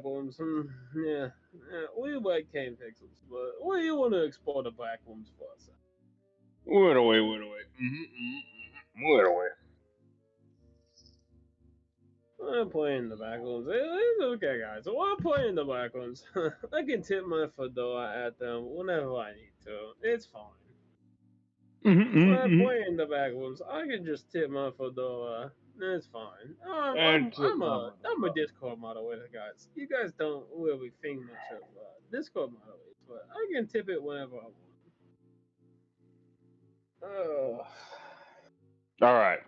Ones. Yeah, we like cane pixels, but we want to explore the black ones first. Wait away, wait away. Wait away. I'm playing the back ones. It's okay, guys. So I'm playing the back ones. I can tip my fedora at them whenever I need to. It's fine. When I'm playing the back ones, I can just tip my fedora. It's fine. And tip my I'm a fedora. Discord moderator, guys. You guys don't really think much of Discord moderators, but I can tip it whenever I want. All right.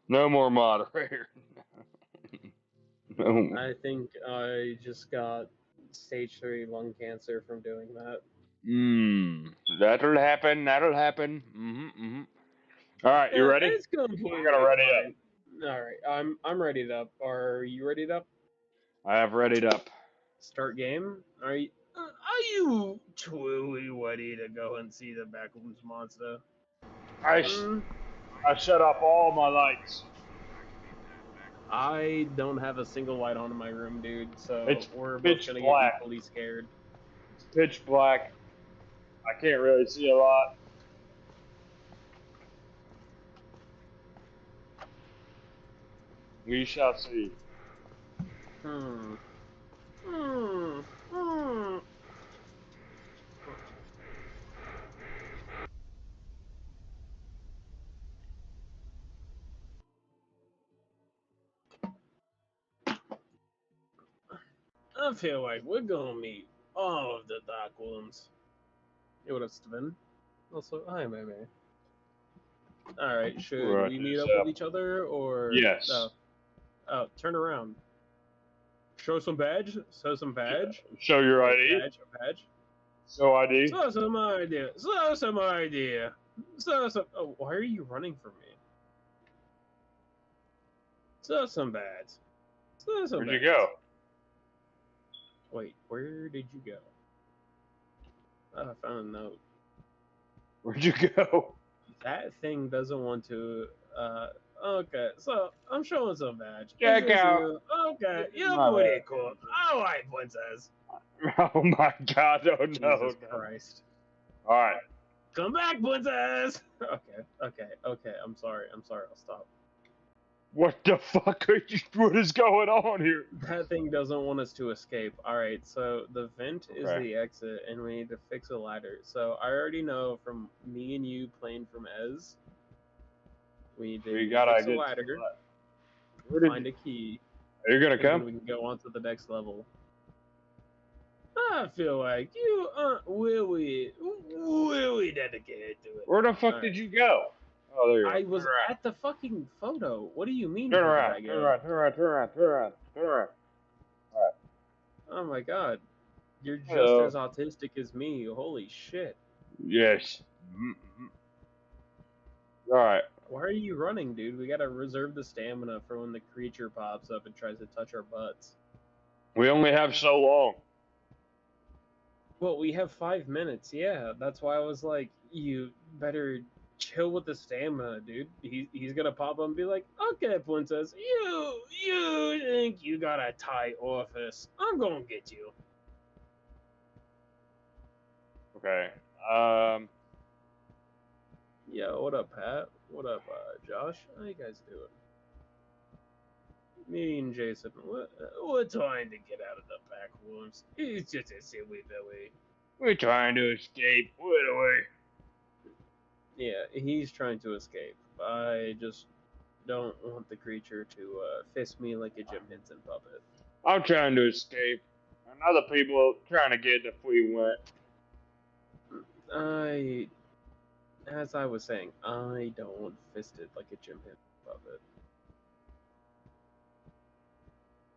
No more moderator. No. I think I just got stage 3 lung cancer from doing that. That'll happen. That'll happen. All right, you Yeah, ready? it's I'm gonna completely ready up. fine. All right, I'm ready up. Are you ready up? I have readied up. Start game. Are you truly ready to go and see the Backrooms monster? I Mm, I shut off all my lights. I don't have a single light on in my room, dude. So It's we're both pitch gonna get black. equally scared. It's pitch black. I can't really see a lot. We shall see. Hmm. Hmm. Hmm. I feel like we're gonna meet all of the Dark Ones. It would have been. Also, hi, Meme. Alright, should Right we meet this up with up. each other or. Yes. Oh, turn around. Show some badge? Show some badge? Show your Wait, ID. badge? A badge? Show ID. Show some idea. Show some idea. Show some. Oh, why are you running from me? Show some badge. Show some Where'd badge. you go? Wait, where did you go? Oh, I found a note. Where'd you go? That thing doesn't want to. Okay, so I'm showing some badge. Is Check this out. you? Okay, you're My pretty bad. cool. All right, princess. Oh my God! Oh no! Jesus Christ. All right. Come back, princess. Okay. I'm sorry. I'll stop. What the fuck are you? What is going on here? That thing doesn't want us to escape. All right, so the vent is Okay. the exit, and we need to fix a ladder. So I already know from me and you playing from Ez, we need We to gotta fix a get to ladder, the. Where did find you? a key, Are you gonna and then come? we can go on to the next level. I feel like you aren't really dedicated to it. Where the fuck All did right. you go? Oh, there you I are. was at the fucking photo. What do you mean, Turn where did around. I Turn go? around. Turn around. Turn around. Turn around. Turn around. All right. Oh my god. You're just Hello. as autistic as me. Holy shit. Yes. All right. Why are you running, dude? We gotta reserve the stamina for when the creature pops up and tries to touch our butts. We only have so long. Well, we have 5 minutes, yeah. That's why I was like, you better chill with the stamina, dude. He's gonna pop up and be like, okay, princess, you think you got a tight office. I'm gonna get you. Okay. Yo, what up, Pat? What up, Josh? How you guys doing? Me and Jason, we're trying to get out of the back rooms. It's just a silly Billy. We're trying to escape. Wait away. Yeah, he's trying to escape. I just don't want the creature to fist me like a Jim Henson puppet. I'm trying to escape. And other people trying to get the free wet. As I was saying, I don't want fisted like a Jim Henson puppet.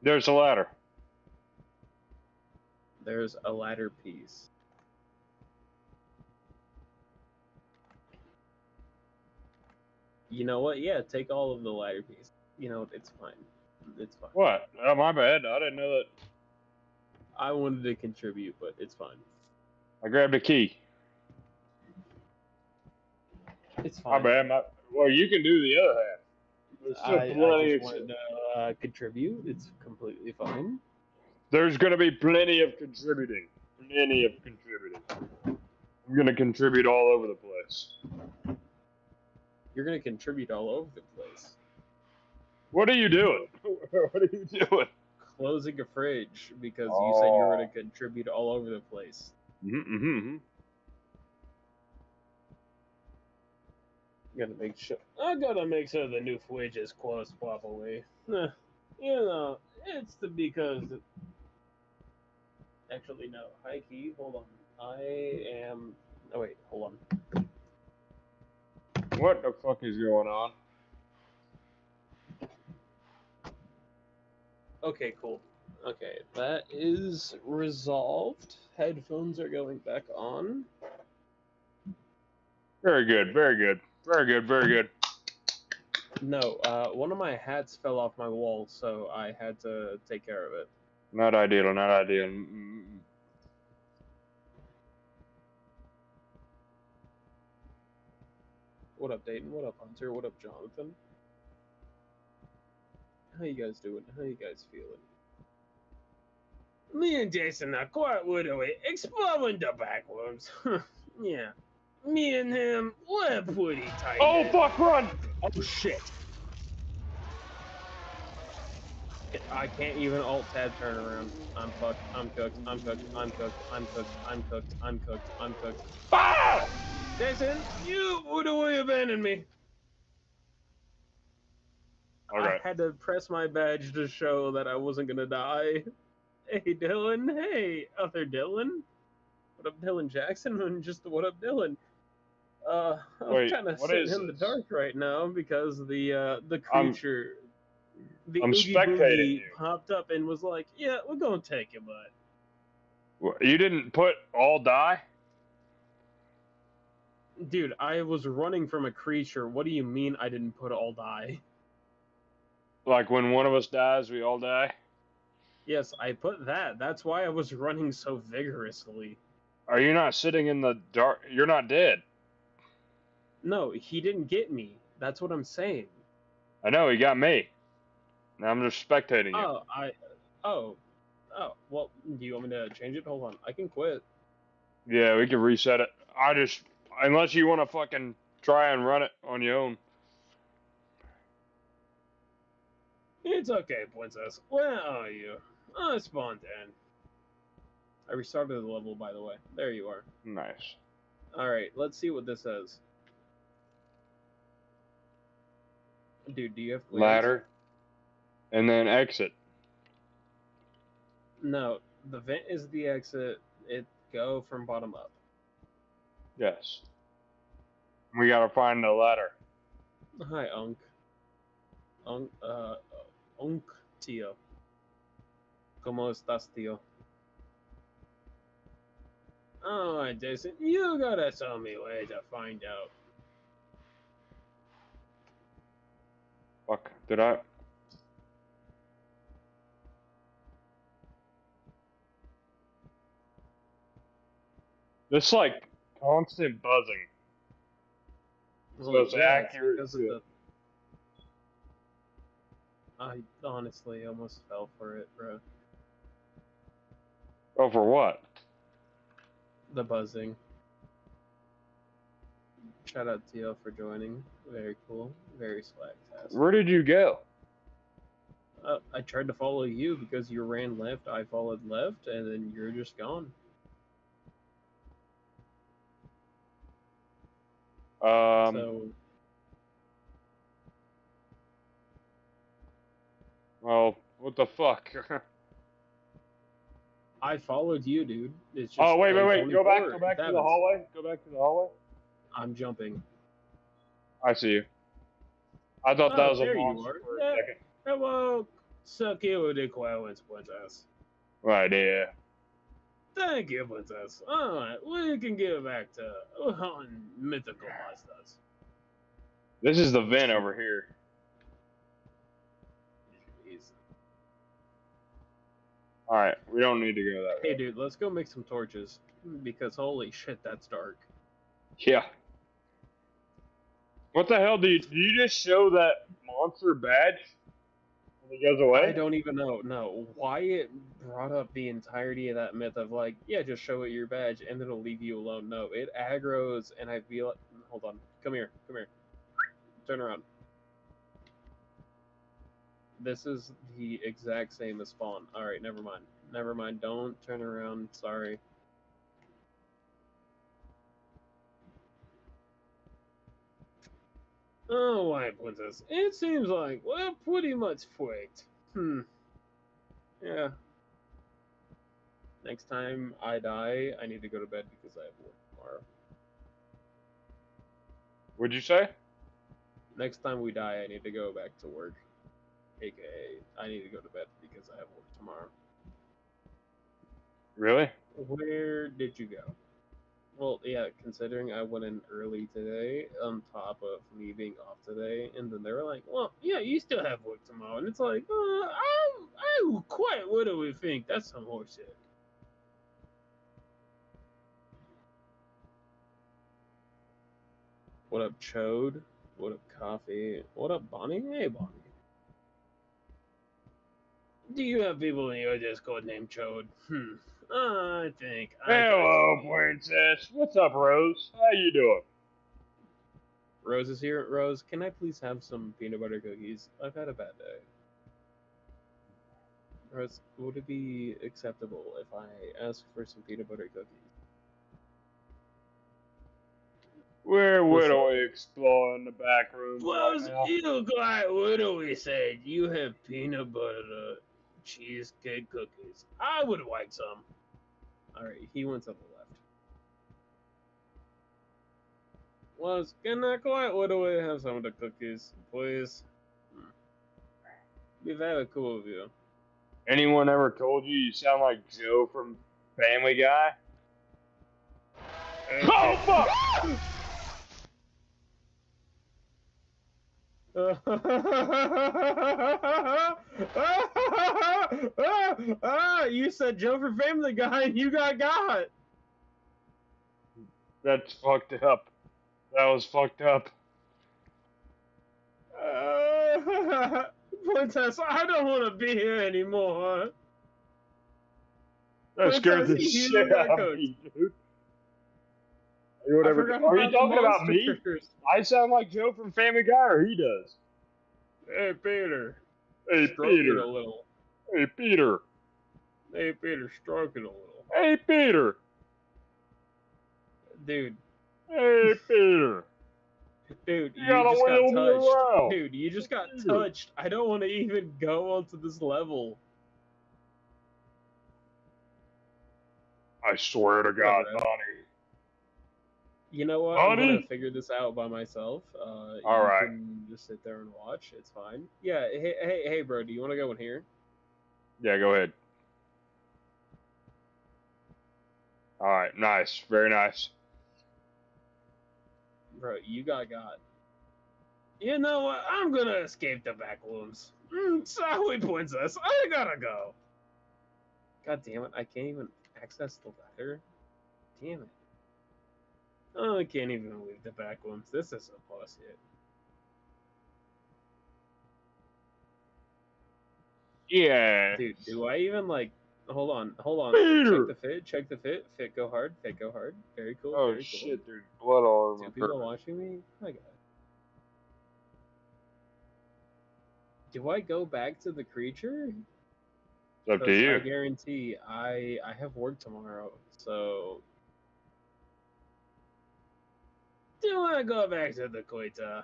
There's a ladder. There's a ladder piece. You know what? Yeah, take all of the ladder piece. You know, it's fine. It's fine. What? Oh, my bad. I didn't know that. I wanted to contribute, but it's fine. I grabbed a key. It's My fine. bad. Well, you can do the other half. There's still I plenty just of wanted shit. to contribute. It's completely fine. There's gonna be plenty of contributing. Plenty of contributing. I'm gonna contribute all over the place. You're gonna contribute all over the place. What are you doing? What are you doing? Closing a fridge because you said you were gonna contribute all over the place. I gotta make sure the new fridge is closed properly. You know, it's because. Actually, no. Hi, Key. Hold on. I am. Oh wait, hold on. What the fuck is going on? Okay, cool. Okay, that is resolved. Headphones are going back on. Very good, very good. Very good, very good. No, one of my hats fell off my wall, so I had to take care of it. Not ideal, not ideal. What up, Dayton? What up, Hunter? What up, Jonathan? How you guys doing? How you guys feeling? Me and Jason are quite literally exploring the back rooms. Yeah. Me and him, we're pretty tight. Oh, fuck, run! Oh, shit. I can't even alt-tab turn around. I'm fucked. I'm cooked. I'm cooked. I'm cooked. I'm cooked. I'm cooked. I'm cooked. I'm cooked. Ah! Jason, you would have abandoned me. Okay. I had to press my badge to show that I wasn't gonna die. Hey, Dylan. Hey, other Dylan. What up, Dylan Jackson? And just what up, Dylan? I'm kind of sitting in the dark right now because the creature, the Oogie Boogie, popped up and was like, "Yeah, we're gonna take your butt." You didn't put all die? Dude, I was running from a creature. What do you mean I didn't put all die? Like when one of us dies, we all die? Yes, I put that. That's why I was running so vigorously. Are you not sitting in the dark? You're not dead. No, he didn't get me. That's what I'm saying. I know, he got me. Now I'm just spectating you. Oh, well, do you want me to change it? Hold on, I can quit. Yeah, we can reset it. Unless you want to fucking try and run it on your own. It's okay, princess. Where are you? I spawned in. I restarted the level, by the way. There you are. Nice. Alright, let's see what this says. Dude, do you have clearance? Ladder. And then exit. No, the vent is the exit. It go from bottom up. Yes. We gotta find the ladder. Hi, Unk, tío. ¿Cómo estás, tío? Alright, Jason, you gotta tell me where to find out. Fuck, did I? This like constant buzzing. So it's accurate. I honestly almost fell for it, bro. Oh, for what? The buzzing. Shout out to you for joining. Very cool. Very swag-tastic. Where did you go? I tried to follow you because you ran left, I followed left, and then you're just gone. Well, what the fuck? I followed you, dude. It's just oh, wait. Go back to the hallway. Go back to the hallway. I'm jumping. I see you. I thought that was a monster for a second. Hello, security clearance, princess. Right, yeah. Thank you, princess. Alright, we can get back to hunting mythical monsters. This is the vent over here. Alright, we don't need to go that way. Hey, dude, let's go make some torches. Because holy shit, that's dark. Yeah. What the hell? Did you just show that monster badge? He goes away? I don't even know. No, Wyatt brought up the entirety of that myth of like, yeah, just show it your badge and it'll leave you alone. No, it aggroes, and I feel. Hold on, come here, turn around. This is the exact same as Spawn. All right, never mind. Don't turn around. Sorry. Oh, White Princess. It seems like we're pretty much faked. Yeah. Next time I die, I need to go to bed because I have work tomorrow. What'd you say? Next time we die, I need to go back to work. AKA, I need to go to bed because I have work tomorrow. Really? Where did you go? Well, yeah, considering I went in early today, on top of me being off today, and then they were like, well, yeah, you still have work tomorrow. And it's like, I quite literally think that's some horseshit. What up, Chode? What up, Coffee? What up, Bonnie? Hey, Bonnie. Do you have people in your Discord named Chode? I think. Hello, Princess. What's up, Rose? How you doing? Rose is here. Rose, can I please have some peanut butter cookies? I've had a bad day. Rose, would it be acceptable if I ask for some peanut butter cookies? We're literally exploring the back room. Rose, you quite literally said you have peanut butter cheesecake cookies. I would like some. Alright, he went to the left. Was, can I quite literally have some of the cookies, please? We've had a cool view. Anyone ever told you you sound like Joe from Family Guy? Oh, fuck! You said Joe for Family Guy and you got. That's fucked up. That was fucked up. Princess, I don't want to be here anymore. That scared the shit out of me, dude. Are you talking about me? I sound like Joe from Family Guy, or he does? Hey, Peter. Hey, Peter. A little. Hey, Peter. Hey, Peter, stroke it a little. Hey, Peter. Dude. Hey, Peter. Dude, you just got touched. Dude, you just got touched. I don't want to even go onto this level. I swear to God, Bonnie. You know what? Bonnie? I'm gonna figure this out by myself. All right. You can just sit there and watch. It's fine. Yeah. Hey, bro. Do you want to go in here? Yeah, go ahead. All right. Nice. Very nice. Bro, you got. You know what? I'm gonna escape the back rooms. Sorry, Princess. I gotta go. God damn it! I can't even access the ladder. Damn it. Oh, I can't even leave the back rooms. This is a bullshit. Yeah. Dude, do I even like? Hold on. Peter. Check the fit. Fit, go hard. Very cool. Oh very shit, cool. There's blood all over my Two people watching me? My God. Do I go back to the creature? It's up to you. I guarantee I have work tomorrow, so. Do I go back to the Koita?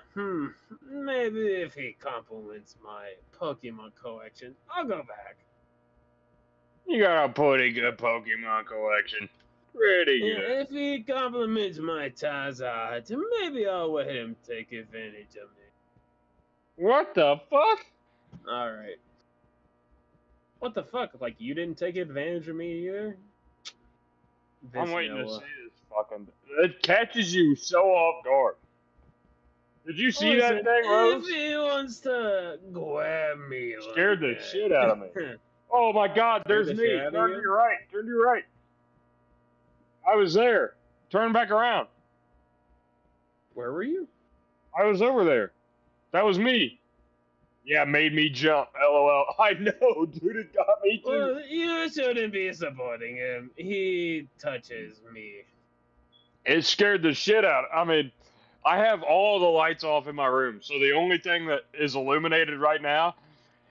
Maybe if he compliments my Pokemon collection, I'll go back. You got a pretty good Pokemon collection. Pretty good. If he compliments my Charizard, maybe I'll let him take advantage of me. What the fuck? Alright. What the fuck? Like, you didn't take advantage of me either? I'm waiting to see this fucking... It catches you so off guard. Did you see that thing, Rose? If he wants to grab me... Scared the shit out of me. Oh my God, there's me. Turn to your right. Turn to your right. I was there. Turn back around. Where were you? I was over there. That was me. Yeah, made me jump. LOL. I know, dude. It got me too. Well, you shouldn't be supporting him. He touches me. It scared the shit out. I mean, I have all the lights off in my room, so the only thing that is illuminated right now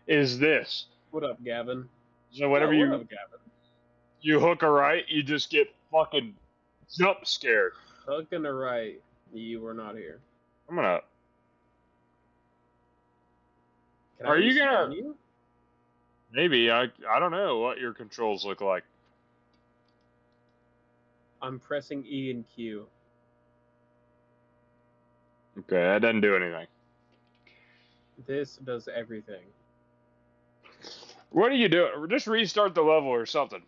is this. What up, Gavin? So whenever what up, Gavin? You hook a right, you just get fucking jump scared. Hooking a right. You were not here. I'm gonna. Are you gonna? You? Maybe I don't know what your controls look like. I'm pressing E and Q. Okay, that doesn't do anything. This does everything. What are you doing? Just restart the level or something.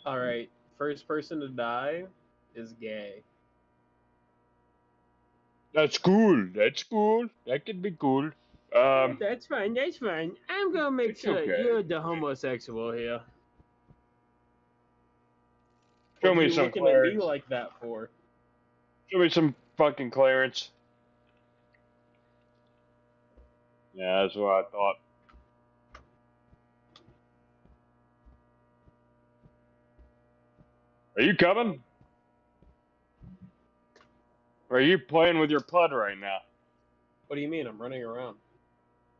Alright, first person to die is gay. That's cool. That's cool. That could be cool. That's fine. That's fine. I'm gonna make sure you're the homosexual here. Show me some looking clearance. at me like that for? Show me some fucking clearance. Yeah, that's what I thought. Are you coming? Or are you playing with your PUD right now? What do you mean? I'm running around.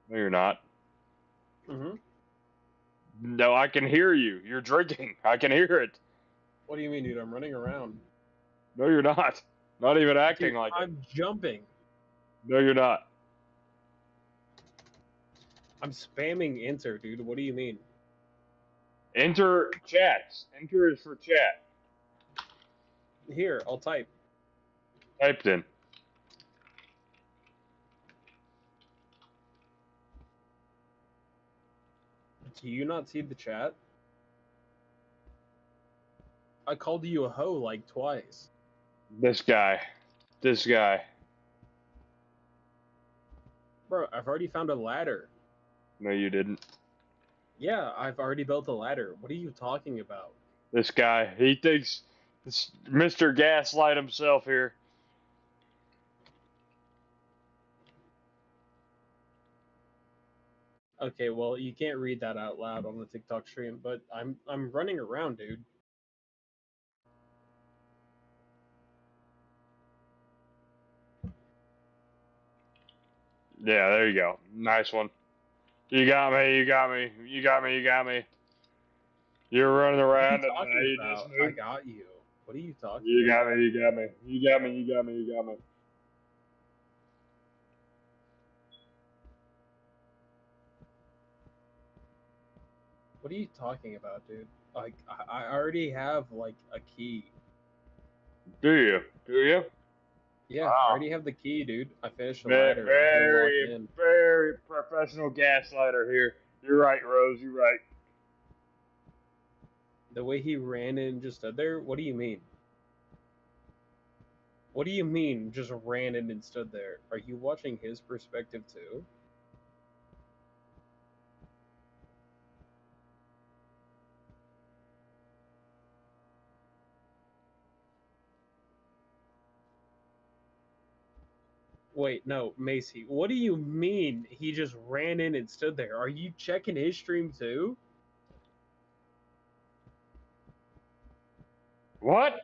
No, you're not. Mm-hmm. No, I can hear you. You're drinking. I can hear it. What do you mean, dude? I'm running around. No, you're not. Not even acting like it. I'm jumping. No, you're not. I'm spamming enter, dude. What do you mean? Enter chats. Enter is for chat. Here, I'll type. Typed in. Do you not see the chat? I called you a hoe like twice. This guy. This guy. Bro, I've already found a ladder. No, you didn't. Yeah, I've already built a ladder. What are you talking about? This guy. He thinks it's Mr. Gaslight himself here. Okay, well, you can't read that out loud on the TikTok stream, but I'm running around, dude. Yeah, there you go. Nice one. You got me, you got me, you got me, you got me. You're running around and now you just moved. I got you. What are you talking about? You got me, you got me. You got me, you got me, you got me. What are you talking about, dude? Like, I already have, like, a key. Do you? Do you? Yeah, wow. I already have the key, dude. I finished the ladder. Very professional gaslighter here. You're right, Rose. You're right. The way he ran in and just stood there? What do you mean? What do you mean, just ran in and stood there? Are you watching his perspective, too? Wait, no, Macy, what do you mean he just ran in and stood there? Are you checking his stream too? What?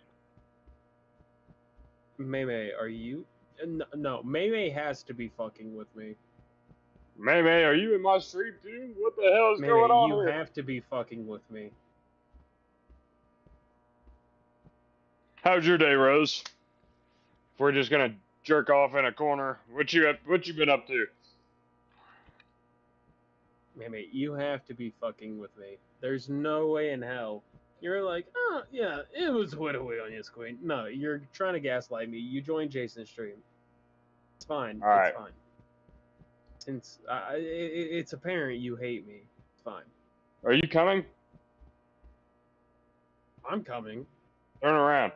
Maymay, are you? No, Maymay has to be fucking with me. Maymay, are you in my stream too? What the hell is going on here? You have to be fucking with me. How's your day, Rose? If we're just gonna jerk off in a corner, what you been up to? Maymay, you have to be fucking with me. There's no way in hell. You're like, oh, yeah, it was way on your screen. No, you're trying to gaslight me. You joined Jason's stream. It's fine. All right. It's fine. Since it's apparent you hate me. It's fine. Are you coming? I'm coming. Turn around.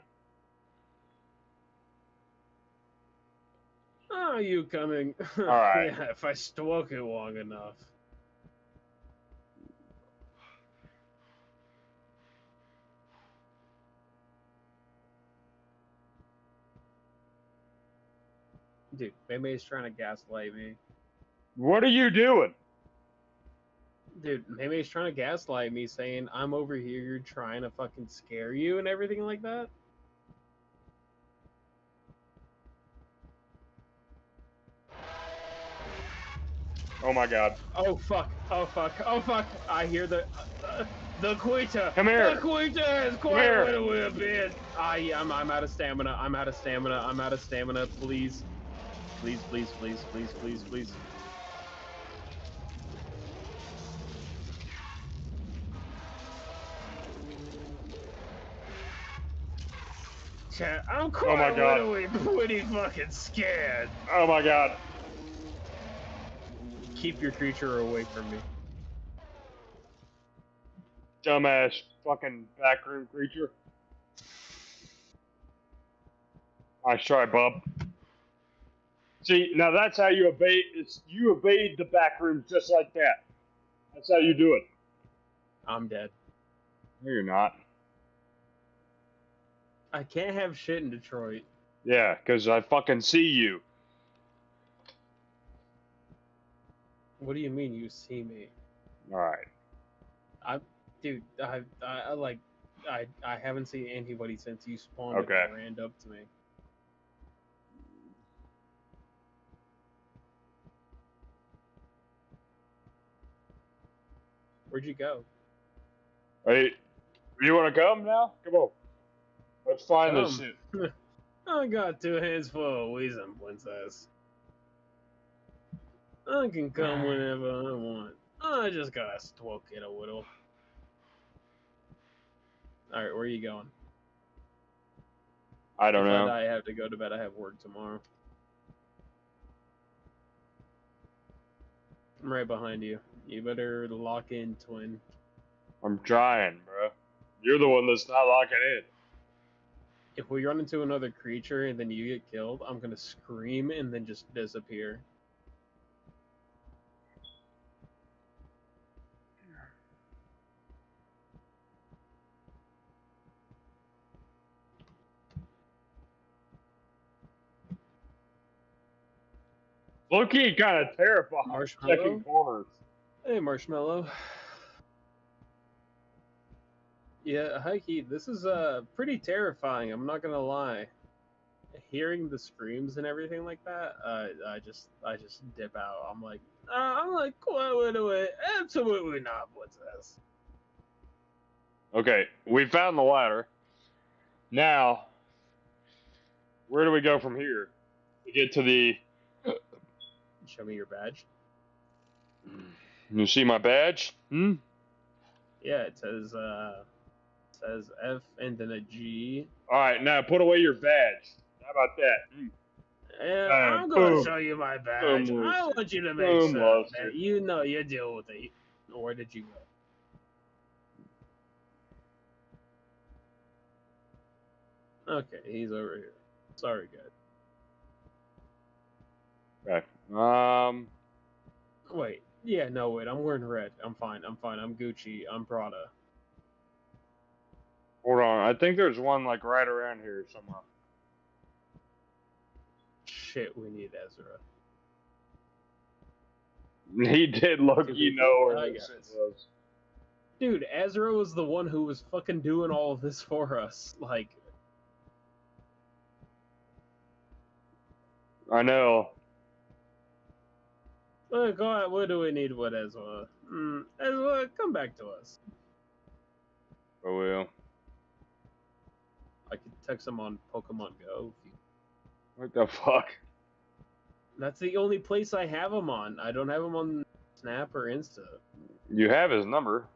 Are you coming? All right. Yeah, if I stroke it long enough. Dude, Maymay's trying to gaslight me. What are you doing? Dude, maybe he's trying to gaslight me, saying I'm over here trying to fucking scare you and everything like that. Oh my god. Oh fuck! Oh fuck! Oh fuck! I hear the Quita. Come here. The Quita is quite what it would have been. I'm out of stamina. I'm out of stamina. I'm out of stamina. Please, please, please, please, please, please, please. Chat, I'm quite literally pretty fucking scared. Oh my god. Keep your creature away from me. Dumbass fucking backroom creature. Nice try, bub. See, now that's how you evade. You evade the backrooms just like that. That's how you do it. I'm dead. No, you're not. I can't have shit in Detroit. Yeah, because I fucking see you. What do you mean you see me? Alright. Dude, I haven't seen anybody since you spawned Okay. and ran up to me. Where'd you go? Hey, you want to come now? Come on. Let's find this shit. I got 2 hands full of wheezing, princess. I can come whenever I want. I just gotta stroke it a little. Alright, where are you going? I don't know. I have to go to bed. I have work tomorrow. I'm right behind you. You better lock in, twin. I'm trying, bro. You're the one that's not locking in. If we run into another creature and then you get killed, I'm gonna scream and then just disappear. Low-key kind of terrifying. Marshmallow? Checking corners. Hey, Marshmallow. Yeah, hi Keith. This is pretty terrifying. I'm not gonna lie. Hearing the screams and everything like that, I just dip out. I'm like, wait, absolutely not. What's this? Okay, we found the ladder. Now, where do we go from here? To get to the... Show me your badge. You see my badge? Hmm? Yeah, it says F and then a G. Alright, now put away your badge. How about that? Yeah, I'm gonna show you my badge. I want you to make sure that you know you deal with it. Where did you go? Okay, he's over here. Sorry, guys. Okay. Wait. Yeah, no, wait. I'm wearing red. I'm fine. I'm Gucci. I'm Prada. Hold on. I think there's one, like, right around here somewhere. Shit, we need Ezra. He did look, you know where this was. Dude, Ezra was the one who was fucking doing all of this for us. Like... I know. Go ahead, what do we need with Ezra? Ezra, come back to us. I will. I could text him on Pokemon Go. What the fuck? That's the only place I have him on. I don't have him on Snap or Insta. You have his number.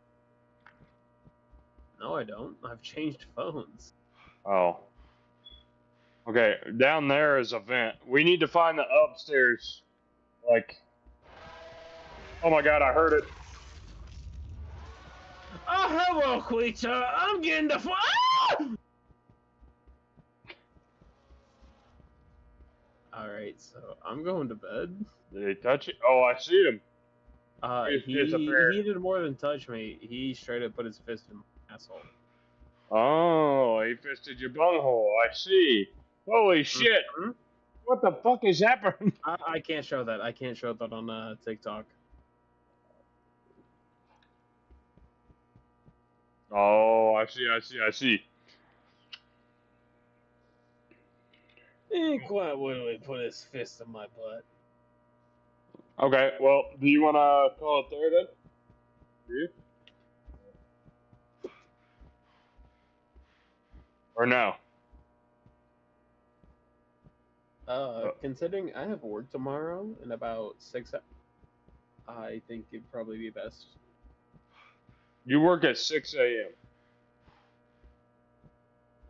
No, I don't. I've changed phones. Oh. Okay, down there is a vent. We need to find the upstairs, like... Oh my god, I heard it. Oh, hello, Quita. I'm getting the Alright, so I'm going to bed. Did he touch it? Oh, I see him. He did more than touch me. He straight up put his fist in my asshole. Oh, he fisted your bunghole. I see. Holy shit. What the fuck is happening? I can't show that. I can't show that on TikTok. Oh, I see. He ain't quite literally put his fist in my butt. Okay, well, do you want to call it there then? Do you? Or no? Considering I have work tomorrow in about 6 hours, I think it'd probably be best. You work at 6 a.m.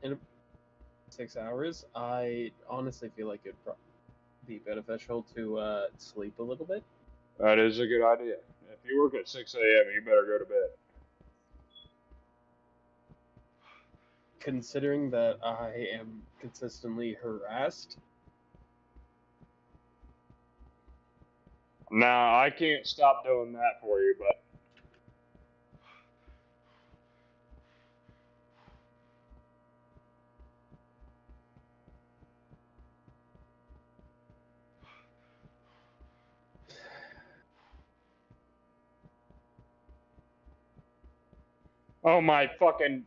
In 6 hours, I honestly feel like it'd be beneficial to sleep a little bit. That is a good idea. If you work at 6 a.m., you better go to bed. Considering that I am consistently harassed. Now, I can't stop doing that for you, but oh my fucking.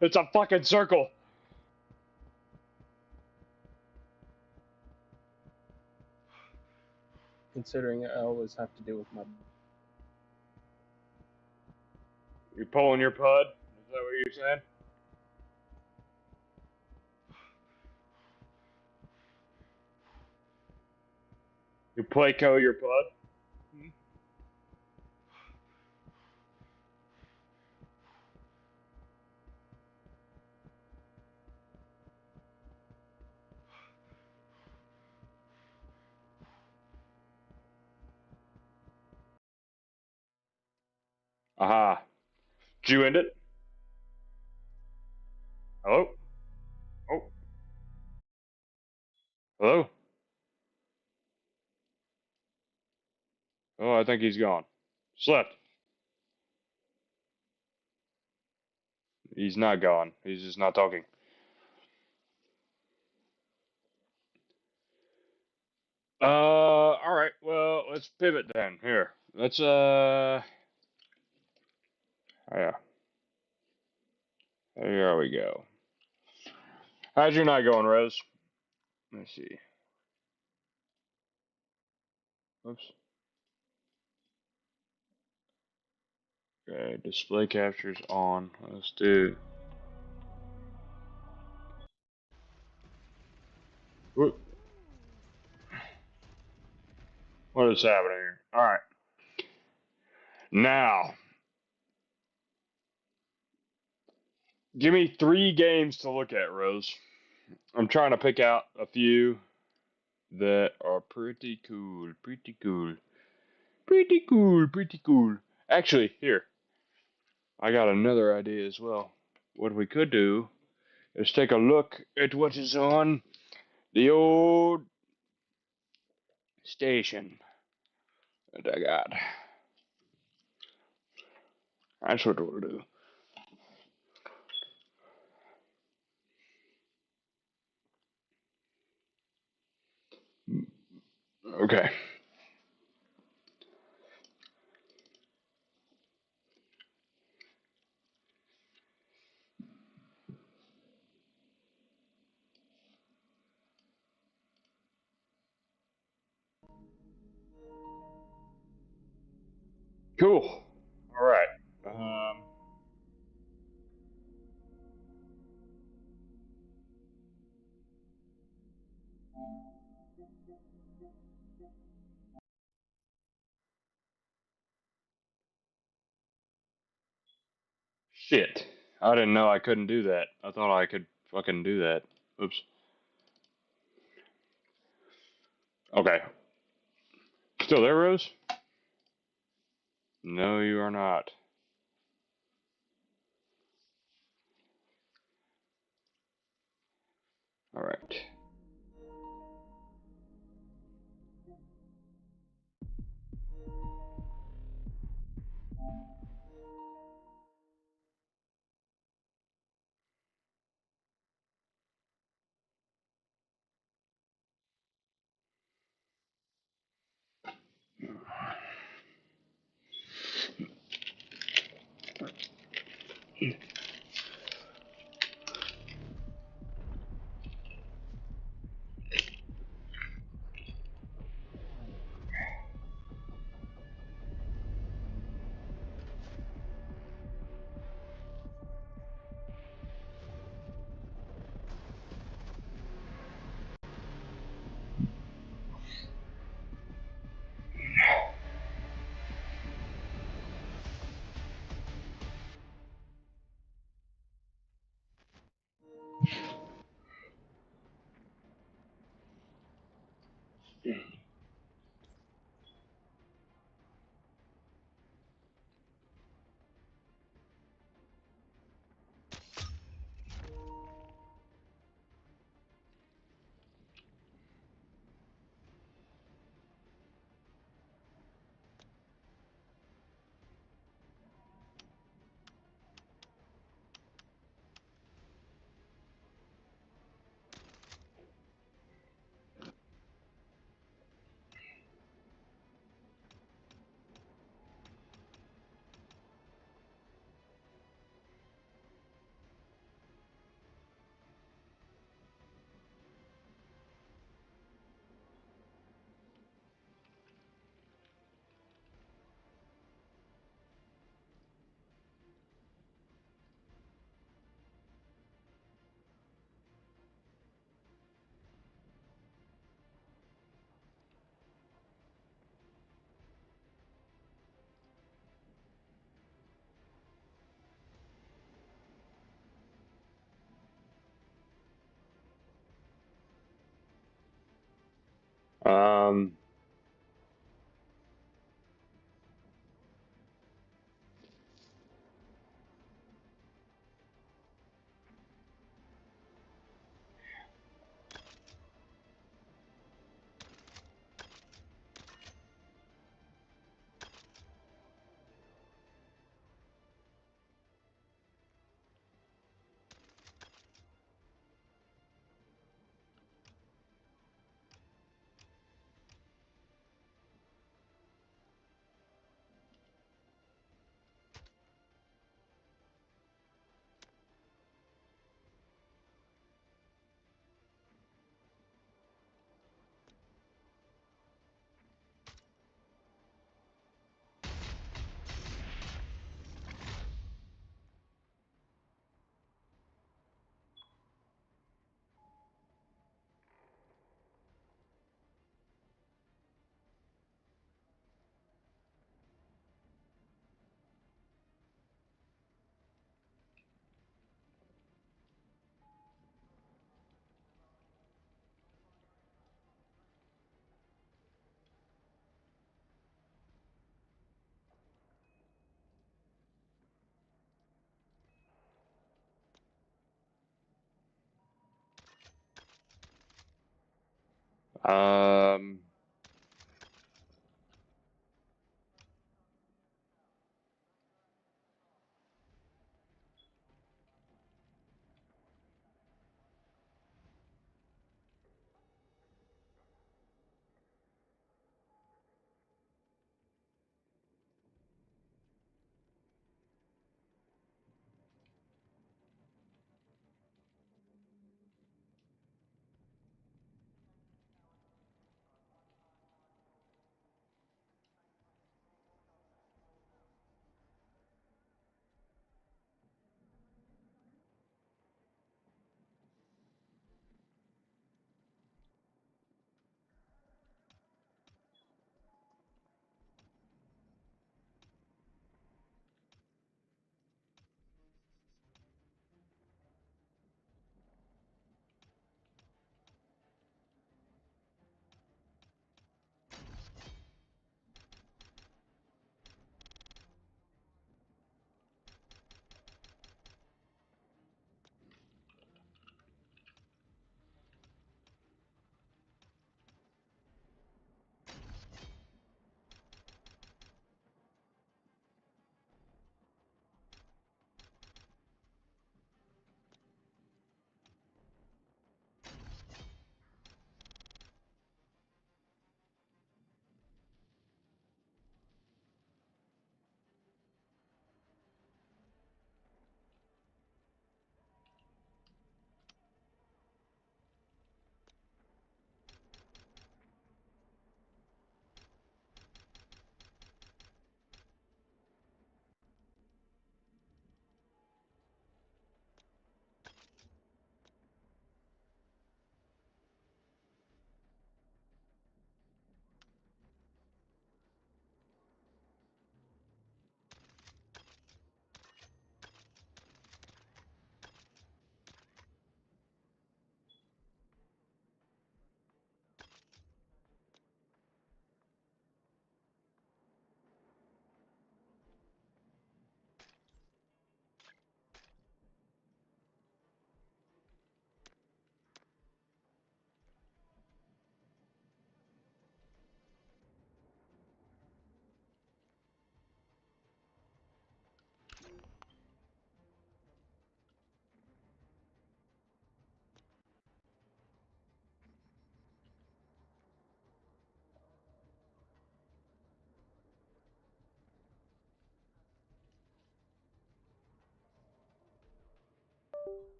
It's a fucking circle. Considering I always have to deal with my. You pulling your pud? Is that what you're saying? You Playco your pud? Aha. Did you end it? Hello? Oh. Hello? Oh, I think he's gone. Slept. He's not gone. He's just not talking. Alright. Well, let's pivot then. Here. Let's, yeah. There we go. How's your night going, Rose? Let's see. Oops. Okay, display captures on. Let's do. What is happening here? Alright. Now, give me 3 games to look at, Rose. I'm trying to pick out a few that are pretty cool. Pretty cool. Actually, here. I got another idea as well. What we could do is take a look at what is on the old station that I got. That's what we'll do. Okay. Cool. All right. Shit. I didn't know I couldn't do that. I thought I could fucking do that. Oops. Okay. Still there, Rose? No, you are not. All right. Um, um,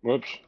whoops.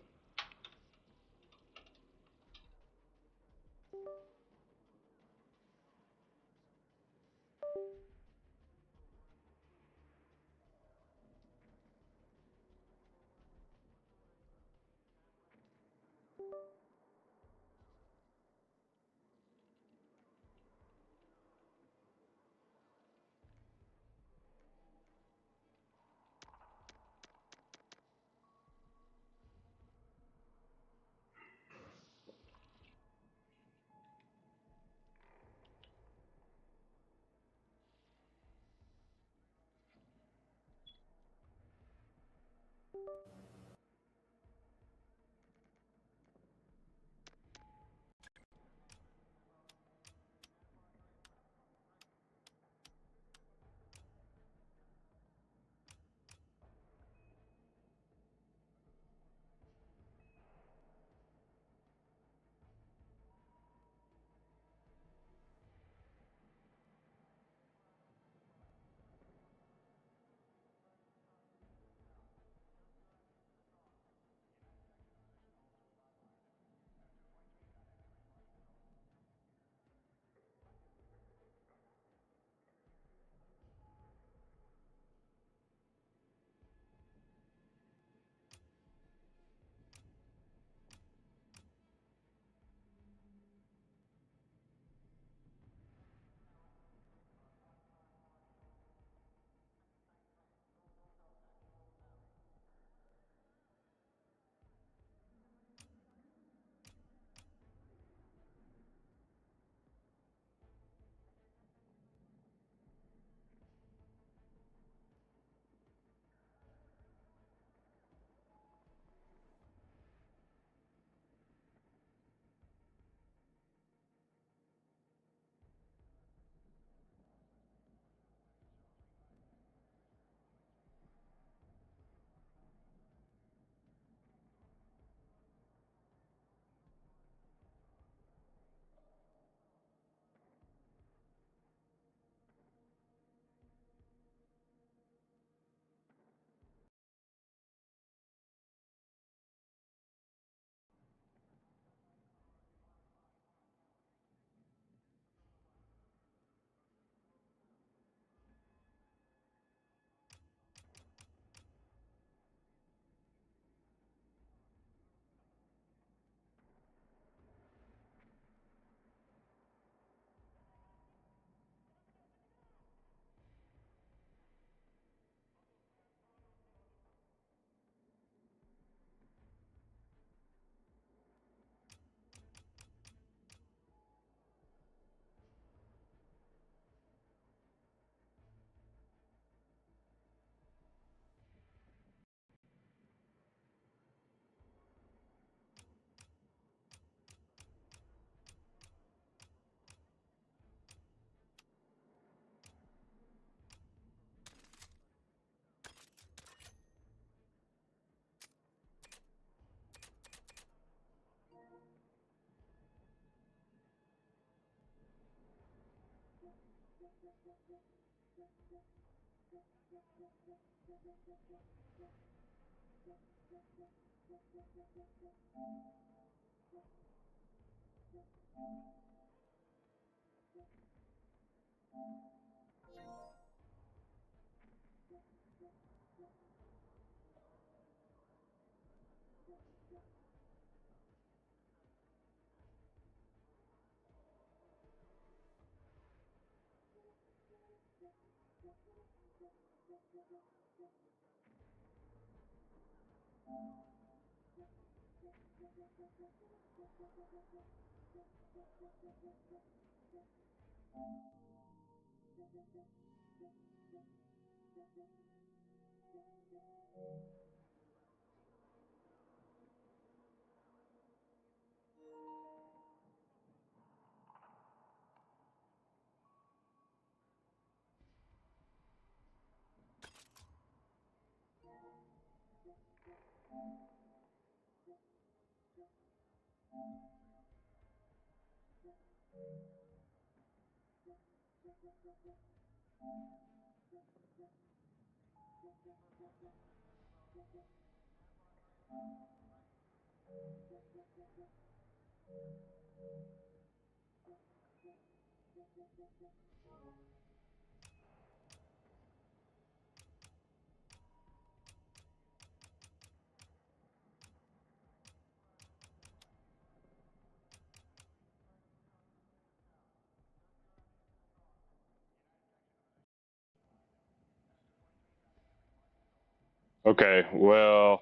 Okay, well,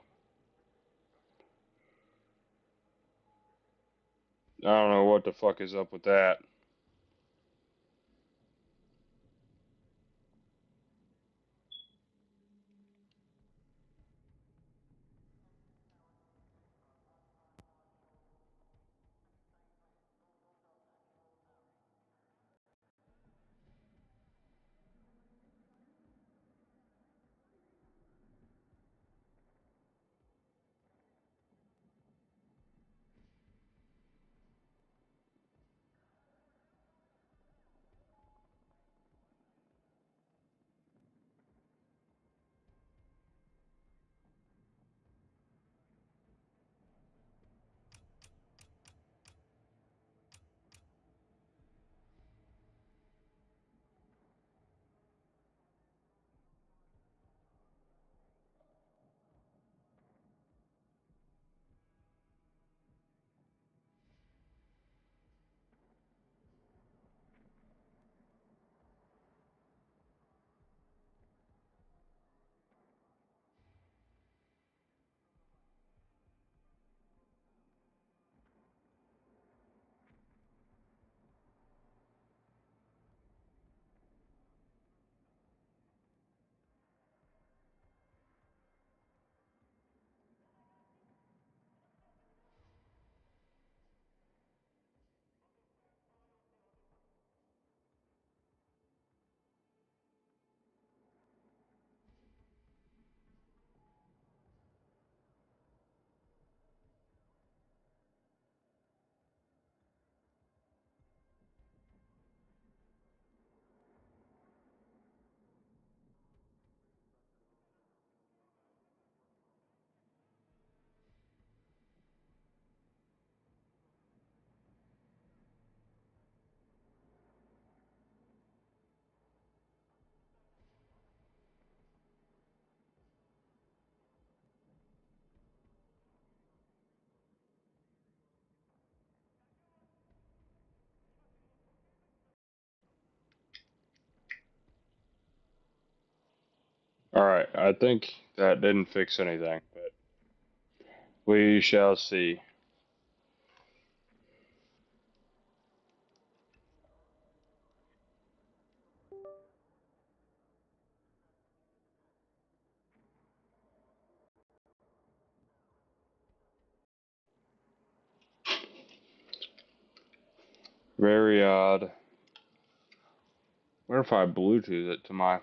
I don't know what the fuck is up with that. Alright, I think that didn't fix anything, but we shall see. Very odd. What if I Bluetooth it to my...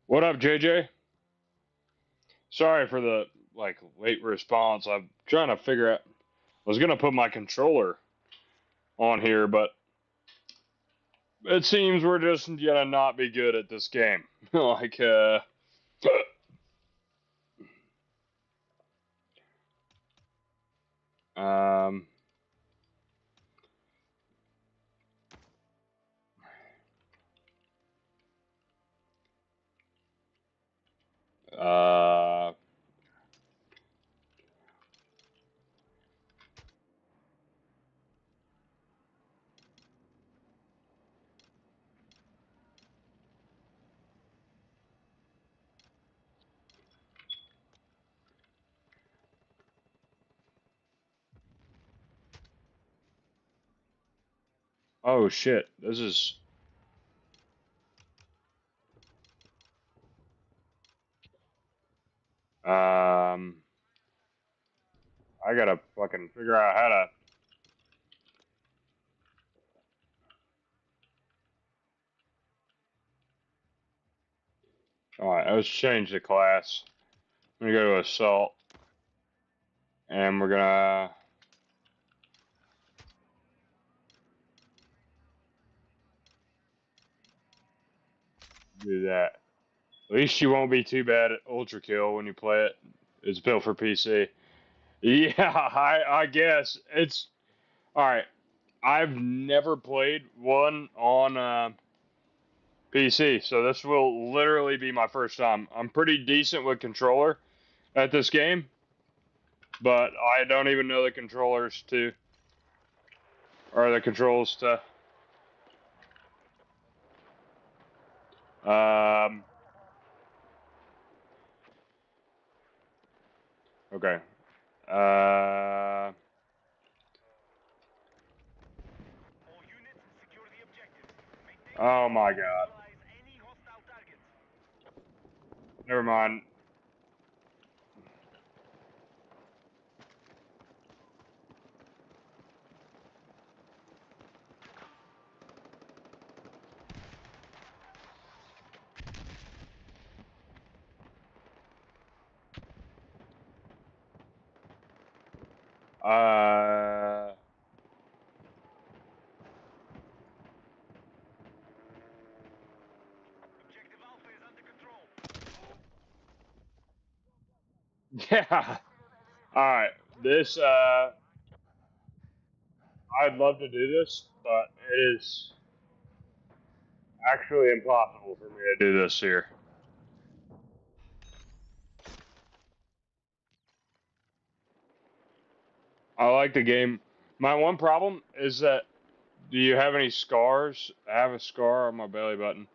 What up, JJ? Sorry for the late response. I'm trying to figure out. I was gonna put my controller on here, but it seems we're just gonna not be good at this game. like, um, uh, oh shit, this is, I gotta fucking figure out how to. Alright, let's change the class. I'm gonna go to assault, and we're gonna do that. At least you won't be too bad at Ultra Kill when you play it. It's built for PC. Yeah, I guess it's all right. I've never played one on PC, so this will literally be my first time. I'm pretty decent with controller at this game, but I don't even know the controllers to or the controls to. Um, okay. Uh, oh my God. Never mind. Uh, yeah. All right. This I'd love to do this, but it is actually impossible for me to do this here. I like the game. My one problem is that do you have any scars? I have a scar on my belly button.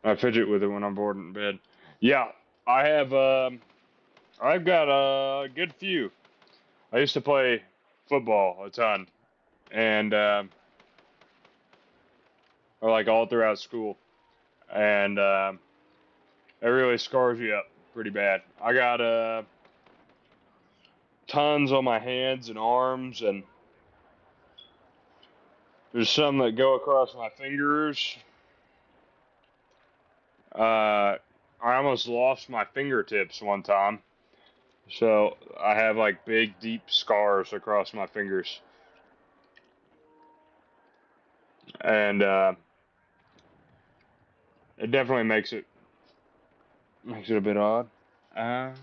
I fidget with it when I'm bored in bed. Yeah, I have. I've got a good few. I used to play football a ton, and or like all throughout school, and it really scars you up pretty bad. I got tons on my hands and arms, and there's some that go across my fingers. I almost lost my fingertips one time. So I have like big, deep scars across my fingers. And it definitely makes it a bit odd. I'm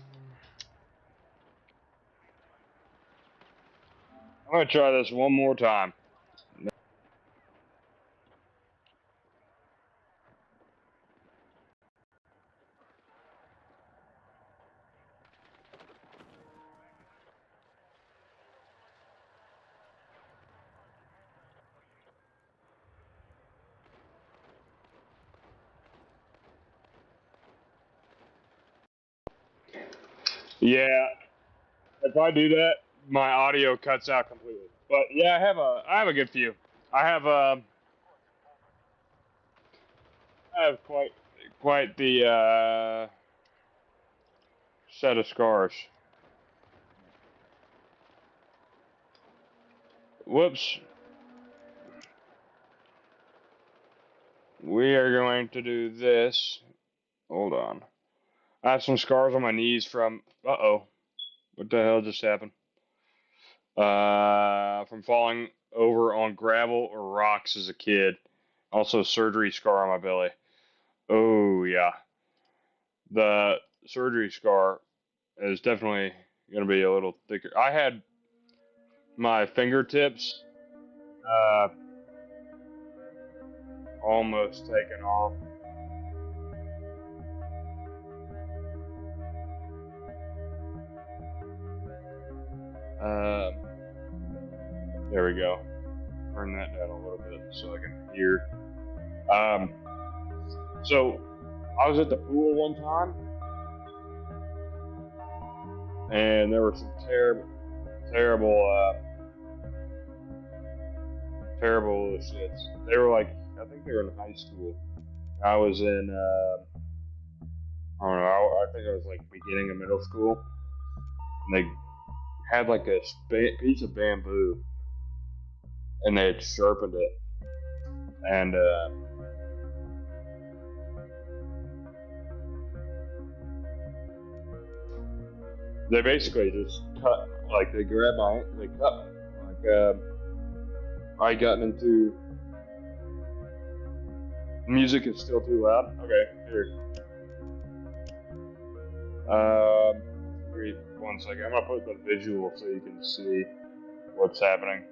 gonna try this one more time. Yeah, if I do that, my audio cuts out completely. But yeah, I have a good few. I have I have quite the set of scars. Whoops. We are going to do this. Hold on. I have some scars on my knees from. Uh-oh. What the hell just happened? From falling over on gravel or rocks as a kid. Also, surgery scar on my belly. Oh, yeah. The surgery scar is definitely going to be a little thicker. I had my fingertips almost taken off. There we go. Turn that down a little bit so I can hear. So I was at the pool one time, and there were some terrible shits. They were like, I think they were in high school. I was in, I don't know, I think I was like beginning of middle school, and they had like a piece of bamboo, and they had sharpened it, and they basically just cut, like they grabbed they cut me. Like I gotten into music is still too loud. Okay, here. Wait 1 second. I'm gonna put the visual so you can see what's happening.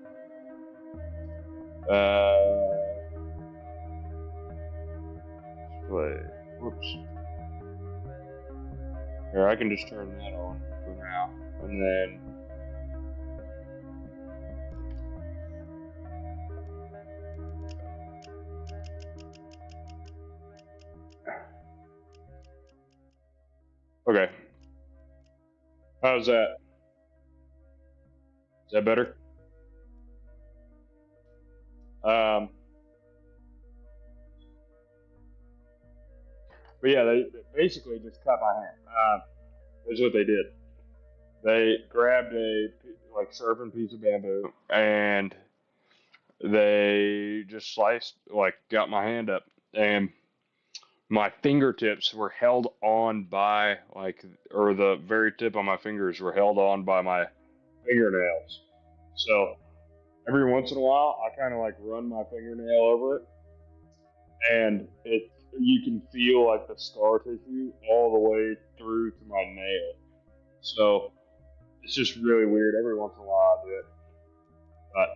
Play. Whoops. Here, I can just turn that on for now, and then. Okay. How's that? Is that better? But yeah, they basically just cut my hand. That's what they did. They grabbed a like sharpened piece of bamboo and they just sliced, like, got my hand up, and my fingertips were held on by, like, or the very tip of my fingers were held on by my fingernails. So every once in a while, I kind of like run my fingernail over it, and you can feel like the scar tissue all the way through to my nail. So it's just really weird. Every once in a while, I do it, but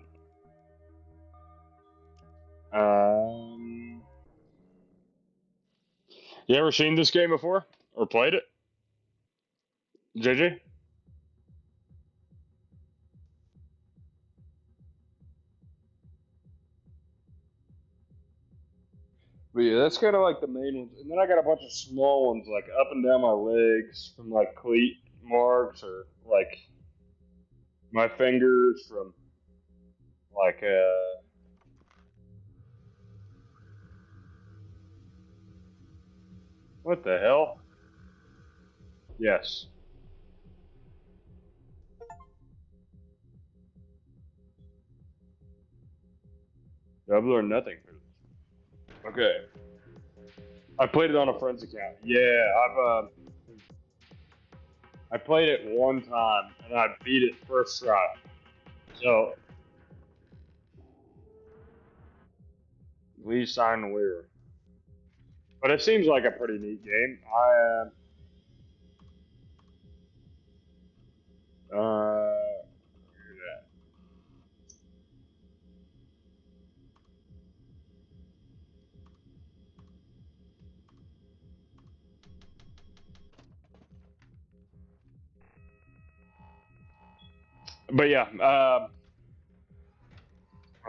you ever seen this game before or played it, JJ? But yeah, that's kind of like the main ones. And then I got a bunch of small ones, like up and down my legs from like cleat marks, or like my fingers from like what the hell? Yes. Double or nothing. Okay. I played it on a friend's account. Yeah, I played it one time and I beat it first try. So Lee signed Weir. But it seems like a pretty neat game. Uh, but yeah, I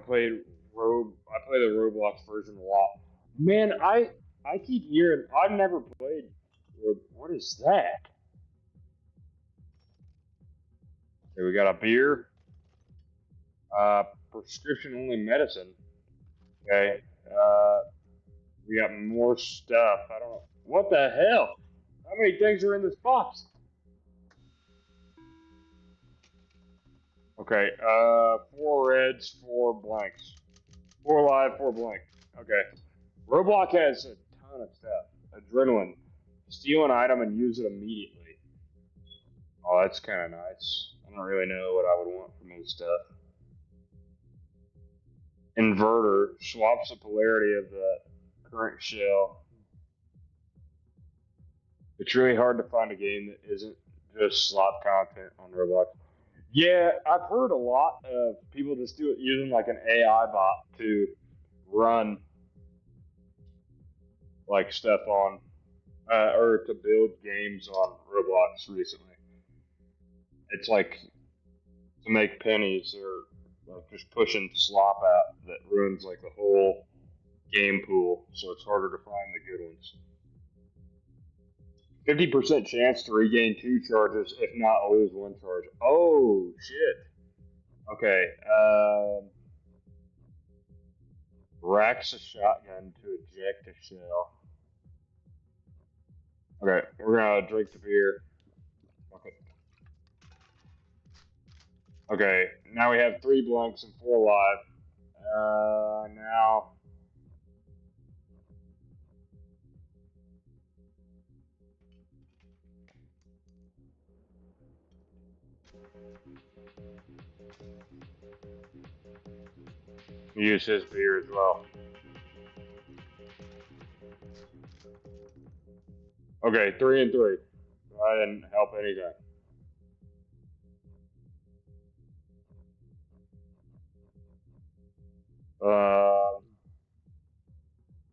play the Roblox version a lot. Man, I keep hearing I've never played. What is that? Okay, we got a beer. Prescription only medicine. Okay. We got more stuff. I don't know. What the hell? How many things are in this box? Okay. 4 reds, 4 blanks. 4 live, 4 blank. Okay. Roblox has a ton of stuff. Adrenaline. Steal an item and use it immediately. Oh, that's kind of nice. I don't really know what I would want from this stuff. Inverter swaps the polarity of the current shell. It's really hard to find a game that isn't just slop content on Roblox. Yeah, I've heard a lot of people just do it using like an AI bot to run like stuff on or to build games on Roblox recently. It's like to make pennies or like just pushing slop out that ruins like the whole game pool, so it's harder to find the good ones. 50% chance to regain 2 charges, if not lose 1 charge. Oh, shit. Okay. Racks a shotgun to eject a shell. Okay, we're gonna drink the beer. Okay. Okay, now we have 3 blanks and 4 live. Now. Use his beer as well. Okay, 3 and 3. I didn't help anything.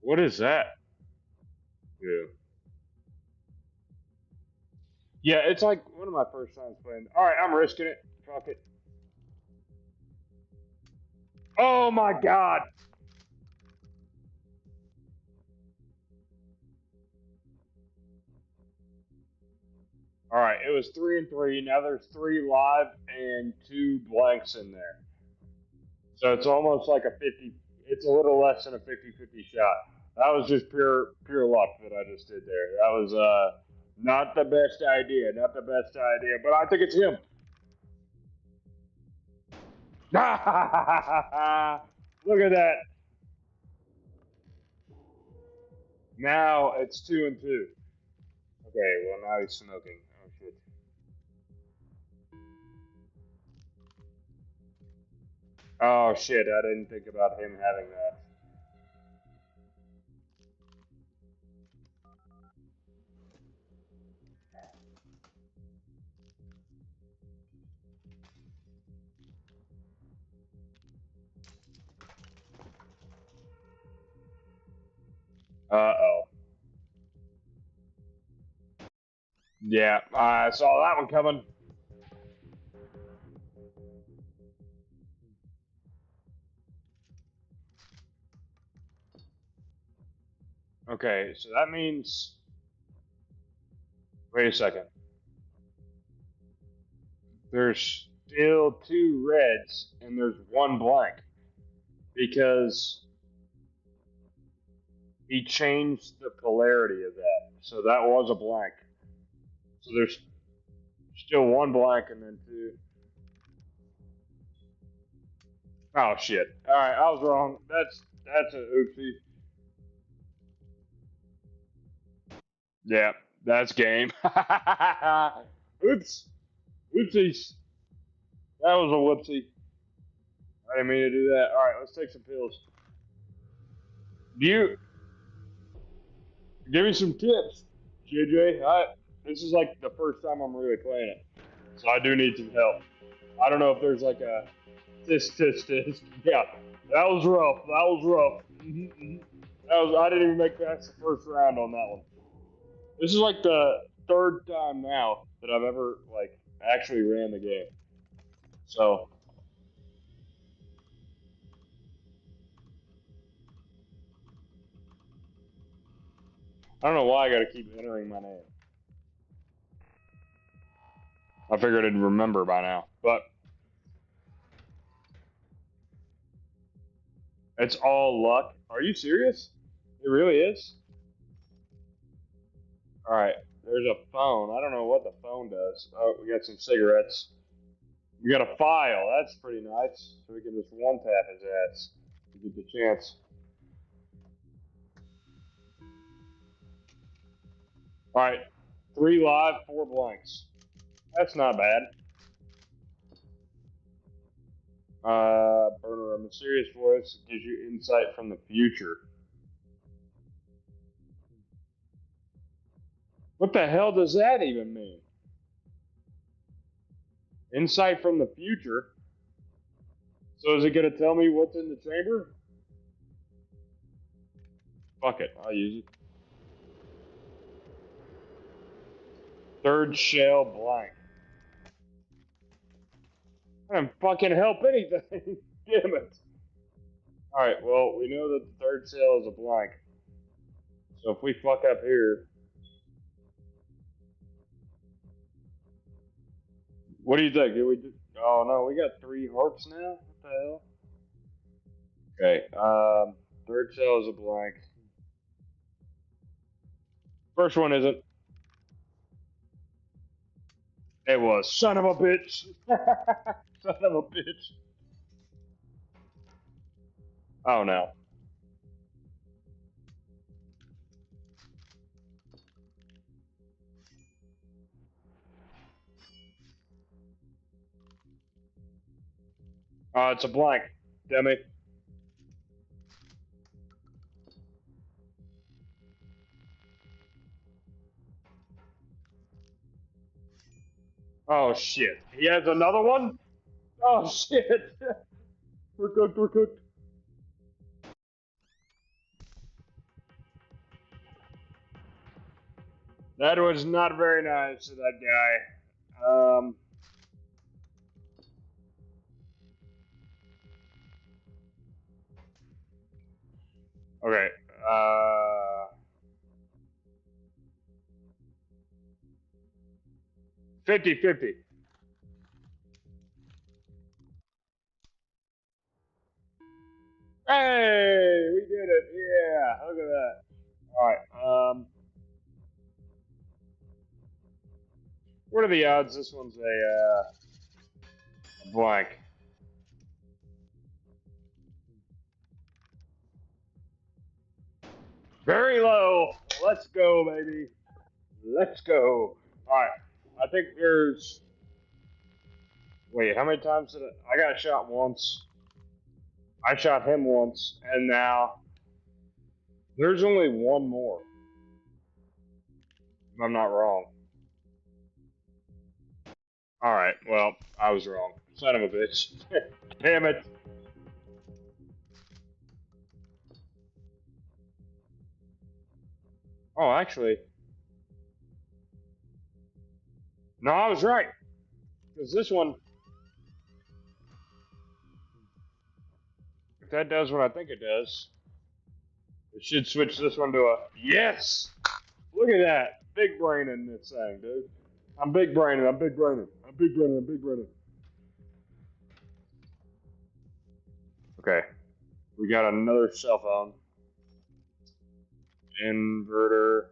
What is that? Yeah. Yeah, it's like one of my first times playing. All right, I'm risking it. Fuck it. Oh my god. All right, it was 3 and 3. Now there's 3 live and 2 blanks in there. So it's almost like a 50. It's a little less than a 50-50 shot. That was just pure luck that I just did there. That was not the best idea. Not the best idea, but I think it's him. Look at that. Now it's 2 and 2. Okay, well now he's smoking. Oh shit. Oh shit, I didn't think about him having that. Uh-oh. Yeah, I saw that one coming. Okay, so that means... Wait a second. There's still 2 reds and there's 1 blank. Because he changed the polarity of that. So that was a blank. So there's still 1 blank and then 2. Oh shit. Alright, I was wrong. That's an oopsie. Yeah, that's game. Oops. Oopsies. That was a whoopsie. I didn't mean to do that. Alright, let's take some pills. You give me some tips, JJ. This is like the first time I'm really playing it. So I do need some help. I don't know if there's like a this. Yeah, that was rough. That was rough. I didn't even make past the first round on that one. This is like the 3rd time now that I've ever like actually ran the game. So I don't know why I gotta keep entering my name. I figured I'd remember by now, but it's all luck. Are you serious? It really is? Alright, there's a phone. I don't know what the phone does. Oh, we got some cigarettes. We got a file. That's pretty nice. So we can just one tap his ass to get the chance. All right, 3 live, 4 blanks. That's not bad. Burner, a mysterious voice gives you insight from the future. What the hell does that even mean? Insight from the future? So is it going to tell me what's in the chamber? Fuck it, I'll use it. Third shell blank. I didn't fucking help anything. Damn it. Alright, well, we know that the third shell is a blank. So if we fuck up here. What do you think? Did we do? Oh no, we got 3 hearts now? What the hell? Okay, third shell is a blank. First one isn't. It was. Son of a bitch. Son of a bitch. Oh no. It's a blank. Damn it. Oh shit. He has another one? Oh shit. We're cooked, we're cooked. That was not very nice of that guy. Okay. 50-50. Hey, we did it. Yeah, look at that. All right. What are the odds this one's a blank? Very low. Let's go, baby. Let's go. All right. I think there's. Wait, how many times did I got shot once? I shot him once, and now there's only one more. If I'm not wrong. All right. Well, I was wrong. Son of a bitch. Damn it. Oh, actually, no, I was right. Because this one, if that does what I think it does, it should switch this one to a yes. Look at that. Big brain in this thing, dude. I'm big braining. I'm big braining. I'm big braining. I'm big braining. Okay. We got another cell phone. Inverter.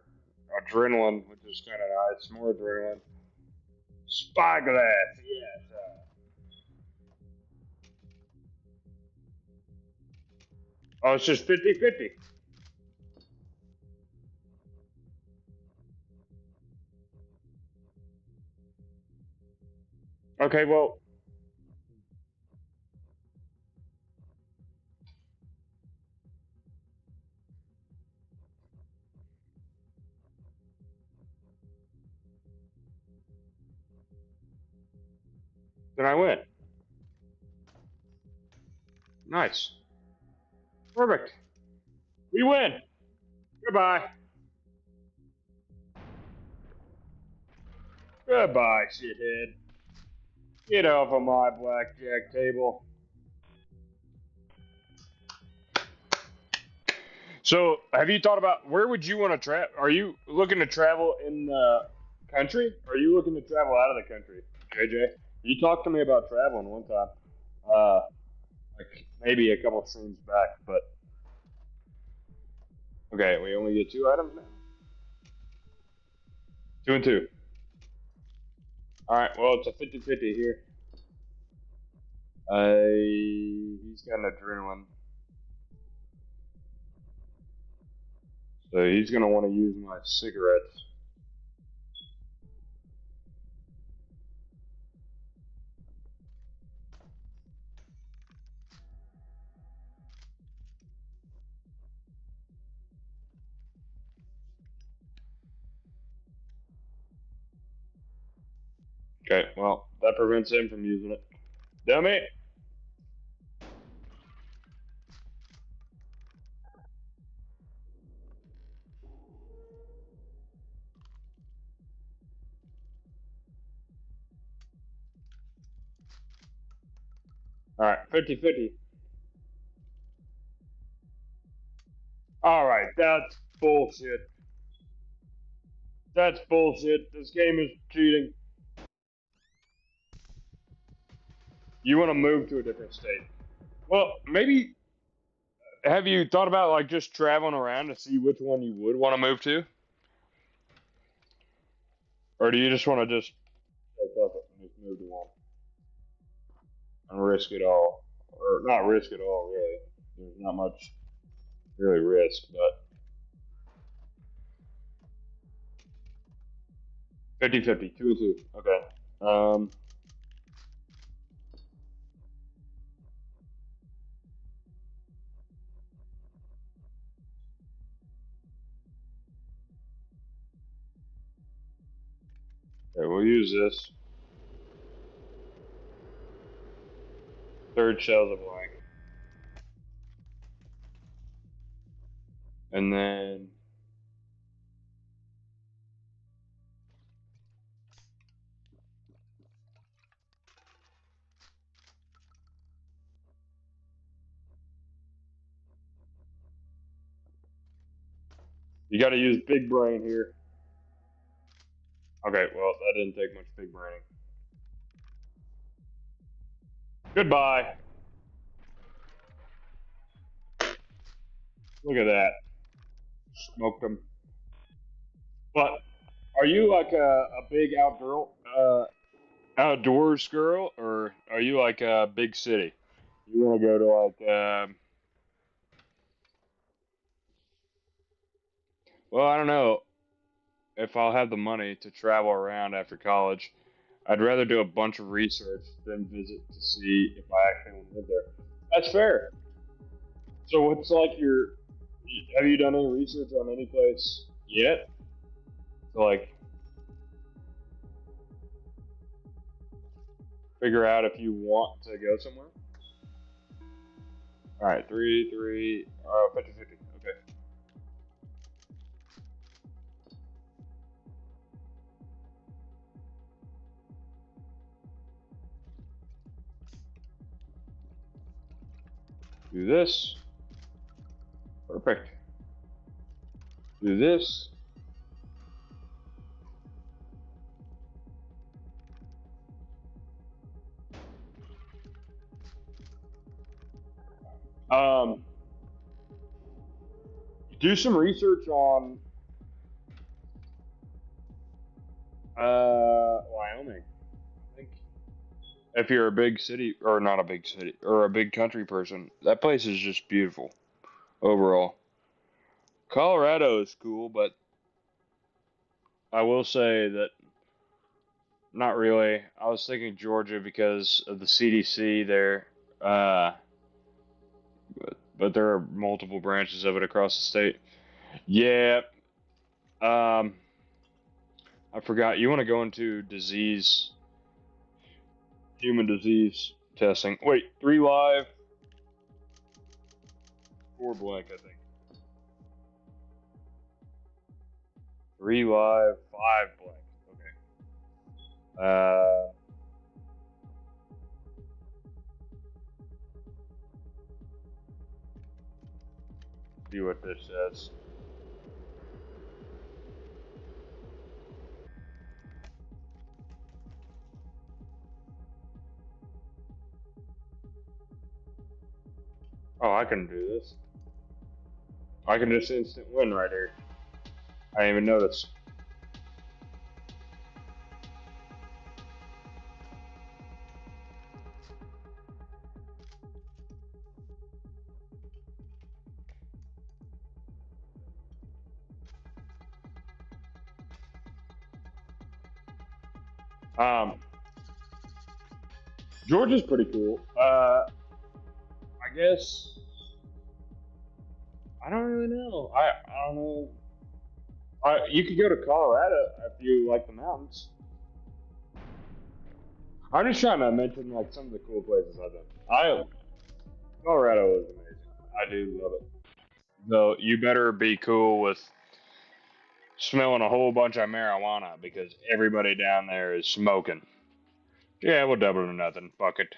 Adrenaline, which is kind of nice. More adrenaline. Spyglass. Yes. Oh, it's just 50-50. Okay, well. Then I win. Nice. Perfect. We win. Goodbye. Goodbye, shithead. Get off of my blackjack table. So, have you thought about where would you want to travel? Are you looking to travel in the country? Or are you looking to travel out of the country, JJ? You talked to me about traveling one time, like maybe a couple streams back, but okay, we only get 2 items now. 2 and 2. All right, well it's a 50-50 here. He's got an adrenaline, so he's gonna want to use my cigarettes. Okay, well, that prevents him from using it. Dummy! Alright, 50-50. Alright, that's bullshit. That's bullshit. This game is cheating. You want to move to a different state. Well, maybe. Have you thought about like just traveling around to see which one you would want to move to? Or do you just want to just say fuck it and just move to one and risk it all? Or not risk it all, really. There's not much really risk, but 50-50, 2 and 2. Okay. Okay, we'll use this. Third shell's a blank. And then you got to use big brain here. Okay, well, that didn't take much big braining. Goodbye. Look at that. Smoked them. But are you like a big outdoors girl, or are you like a big city? You want to go to like, well, I don't know if I'll have the money to travel around after college. I'd rather do a bunch of research than visit to see if I actually want to live there. That's fair. So what's like your? Have you done any research on any place yet? To like figure out if you want to go somewhere. All right, 3, 50-50. Okay. Do this. Perfect. Do this. Um, do some research on Wyoming. I think if you're a big city or not a big city or a big country person, that place is just beautiful overall. Colorado is cool, but I will say that not really. I was thinking Georgia because of the CDC there, uh, but there are multiple branches of it across the state. Yeah. Um, I forgot. You want to go into human disease testing. Wait, 3 live, 4 blank, I think. 3 live, 5 blank. Okay. See what this says. Oh, I can do this. I can just instant win right here. I didn't even notice. Um, Georgia's pretty cool. I guess I don't really know. I don't know. You could go to Colorado if you like the mountains. I'm just trying to mention like some of the cool places I've been. Colorado is amazing. I do love it. Though you better be cool with smelling a whole bunch of marijuana because everybody down there is smoking. Yeah, we'll double to nothing. Fuck it.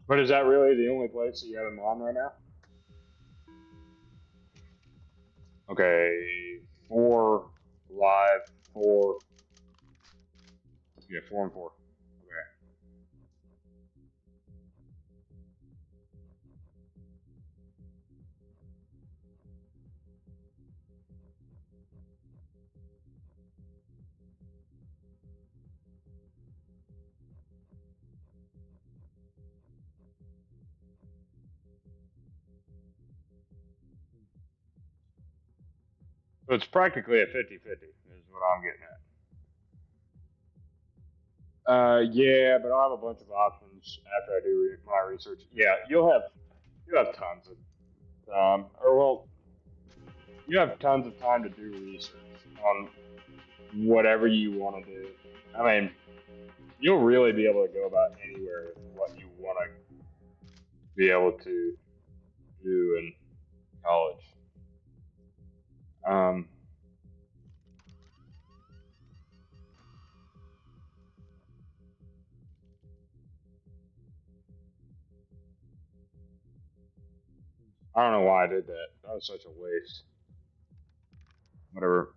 But is that really the only place that you have in mind right now? Okay, four live, four. Yeah, 4 and 4. Okay. So it's practically a 50-50 is what I'm getting at. Yeah, but I'll have a bunch of options after I do my research. Yeah, you have tons of or well, you have tons of time to do research on whatever you want to do. I mean, you'll really be able to go about anywhere with what you want to be able to do in college. Um, I don't know why I did that. That was such a waste. Whatever.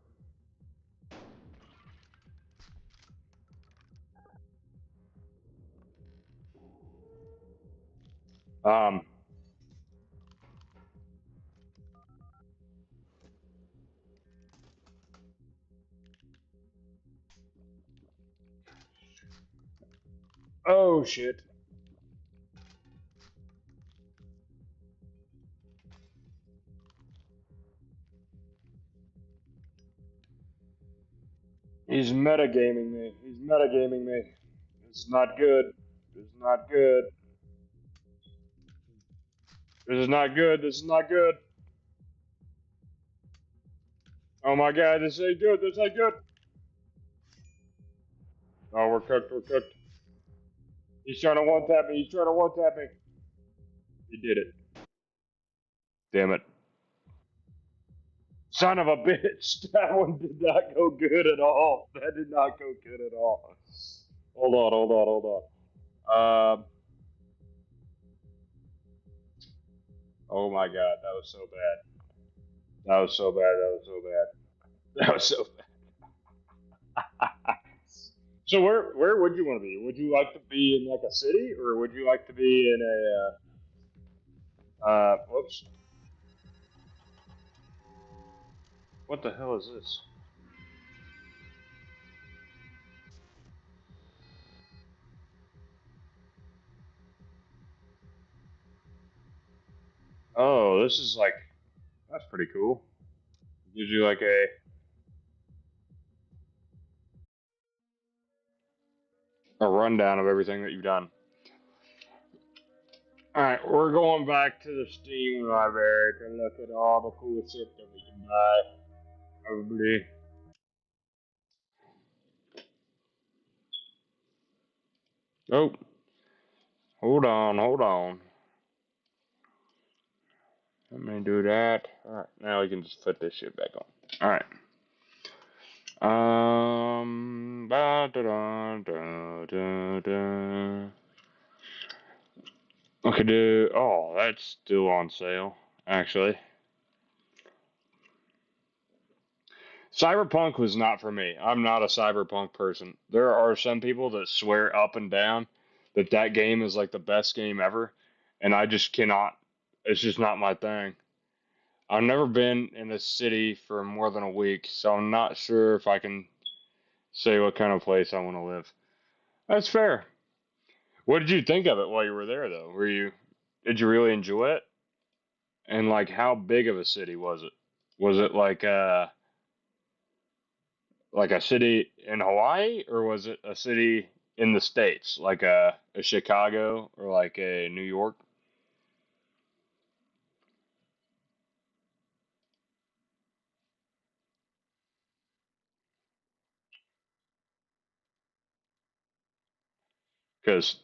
Um, oh shit. He's metagaming me. He's metagaming me. This is not good. This is not good. This is not good. This is not good. Oh my god, this ain't good. This ain't good. Oh, we're cooked. We're cooked. He's trying to one tap me. He's trying to one tap me. He did it. Damn it. Son of a bitch. That one did not go good at all. That did not go good at all. Hold on, hold on, hold on. Oh my god, that was so bad. That was so bad. That was so bad. That was so bad. So where would you want to be? Would you like to be in like a city, or would you like to be in whoops, what the hell is this? Oh, this is like that's pretty cool. Gives you like a rundown of everything that you've done. All right, we're going back to the Steam library to look at all the cool shit that we can buy. Probably. Oh, hold on, hold on. Let me do that. All right, now we can just put this shit back on. All right. Da, da, da, da, da. Okay, dude. Oh, that's still on sale, actually. Cyberpunk was not for me. I'm not a cyberpunk person. There are some people that swear up and down that that game is like the best game ever, and I just cannot. It's just not my thing. I've never been in a city for more than a week, so I'm not sure if I can say what kind of place I want to live. That's fair. What did you think of it while you were there, though? Did you really enjoy it? And like, how big of a city was it? Was it like a city in Hawaii, or was it a city? in the States, like a Chicago or like a New York? Because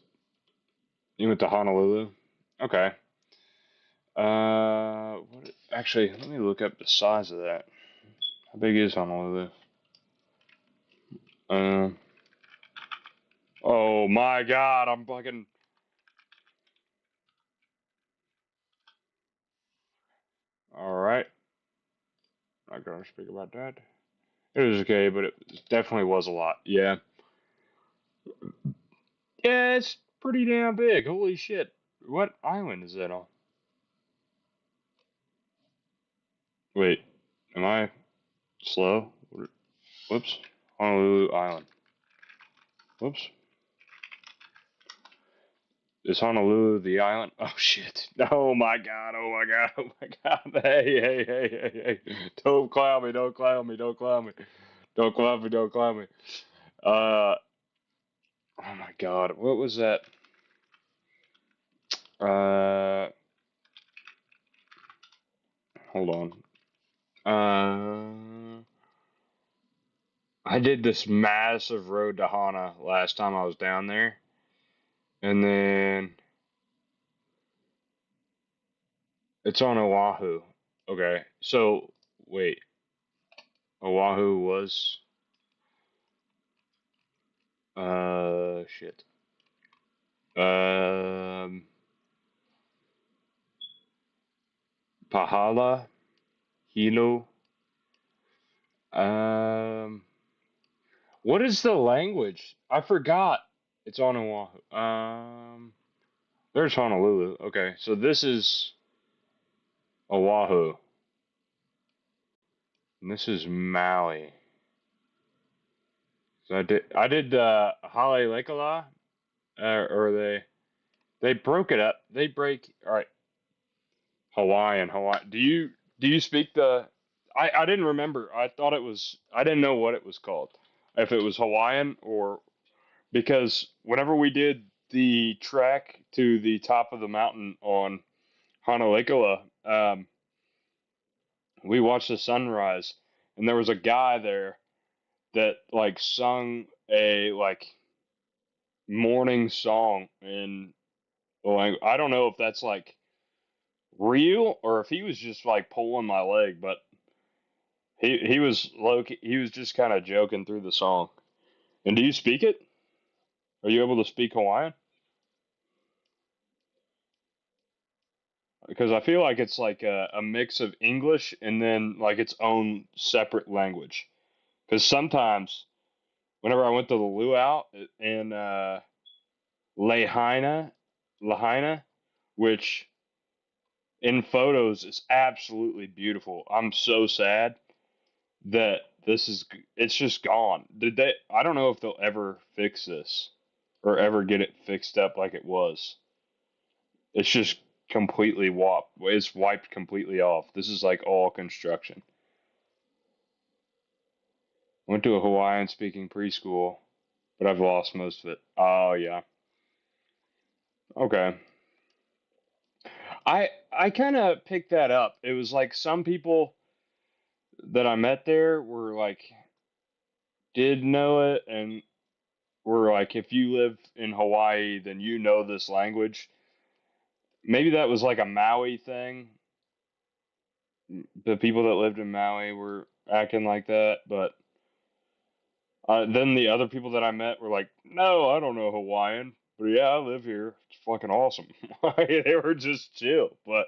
you went to Honolulu. Okay. Actually, let me look up the size of that. How big is Honolulu? Uh, oh my God, I'm fucking. All right. Not gonna speak about that. It was okay, but it definitely was a lot. Yeah. Yeah, it's pretty damn big. Holy shit. What island is that on? Wait, am I slow? Whoops. Honolulu Island. Whoops. Is Honolulu the island? Oh shit. Oh my god, oh my god, oh my god. Hey, hey, hey, hey, hey. Don't clown me, don't clown me, don't clown me. Don't clown me, don't clown me. Uh, oh my god, what was that? Uh, hold on. I did this massive road to Hana last time I was down there. And then it's on Oahu. Okay, so wait, Oahu was shit. Um, Pahala, Hilo. Um, what is the language? I forgot. It's on Oahu. There's Honolulu. Okay, so this is Oahu, and this is Maui. So I did Haleakala, or they broke it up. They break. All right, Hawaii. Do you speak the? I didn't remember. I thought it was. I didn't know what it was called. If it was Hawaiian or because whenever we did the trek to the top of the mountain on Honolulu, we watched the sunrise, and there was a guy there that like sung a like morning song in like I don't know if that's like real or if he was just like pulling my leg, but he was low he was just kind of joking through the song. And do you speak it? Are you able to speak Hawaiian? Because I feel like it's like a mix of English and then like its own separate language. Because sometimes whenever I went to the luau in Lahaina, Lahaina, which in photos is absolutely beautiful. I'm so sad that it's just gone. Did they? I don't know if they'll ever fix this or ever get it fixed up like it was. It's just completely wiped. It's wiped completely off. This is like all construction. Went to a Hawaiian speaking preschool, but I've lost most of it. Oh yeah. Okay. I kind of picked that up. It was like some people that I met there were like did know it and were like if you live in Hawaii then you know this language. Maybe that was like a Maui thing. The people that lived in Maui were acting like that, but then the other people that I met were like, "No, I don't know Hawaiian, but yeah, I live here. It's fucking awesome." They were just chill, but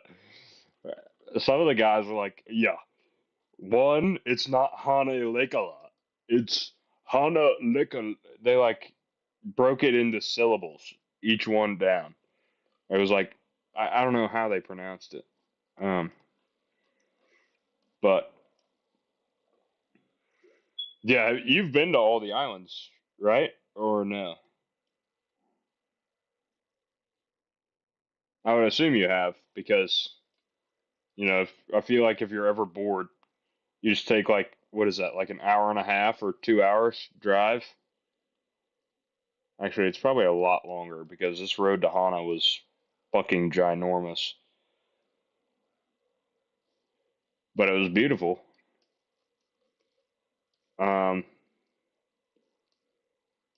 some of the guys were like, "Yeah, one, it's not Hanalekala, it's Hanalekala." They like broke it into syllables, each one down. It was like I don't know how they pronounced it, um, but yeah, you've been to all the islands, right? Or no? I would assume you have because I feel like if you're ever bored, you just take like what is that, like an hour and a half or 2 hours drive? Actually, it's probably a lot longer because this road to Hana was fucking ginormous. But it was beautiful. Um,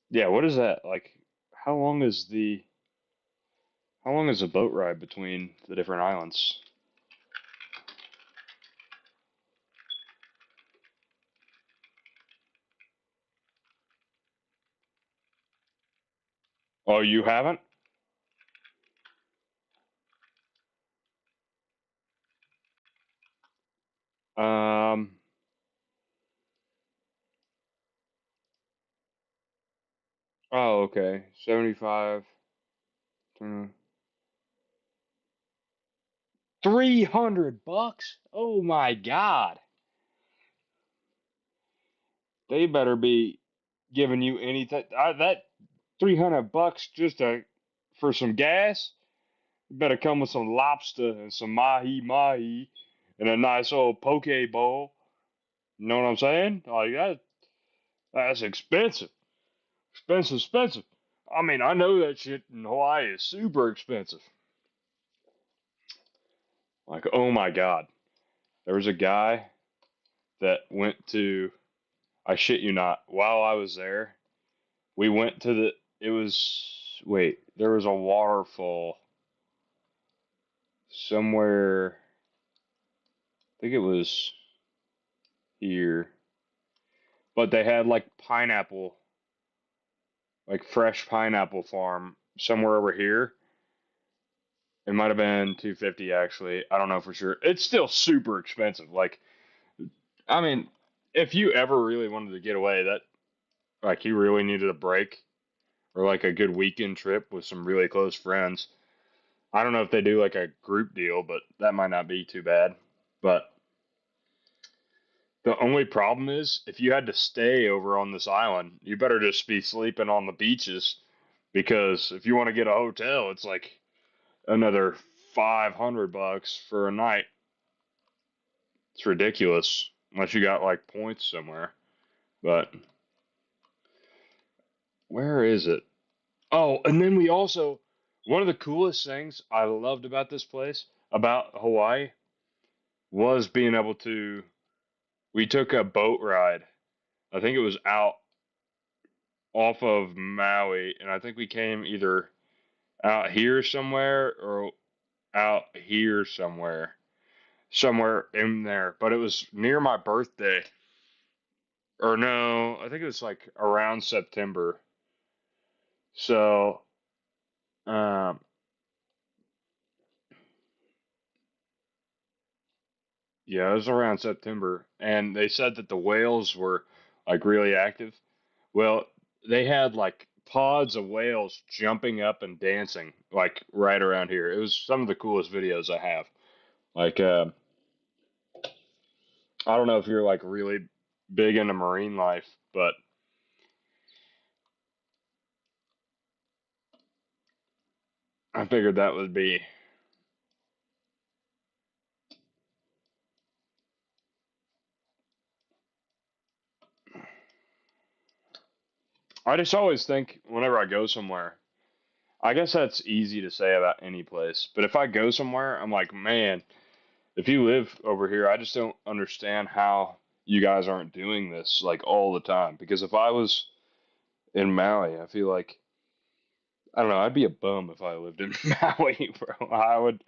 yeah, what is that? Like, how long is the how long is the boat ride between the different islands? Oh, you haven't? Um, oh, okay. 75. 300 bucks? Oh my God. They better be giving you anything. That 300 bucks just for some gas. You better come with some lobster and some mahi mahi and a nice old poke bowl. You know what I'm saying? Like that's expensive. Expensive, expensive. I mean, I know that shit in Hawaii is super expensive. Like, oh my God. There was a guy that went to, I shit you not, while I was there, we went to there was a waterfall somewhere, I think it was here, but they had like pineapple, like fresh pineapple farm somewhere over here. It might have been 250 actually. I don't know for sure. It's still super expensive. Like, I mean, if you ever really wanted to get away, that like you really needed a break or like a good weekend trip with some really close friends. I don't know if they do like a group deal, but that might not be too bad. But the only problem is if you had to stay over on this island, you better just be sleeping on the beaches because if you want to get a hotel, it's like another 500 bucks for a night. It's ridiculous unless you got like points somewhere. But where is it? Oh, and then we also one of the coolest things I loved about this place, about Hawaii, was being able to we took a boat ride. I think it was out off of Maui, and I think we came either out here somewhere or out here somewhere, somewhere in there. But it was near my birthday, or no, I think it was like around September. So, um, yeah, it was around September, and they said that the whales were like really active. Well, they had like pods of whales jumping up and dancing like right around here. It was some of the coolest videos I have. Like, I don't know if you're like really big into marine life, but I figured that would be. I just always think whenever I go somewhere, I guess that's easy to say about any place, but if I go somewhere, I'm like, man, if you live over here, I just don't understand how you guys aren't doing this like all the time. Because if I was in Maui, I feel like I don't know, I'd be a bum if I lived in Maui, bro. I would.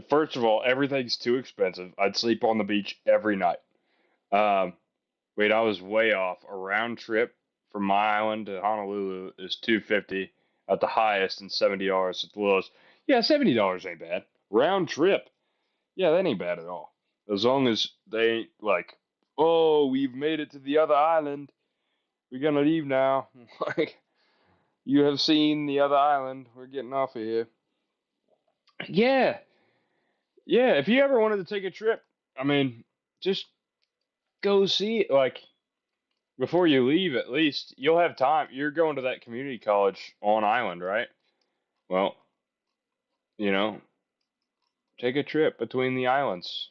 First of all, everything's too expensive. I'd sleep on the beach every night. Um, Wait, I was way off. A round trip from my island to Honolulu is 250 at the highest and $70 at the lowest. Yeah, $70 ain't bad. Round trip. Yeah, that ain't bad at all. As long as they ain't like, oh, we've made it to the other island. We're gonna leave now. Like, you have seen the other island. We're getting off of here. Yeah, yeah. If you ever wanted to take a trip, I mean, just go see it. Like, before you leave, at least you'll have time. You're going to that community college on island, right? Well, you know, take a trip between the islands.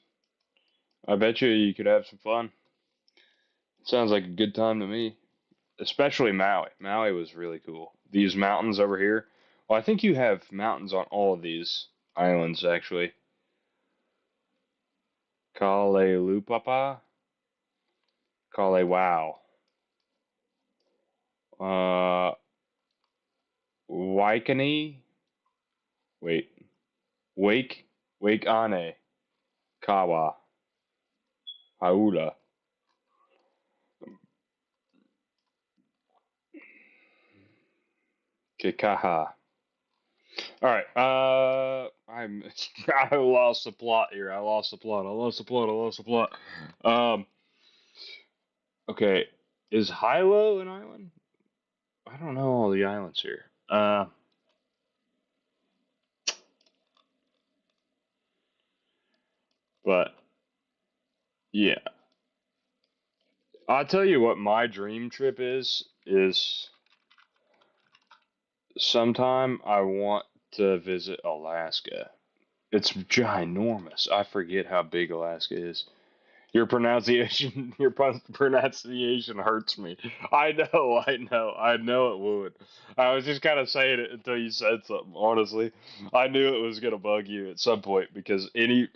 I bet you could have some fun. Sounds like a good time to me. Especially Maui. Maui was really cool. these mountains over here. Well, I think you have mountains on all of these islands, actually. Kalelupapa? Kalewau. Uh, Waikani? Wait. Wakeane. Kawa. Haula. Kekaha. All right. I'm. I lost the plot here. I lost the plot. Um. Okay. Is Hilo an island? I don't know all the islands here. But yeah, I'll tell you what my dream trip is sometime I want to visit Alaska. It's ginormous. I forget how big Alaska is. Your pronunciation hurts me. I know it would. I was just kind of saying it until you said something. Honestly, I knew it was gonna bug you at some point because it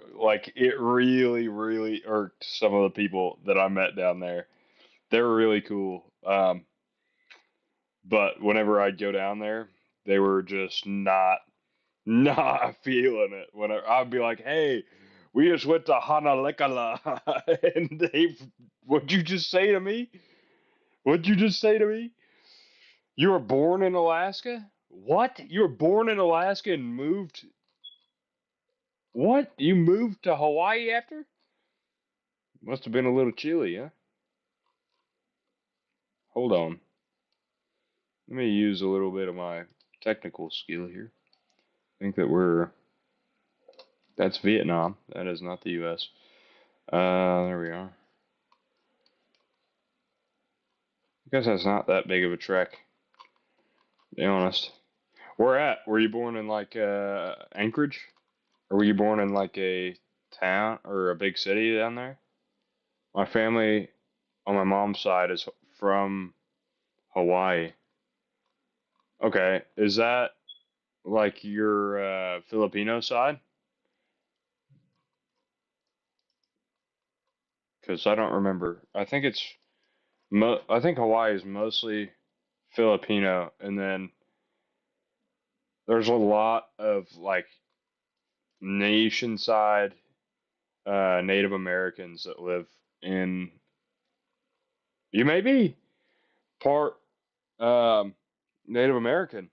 really, really irked some of the people that I met down there. They were really cool. But whenever I'd go down there, they were just not feeling it. Whenever I'd be like, "Hey, we just went to Hanalekala," and what'd you just say to me? What'd you just say to me? You were born in Alaska? What? You were born in Alaska and moved? What? You moved to Hawaii after? Must have been a little chilly, huh? Hold on. Let me use a little bit of my technical skill here. I think that's Vietnam. That is not the U.S. There we are. I guess that's not that big of a trek, to be honest. Where at? Were you born in like Anchorage? Or were you born in like a town or a big city down there? My family on my mom's side is from Hawaii. Okay, is that like your Filipino side? Because I don't remember. I think Hawaii is mostly Filipino, and then there's a lot of like nation side Native Americans that live in. You may be part um, Native American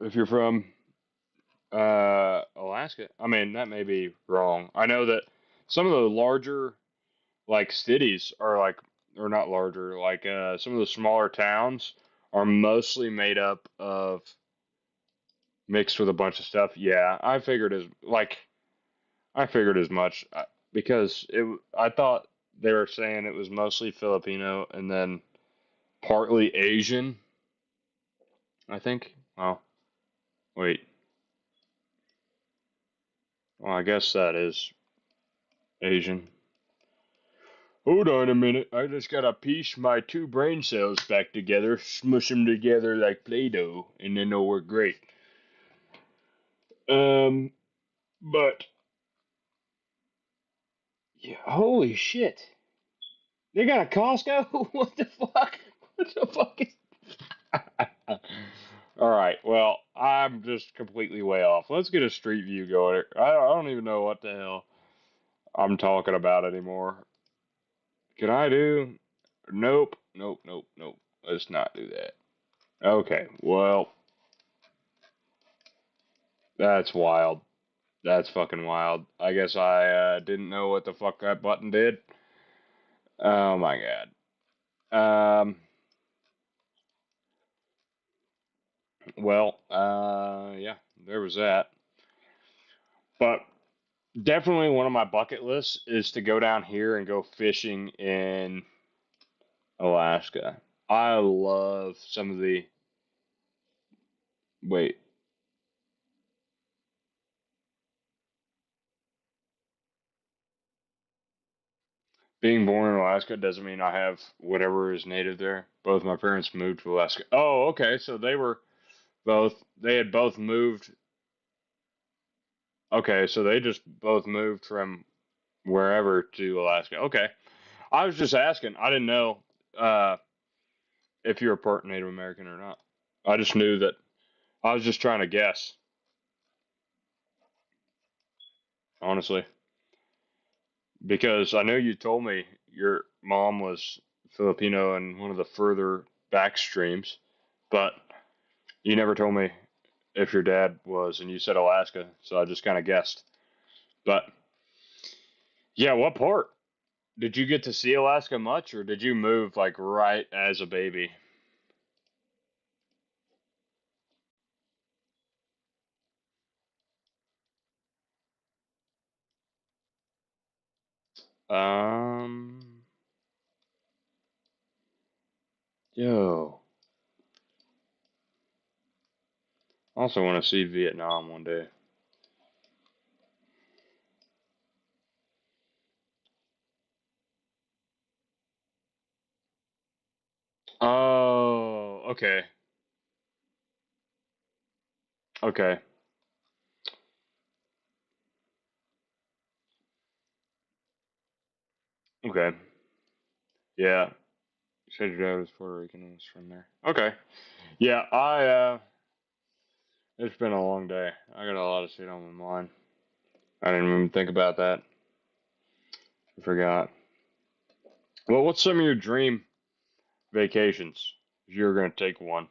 if you're from Alaska. I mean, that may be wrong. I know that some of the larger like cities are like, or not larger, like some of the smaller towns are mostly made up of mixed with a bunch of stuff. Yeah, I figured as much because I thought they were saying it was mostly Filipino and then partly Asian. I think. Oh, wait. Well, I guess that is Asian. Hold on a minute. I just gotta piece my two brain cells back together, smush them together like Play-Doh, and then they'll work great. Um, but yeah, holy shit! They got a Costco? What the fuck? What the fuck is? All right. Well, I'm just completely way off. Let's get a street view going. I don't even know what the hell I'm talking about anymore. Can I do? Nope. Nope. Nope. Nope. Let's not do that. Okay. Well, that's wild. That's fucking wild. I guess I didn't know what the fuck that button did. Oh my god. Well, yeah, there was that. But definitely one of my bucket lists is to go down here and go fishing in Alaska. I love some of the. Wait. being born in Alaska doesn't mean I have whatever is native there. Both my parents moved to Alaska. Oh, okay. So they had both moved. Okay, so they just both moved from wherever to Alaska. Okay. I was just asking. I didn't know uh, if you were part Native American or not. I just knew that I was just trying to guess, honestly, because I know you told me your mom was Filipino in one of the further back streams, but you never told me if your dad was, and you said Alaska, so I just kind of guessed. But yeah, what part? Did you get to see Alaska much, or did you move like right as a baby? Um, yo, I also want to see Vietnam one day. Oh, okay, okay, okay. Yeah, you said your dad was Puerto Rican and was from there. Okay. Yeah, it's been a long day. I got a lot of shit on my mind. I didn't even think about that. I forgot. Well, what's some of your dream vacations? If you were gonna take one.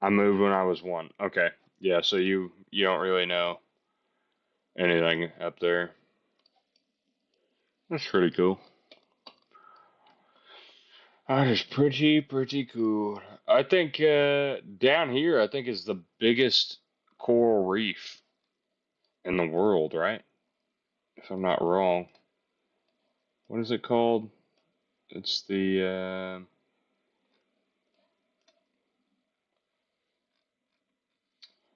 I moved when I was one. Okay. Yeah, so you don't really know anything up there. That's pretty cool. That is pretty cool. I think down here, I think is the biggest coral reef in the world, right? If I'm not wrong. What is it called? It's the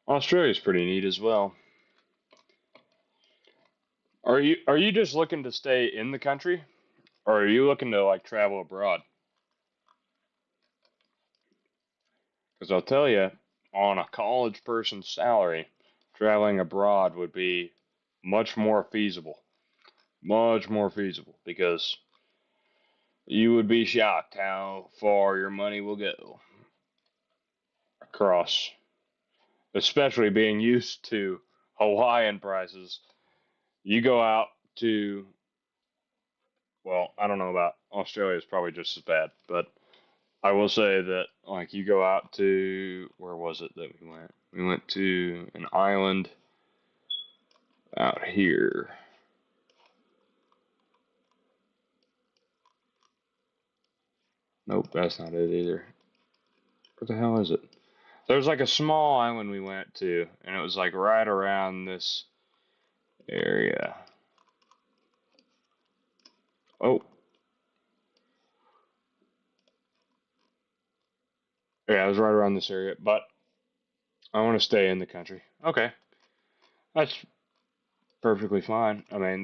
Australia's pretty neat as well. Are you just looking to stay in the country, or are you looking to like travel abroad? Because I'll tell you, on a college person's salary, traveling abroad would be much more feasible. Much more feasible because you would be shocked how far your money will go across, especially being used to Hawaiian prices. You go out to, well, I don't know about Australia, it's probably just as bad, but I will say that, like, you go out to, where was it that we went? We went to an island out here. Nope, that's not it either. What the hell is it? There's like a small island we went to, and it was like right around this area. Oh, yeah, it was right around this area, but I want to stay in the country. Okay, that's perfectly fine. I mean,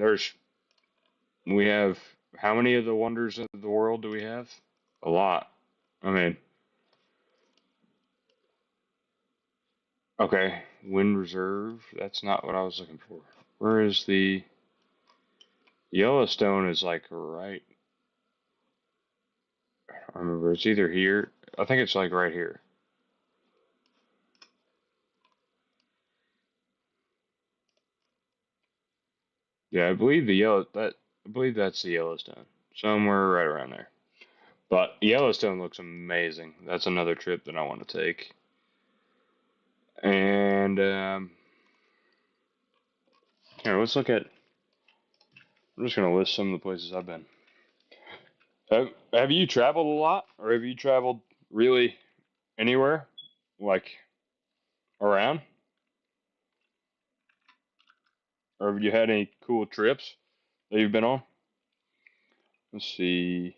we have, how many of the wonders of the world do we have? A lot. I mean, okay, wind reserve, that's not what I was looking for. Where is the, Yellowstone is like right, I don't remember, it's either here, I think it's like right here. Yeah, I believe that's the Yellowstone. Somewhere right around there. But Yellowstone looks amazing. That's another trip that I want to take. And here, let's look at. I'm just gonna list some of the places I've been. Have you traveled a lot, or have you traveled really anywhere, like around, or have you had any cool trips that you've been on? Let's see.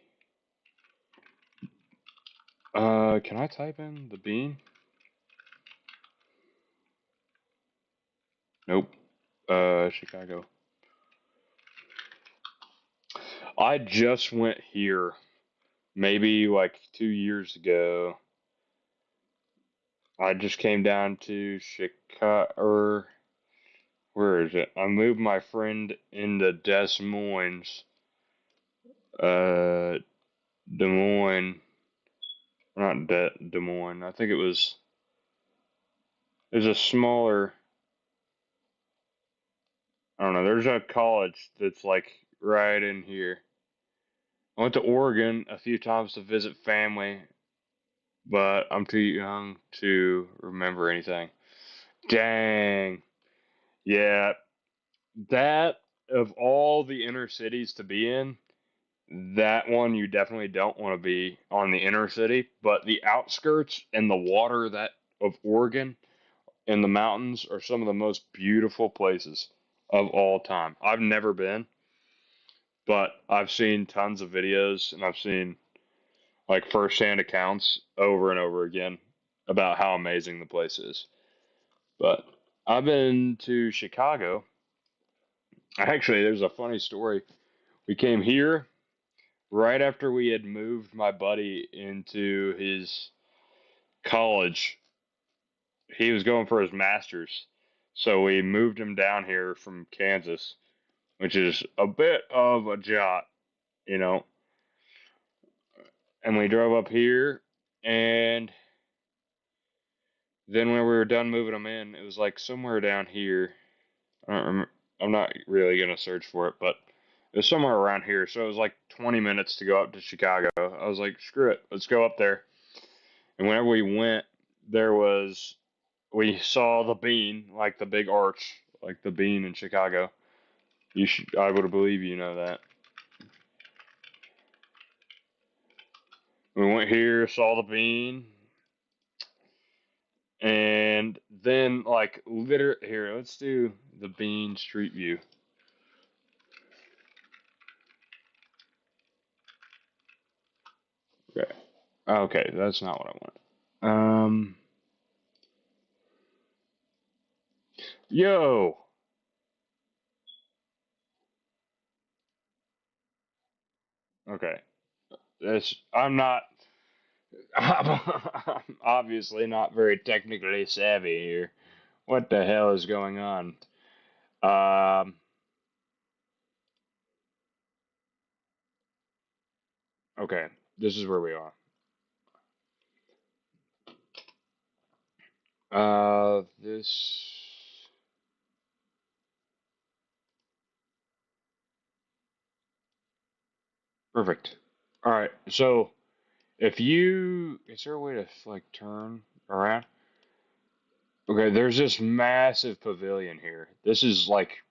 Can I type in the bean? Nope. Chicago. I just went here maybe like 2 years ago. I just came down to Chicago, or where is it? I moved my friend into Des Moines, uh, Des Moines, not Des Moines. I think it was a smaller. I don't know. There's a college that's like right in here. I went to Oregon a few times to visit family, but I'm too young to remember anything. Dang. Yeah, that of all the inner cities to be in, that one you definitely don't want to be on the inner city, but the outskirts and the water that of Oregon and the mountains are some of the most beautiful places of all time. I've never been, but I've seen tons of videos and I've seen like firsthand accounts over and over again about how amazing the place is. But I've been to Chicago. Actually, there's a funny story. We came here right after we had moved my buddy into his college. He was going for his master's. So we moved him down here from Kansas, which is a bit of a jaunt, you know. And we drove up here, and then when we were done moving him in, it was like somewhere down here. I don't remember. I'm not really gonna search for it, but it was somewhere around here. So it was like 20 minutes to go up to Chicago. I was like, screw it, let's go up there. And whenever we went, we saw the bean, like the big arch, like the bean in Chicago. I would believe you know that. We went here, saw the bean, and then like here, let's do the bean street view. Okay. Okay, that's not what I want. Yo. Okay. I'm not. I'm obviously not very technically savvy here. What the hell is going on? Um. Okay. This is where we are. This. Perfect. All right. So if you, is there a way to like turn around? Okay. There's this massive pavilion here. This is like,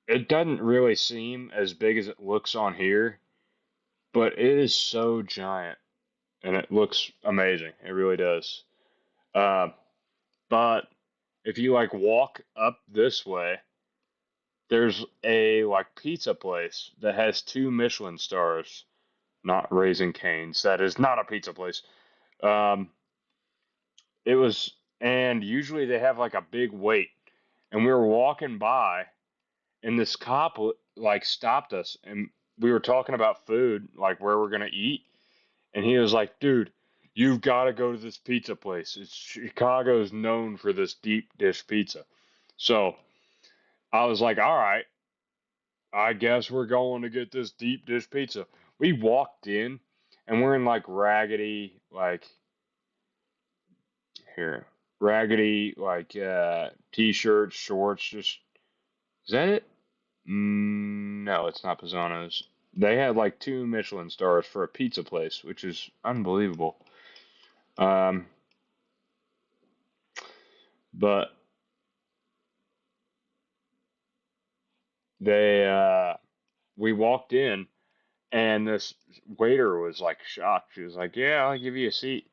it doesn't really seem as big as it looks on here, but it is so giant and it looks amazing. It really does. Uh, but if you like walk up this way, there's a like pizza place that has 2 Michelin stars, not Raising Cane's. That is not a pizza place. Um, it was, and usually they have like a big wait. And we were walking by, and this cop like stopped us, and we were talking about food, like where we're gonna eat, and he was like, "Dude, you've got to go to this pizza place. Chicago's known for this deep dish pizza." So I was like, "All right, I guess we're going to get this deep dish pizza." We walked in, and we're in like raggedy, like here, raggedy, like t-shirts, shorts. Just is that it? No, it's not Pisano's. They had like 2 Michelin stars for a pizza place, which is unbelievable. Um, but they we walked in and this waiter was like shocked. She was like, "Yeah, I'll give you a seat."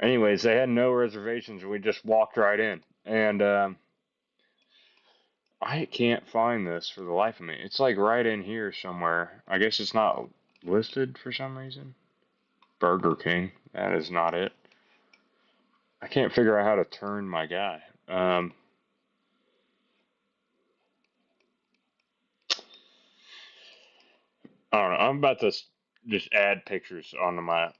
Anyways, they had no reservations and we just walked right in. And I can't find this for the life of me. It's like right in here somewhere. I guess it's not listed for some reason. Burger King. That is not it. I can't figure out how to turn my guy. I don't know. I'm about to just add pictures onto my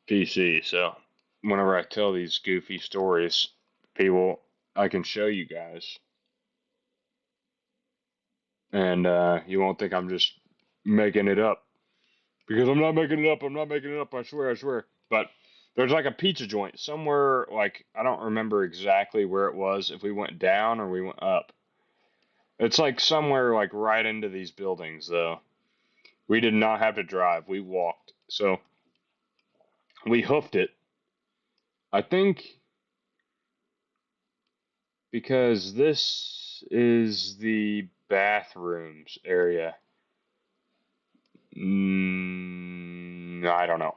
PC, so whenever I tell these goofy stories, people, I can show you guys, and you won't think I'm just making it up because I'm not making it up. I'm not making it up. I swear. I swear. But there's like a pizza joint somewhere. Like I don't remember exactly where it was. If we went down or we went up. It's like somewhere like right into these buildings though. We did not have to drive. We walked. So we hoofed it. I think because this is the bathrooms area. I don't know.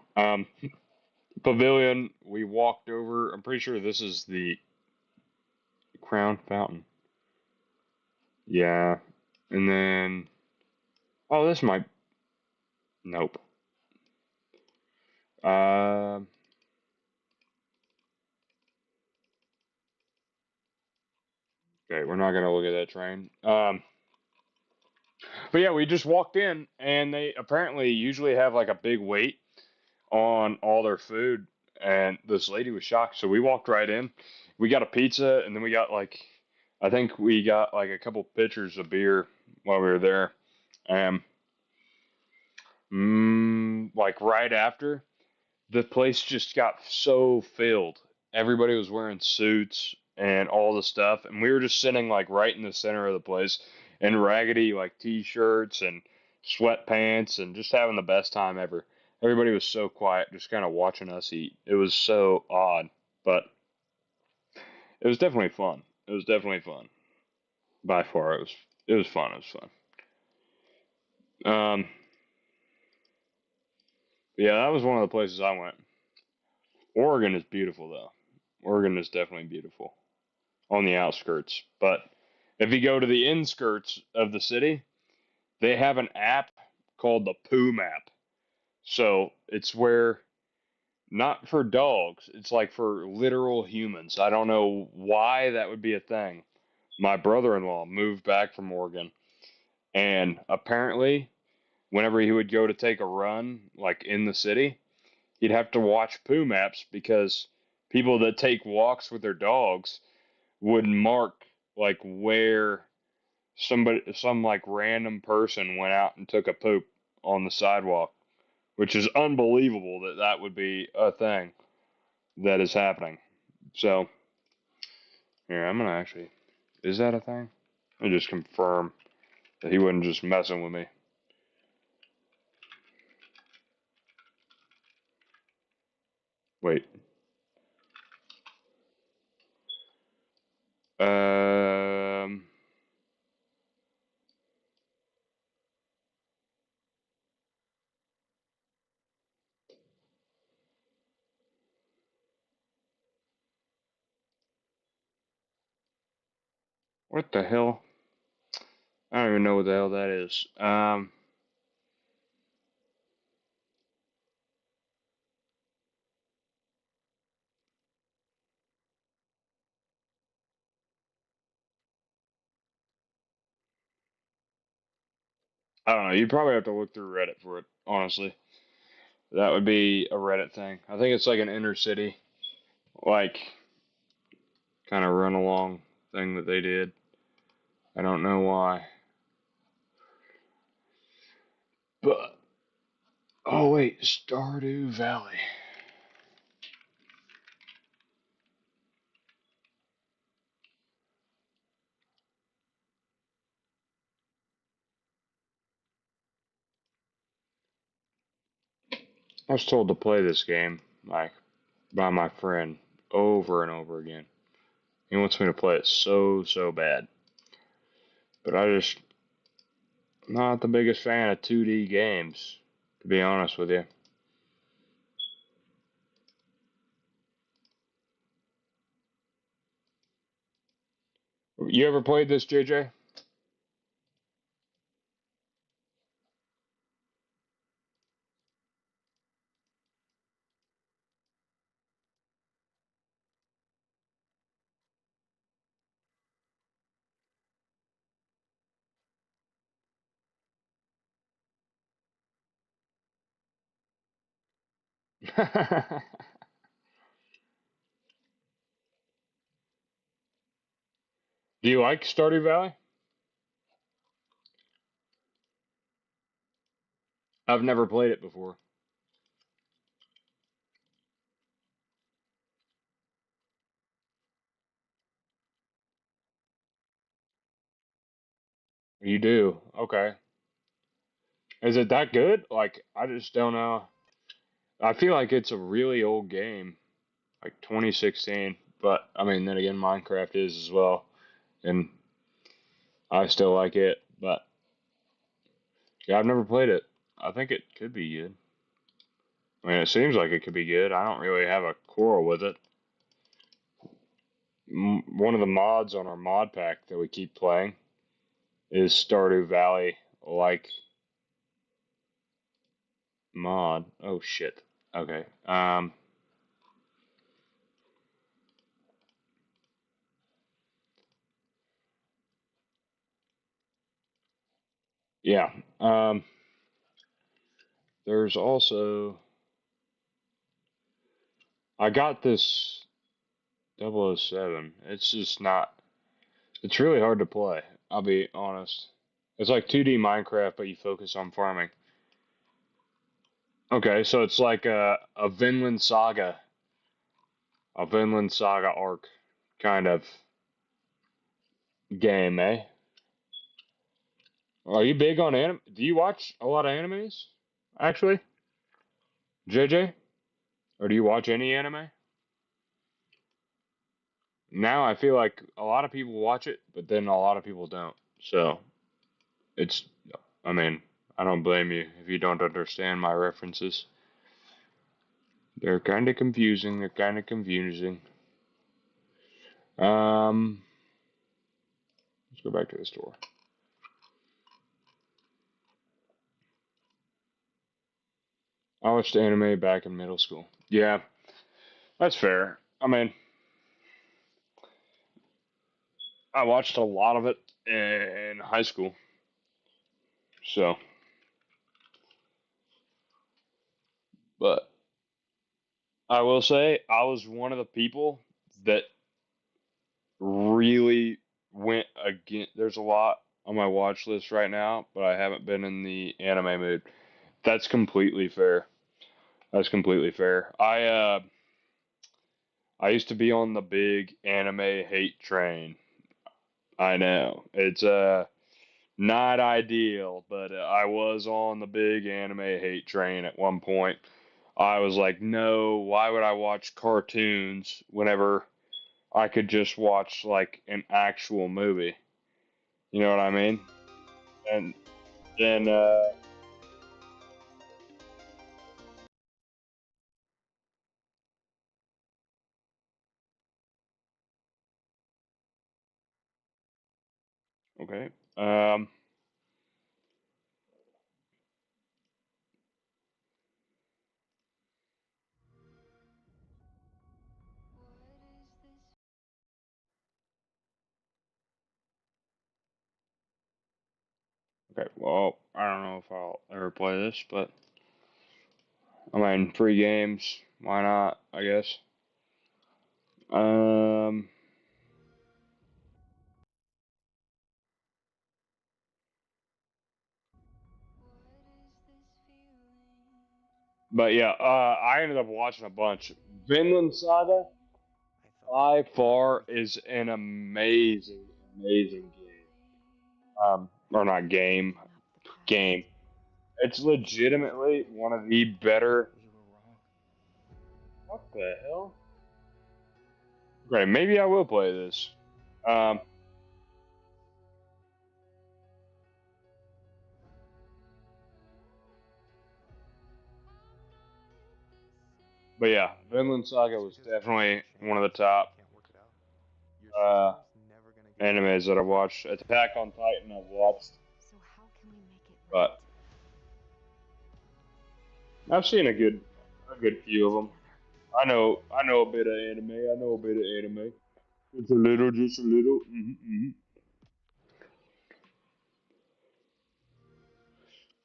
Pavilion. We walked over. I'm pretty sure this is the Crown Fountain. Yeah, and then oh, this might. Nope. Uh, okay, we're not gonna look at that train. But yeah, we just walked in, and they apparently usually have like a big wait on all their food, and this lady was shocked, so we walked right in. We got a pizza, and then we got like, I think we got like a couple pitchers of beer while we were there. Um, like right after, the place just got so filled. Everybody was wearing suits and all the stuff, and we were just sitting like right in the center of the place in raggedy like t-shirts and sweatpants and just having the best time ever. Everybody was so quiet, just kind of watching us eat. It was so odd, but it was definitely fun. It was definitely fun. By far, it was fun. It was fun. Yeah, that was one of the places I went. Oregon is beautiful though. Oregon is definitely beautiful on the outskirts. But if you go to the inskirts of the city, they have an app called the Poo Map. So it's where not for dogs, it's like for literal humans. I don't know why that would be a thing. My brother-in-law moved back from Oregon, and apparently whenever he would go to take a run like in the city, he'd have to watch poo maps because people that take walks with their dogs would mark like where some like random person went out and took a poop on the sidewalk, which is unbelievable that that would be a thing that is happening. So here, I'm gonna actually, is that a thing? I just confirm that he wasn't just messing with me. Wait. Um. What the hell? I don't even know what the hell that is. I don't know. You probably have to look through Reddit for it. Honestly, that would be a Reddit thing. I think it's like an inner city, like kind of run along thing that they did. I don't know why, but oh wait, Stardew Valley. I was told to play this game like by my friend over and over again. He wants me to play it so bad, but I just not the biggest fan of 2D games, to be honest with you. You ever played this, JJ? Do you like Stardew Valley? I've never played it before. You do? Okay. Is it that good? Like, I just don't know. I feel like it's a really old game, like 2016. But I mean, then again, Minecraft is as well, and I still like it. But yeah, I've never played it. I think it could be good. I mean, it seems like it could be good. I don't really have a quarrel with it. One of the mods on our mod pack that we keep playing is Stardew Valley like mod. Oh shit. Okay. Yeah. There's also I got this 007. It's just not. It's really hard to play. I'll be honest. It's like 2D Minecraft, but you focus on farming. Okay, so it's like a Vinland Saga arc kind of game, eh? Are you big on anime? Do you watch a lot of animes? Actually, JJ, or do you watch any anime? Now I feel like a lot of people watch it, but then a lot of people don't. So it's, I mean, I don't blame you if you don't understand my references. They're kind of confusing. They're kind of confusing. Um, let's go back to the store. I watched anime back in middle school. Yeah, that's fair. I mean, I watched a lot of it in high school. So, but I will say I was one of the people that really went again. There's a lot on my watch list right now, but I haven't been in the anime mood. That's completely fair. That's completely fair. I used to be on the big anime hate train. I know. It's not ideal, but I was on the big anime hate train at one point. I was like, "No, why would I watch cartoons whenever I could just watch like an actual movie?" You know what I mean? And then okay. Okay, well, I don't know if I'll ever play this, but I mean, free games, why not? I guess. Um, but yeah, I ended up watching a bunch. Vinland Saga by far is an amazing, amazing game. Or not game, game. It's legitimately one of the better. What the hell? Okay, maybe I will play this. Um, but yeah, Vinland Saga was definitely one of the top uh, animes that I watched. Attack on Titan I've watched, but I've seen a good few of them. I know a bit of anime. I know a bit of anime. Just a little, just a little.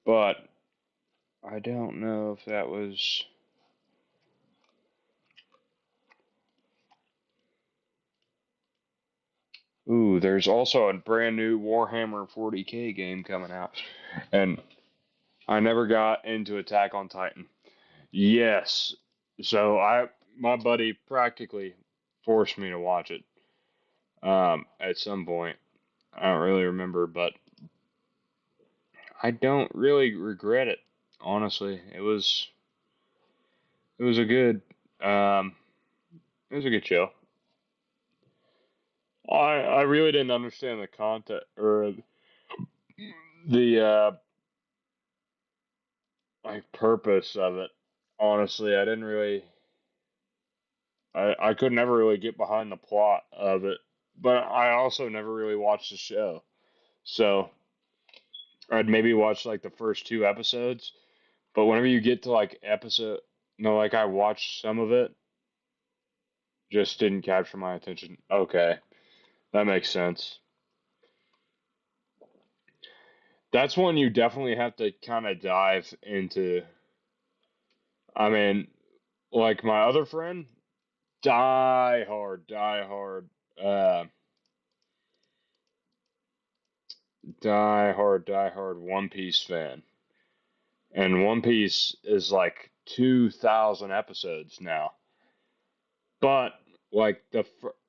But I don't know if that was. Ooh, there's also a brand new Warhammer 40K game coming out, and I never got into Attack on Titan. Yes, so my buddy practically forced me to watch it. At some point, I don't really remember, but I don't really regret it. Honestly, it was a good um, it was a good show. I really didn't understand the content or the like purpose of it. Honestly, I didn't really I could never really get behind the plot of it, but I also never really watched the show. So I'd maybe watch like the first two episodes, but whenever you get to like episode, no, like I watched some of it, just didn't capture my attention. Okay, that makes sense. That's one you definitely have to kind of dive into. I mean, like my other friend, uh, die hard One Piece fan, and One Piece is like 2,000 episodes now. But like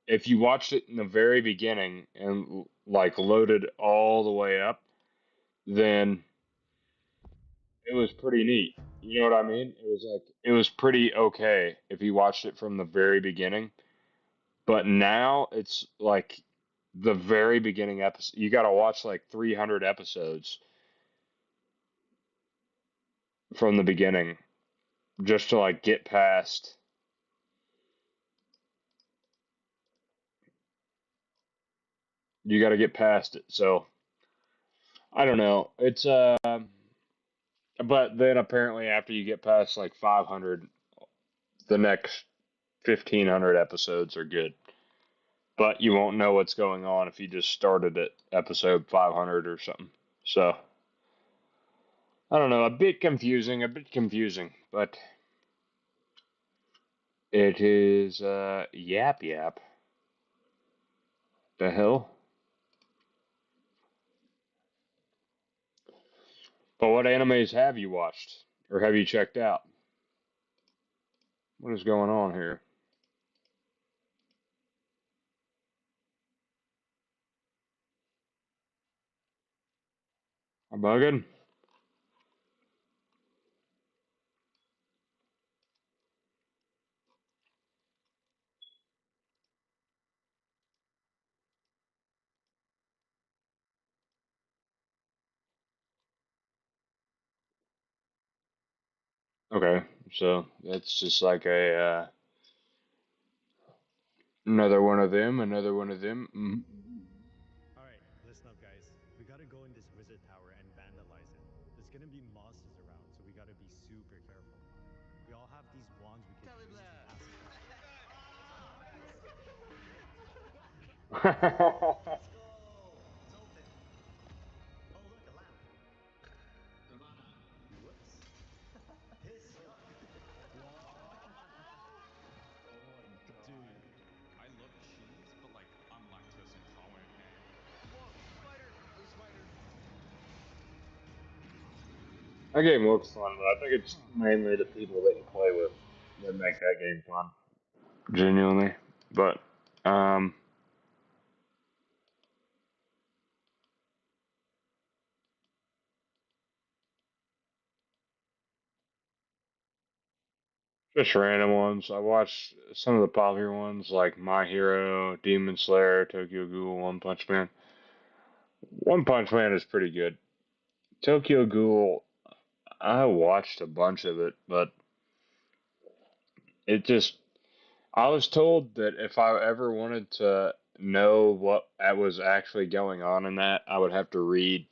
if you watched it in the very beginning and like loaded all the way up, then it was pretty neat. You know what I mean? It was pretty okay if you watched it from the very beginning. But now it's like the very beginning episode. You got to watch like 300 episodes from the beginning just to like get past. You got to get past it. So I don't know. It's but then apparently after you get past like 500, the next 1,500 episodes are good. But you won't know what's going on if you just started at episode 500 or something. So I don't know. A bit confusing, but it is yap yap. The hell? But what animes have you watched or have you checked out? What is going on here? I'm bugging. Okay, so that's just like a another one of them, another one of them. All right, listen up, guys. We gotta go in this wizard tower and vandalize it. There's gonna be monsters around, so we gotta be super careful. We all have these wands we could use to pass it. Mm. Let's go! It's open. Oh, look, a lamp. Whoops. Piss yuck. Dude, I love cheese, but like I'm lactose intolerant, man. Whoa, spider! There's a spider. That game looks fun, but I think it's mainly the people that you play with that make that game fun. Genuinely. But, just random ones. I watched some of the popular ones like My Hero, Demon Slayer, Tokyo Ghoul, One Punch Man. One Punch Man is pretty good. Tokyo Ghoul, I watched a bunch of it, but it just. I was told that if I ever wanted to know what was actually going on in that, I would have to read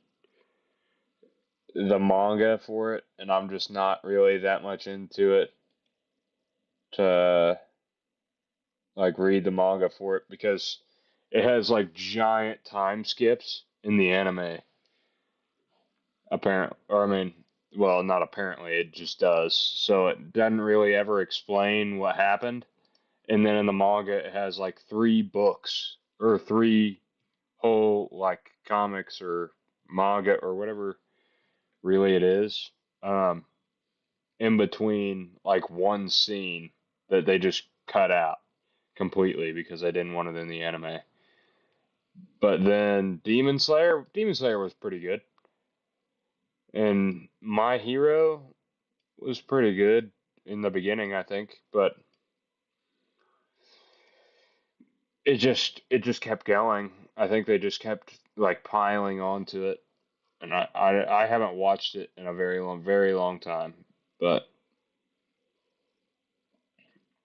the manga for it, and I'm just not really that much into it to like read the manga for it because it has like giant time skips in the anime. Apparently, or I mean, well, not apparently, it just does. So it doesn't really ever explain what happened. And then in the manga, it has like three books or three. whole like comics or manga or whatever really it is, in between like one scene that they just cut out completely because they didn't want it in the anime. But then Demon Slayer was pretty good, and My Hero was pretty good in the beginning, I think, but it just kept going. I think they just kept like piling onto it, and I haven't watched it in a very long time, but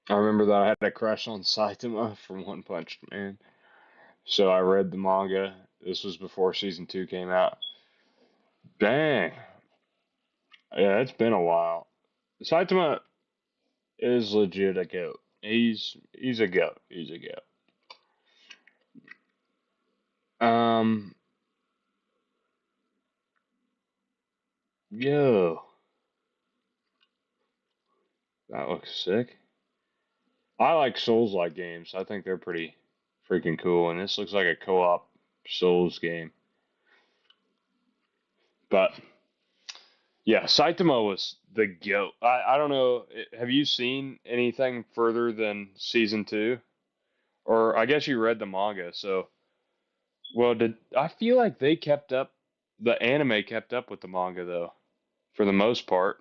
I remember that I had a crush on Saitama from One Punch Man, so I read the manga. This was before season 2 came out. Dang, yeah, it's been a while. Saitama is legit a goat. He's a goat. He's a goat. Um, yo, that looks sick. I like Souls-like games. I think they're pretty freaking cool, and this looks like a co-op Souls game. But yeah, Saitama was the goat. I don't know. Have you seen anything further than season 2? Or I guess you read the manga. So, well, did I feel like they kept up? The anime kept up with the manga though, for the most part.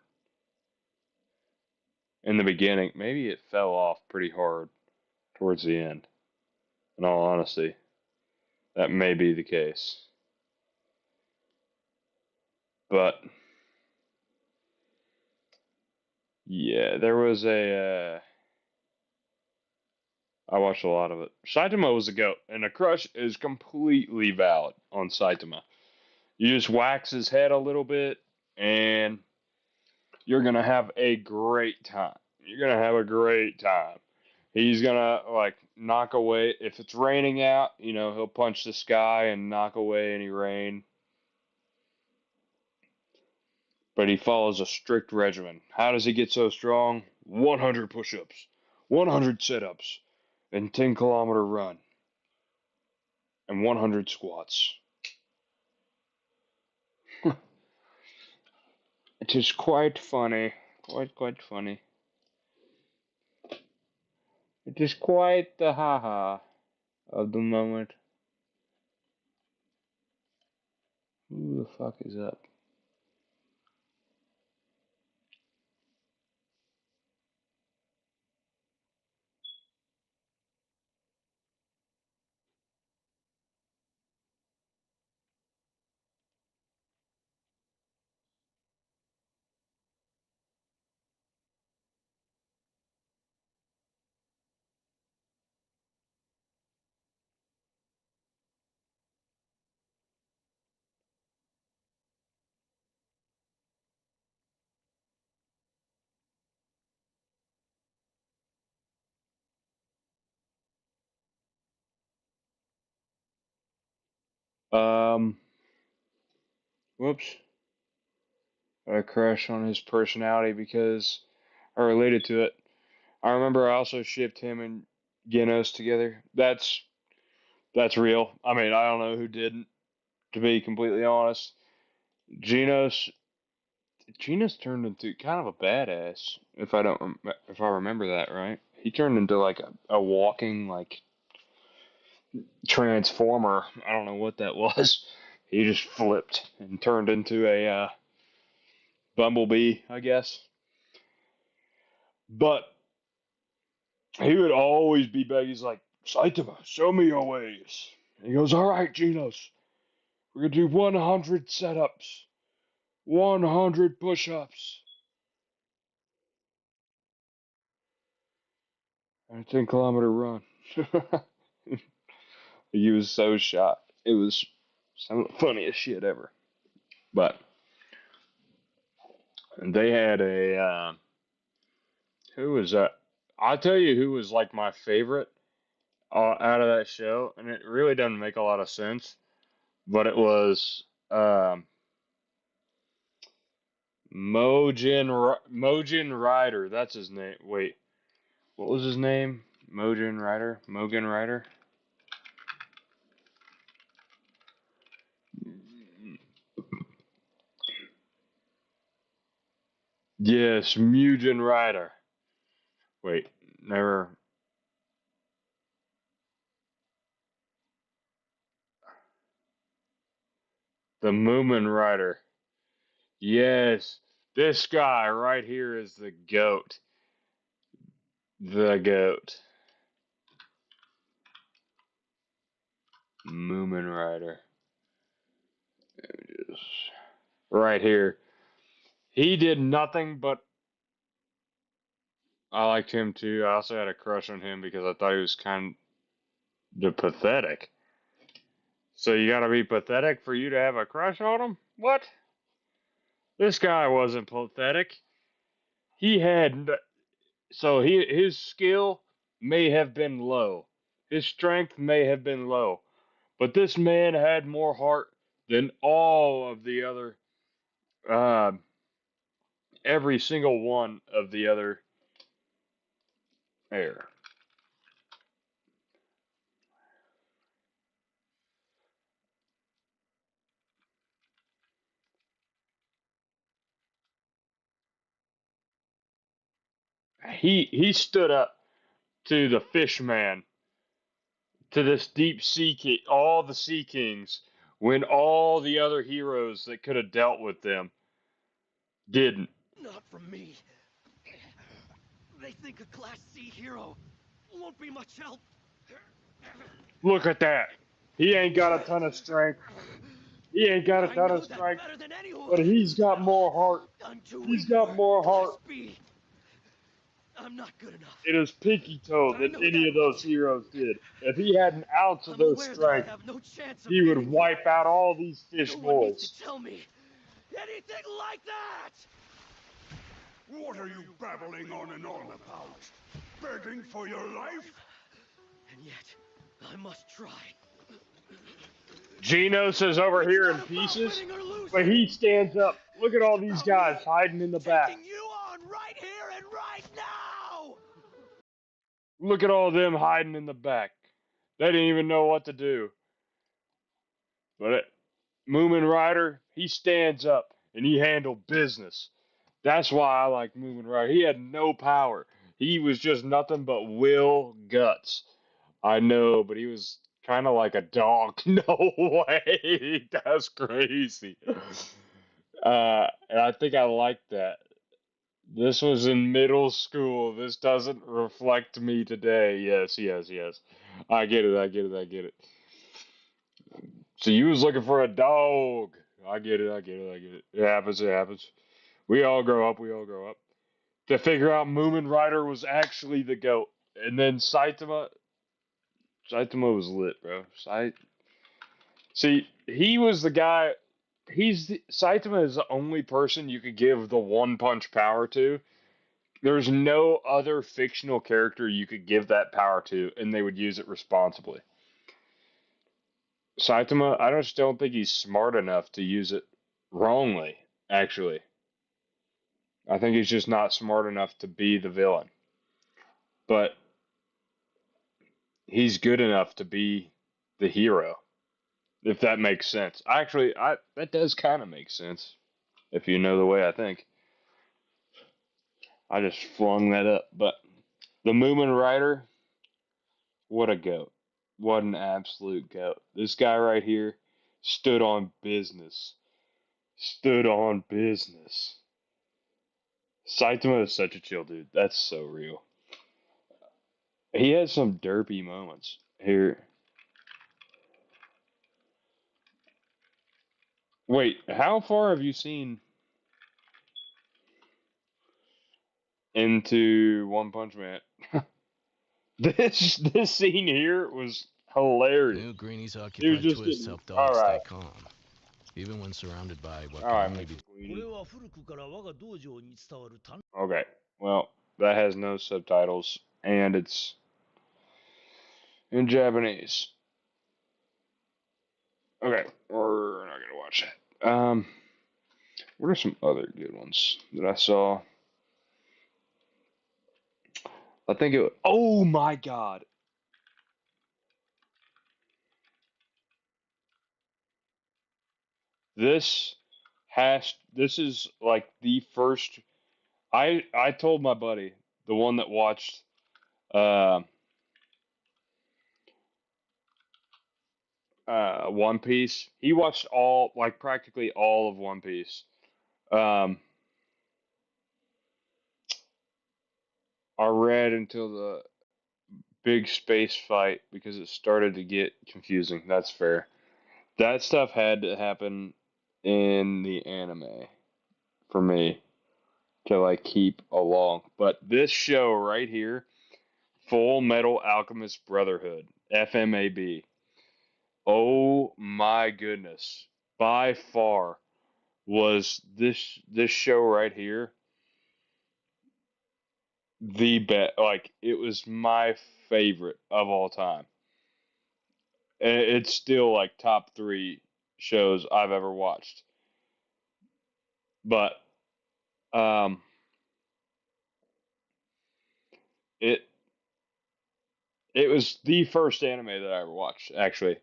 In the beginning, maybe it fell off pretty hard towards the end. In all honesty, that may be the case. But yeah, there was a. I watched a lot of it. Saitama was a goat, and a crush is completely valid on Saitama. You just wax his head a little bit, and you're gonna have a great time. You're gonna have a great time. He's gonna like knock away if it's raining out. He'll punch the sky and knock away any rain. But he follows a strict regimen. How does he get so strong? 100 push-ups, 100 sit-ups, and 10-kilometer run, and 100 squats. It is quite funny. Quite funny. It is quite the haha of the moment. Who the fuck is up? Um, whoops. I crashed on his personality because I related to it. I remember I also shipped him and Genos together. That's real. I mean, I don't know who didn't, to be completely honest. Genos Genos turned into kind of a badass, if I remember that right. He turned into like a walking like transformer. I don't know what that was. He just flipped and turned into a bumblebee, I guess. But he would always be begging. He's like, Saitama, show me your ways. And he goes, all right, Genos, we're gonna do 100 setups, 100 push-ups, and a 10-kilometer run. He was so shocked. It was some of the funniest shit ever. But they had a who was that? I'll tell you who was like my favorite out of that show, and it really doesn't make a lot of sense, but it was Mojin Rider. That's his name. Wait, what was his name? Mojin Rider. Mogen Rider. Yes, Mugen Rider. Wait, never. The Moomin Rider. Yes, this guy right here is the goat. The goat. Moomin Rider. Right here. He did nothing but. I liked him too. I also had a crush on him because I thought he was kind of pathetic. So you gotta be pathetic for you to have a crush on him? What? This guy wasn't pathetic. He had his skill may have been low. His strength may have been low. But this man had more heart than all of the other uh, every single one of the other air. He stood up to the fish man, to this deep sea king, all the sea kings, when all the other heroes that could have dealt with them didn't. Not from me. They think a Class C hero won't be much help. Look at that. He ain't got a ton of strength. He ain't got a I ton know of that strength, better than but anyone. he's got more heart. I'm too He's weak got for more Class heart B. I'm not good enough. in his pinky toe I than know any that of those much. heroes did. If he had an ounce of I'm those aware that I strength, have no chance of he would beating you. wipe out all these fish No one needs boys. to tell me anything like that! What are you babbling on and on about? Begging for your life? And yet, I must try. Genos is over It's here not in about pieces, winning or but losing. he stands up. Look at all It's these about me guys hiding in the back. taking you on right here and right now! Look at all of them hiding in the back. They didn't even know what to do. But Moomin Rider, he stands up and he handled business. That's why I like Moomin Rider. He had no power. He was just nothing but will guts. I know, but he was kind of like a dog. No way. That's crazy. And I think I like that. This was in middle school. This doesn't reflect me today. Yes, yes, yes. I get it. I get it. I get it. So you was looking for a dog. I get it. I get it. I get it. It happens. It happens. We all grow up. We all grow up. To figure out Moomin Rider was actually the goat, and then Saitama was lit, bro. See, he was the guy. Saitama is the only person you could give the one punch power to. There's no other fictional character you could give that power to, and they would use it responsibly. Saitama, I just don't think he's smart enough to use it wrongly, actually. I think he's just not smart enough to be the villain. But he's good enough to be the hero, if that makes sense. Actually, that does kind of make sense, if you know the way I think. I just flung that up. But the Moomin Rider, what a goat. What an absolute goat. This guy right here stood on business. Stood on business. Saitama is such a chill dude. That's so real. He has some derpy moments here. Wait, how far have you seen into One Punch Man? This scene here was hilarious. New Greenie's He was occupied just twists getting help all dogs right, stay calm, even when surrounded by what all can right, only be. Mr. Queenie. Okay, well that has no subtitles and it's in Japanese. Okay, we're not gonna watch that. What are some other good ones that I saw? I think it. Oh my God! This this is like the first I told my buddy, the one that watched uh, One Piece. He watched all, like practically all of One Piece. Um, I read until the big space fight because it started to get confusing. That's fair. That stuff had to happen in the anime for me to like keep along. But this show right here, Full Metal Alchemist Brotherhood, FMAB. Oh my goodness. By far was this show right here the best. Like it was my favorite of all time. It's still like top 3 shows I've ever watched. But um it it was the first anime that I ever watched actually.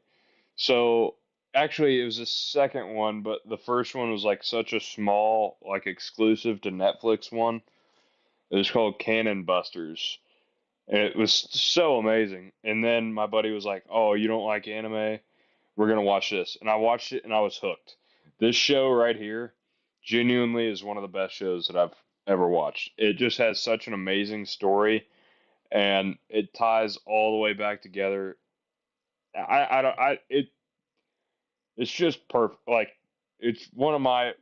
So actually it was the second one, but the first one was like such a small like exclusive to Netflix one. It was called Cannon Busters. And it was so amazing. And then my buddy was like, "Oh, you don't like anime? We're gonna watch this." And I watched it and I was hooked. This show right here genuinely is one of the best shows that I've ever watched. It just has such an amazing story and it ties all the way back together. I don't I it it's just perfect. Like it's one of my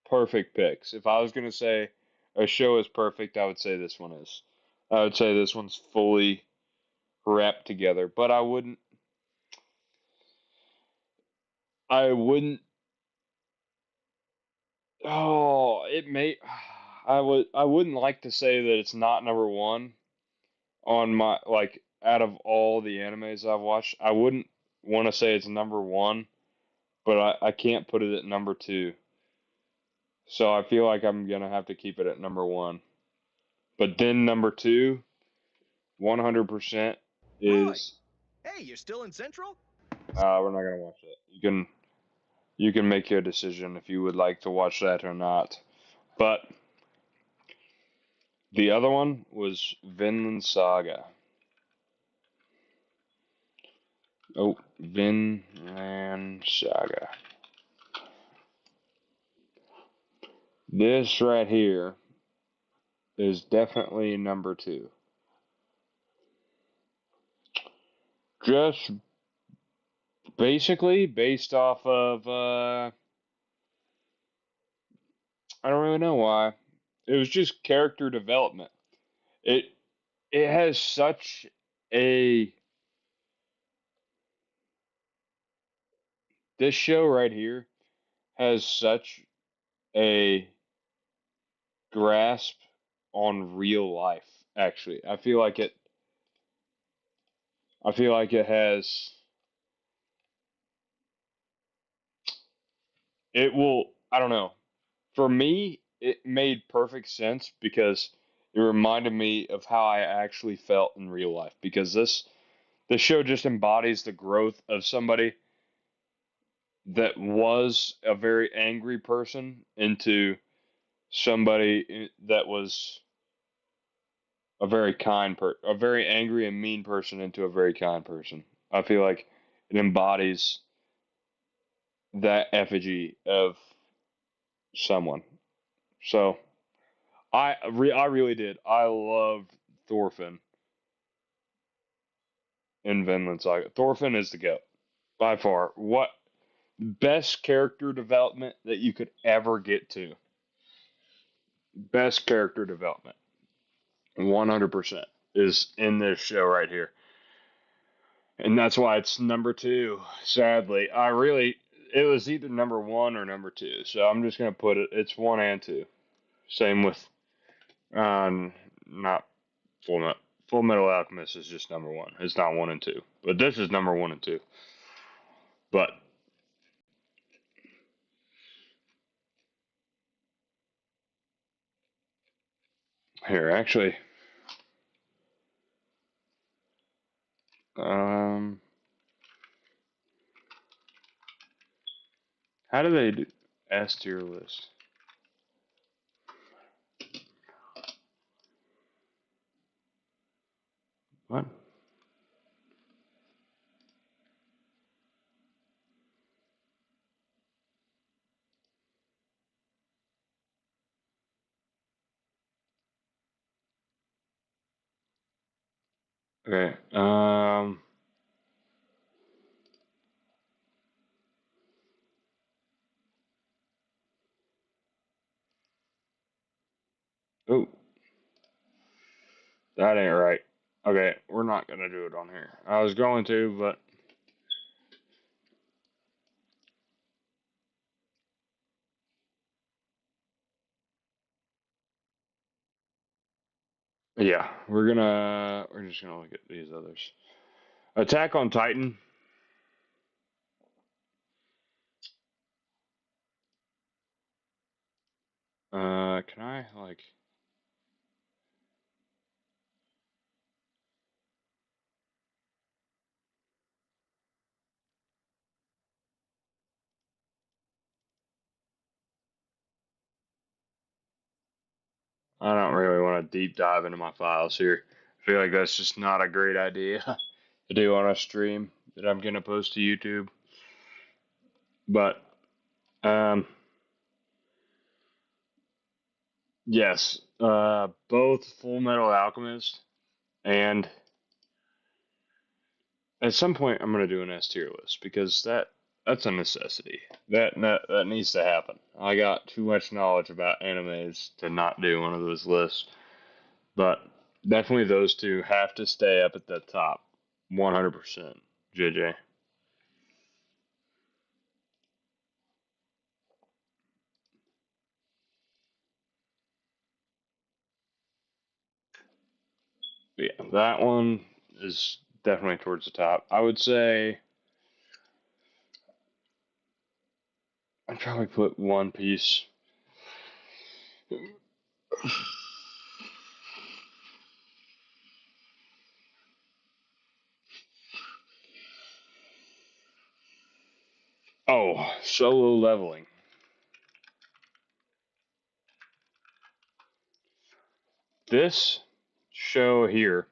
perfect picks. If I was gonna say a show is perfect, I would say this one is. I would say this one's fully wrapped together. But I wouldn't. Oh, it may. I wouldn't like to say that it's not number one on my like out of all the animes I've watched. I wouldn't want to say it's number one, but I can't put it at number two. So I feel like I'm gonna have to keep it at number one. But then number two, 100% Roy, is. hey, you're still in Central? We're not gonna watch it. You can make your decision if you would like to watch that or not. But the other one was Vinland Saga. Oh, Vinland Saga. This right here is definitely number two. Just basically based off of, I don't really know why. It was just character development. It it has such a this show right here has such a grasp on real life. Actually, I feel like it has. It will. I don't know. For me, it made perfect sense because it reminded me of how I actually felt in real life. Because this show just embodies the growth of somebody that was a very angry person into somebody that was a very angry and mean person into a very kind person. I feel like it embodies that effigy of someone. So I really did. I loved Thorfinn in Vinland Saga. Thorfinn is the goat by far. What best character development that you could ever get to? Best character development, 100% is in this show right here, and that's why it's number two. Sadly, it was either number one or number two, so I'm just gonna put it. It's one and two. Same with not Full Metal. Full Metal Alchemist is just number one. It's not one and two, but this is number one and two. But here, actually, um, how do they do S tier list? What? Okay. Oh, that ain't right. Okay, we're not gonna do it on here. I was going to, but yeah, we're just gonna look at these others. Attack on Titan. Can I like? I don't really want to deep dive into my files here. I feel like that's just not a great idea to do on a stream that I'm gonna post to YouTube. But yes, both Full Metal Alchemist and at some point I'm gonna do an S tier list because that's a necessity. That needs to happen. I got too much knowledge about animes to not do one of those lists. But definitely those two have to stay up at the top. 100%. JJ. Yeah, that one is definitely towards the top. I would say I'd probably put One Piece. Oh, Solo Leveling. This show here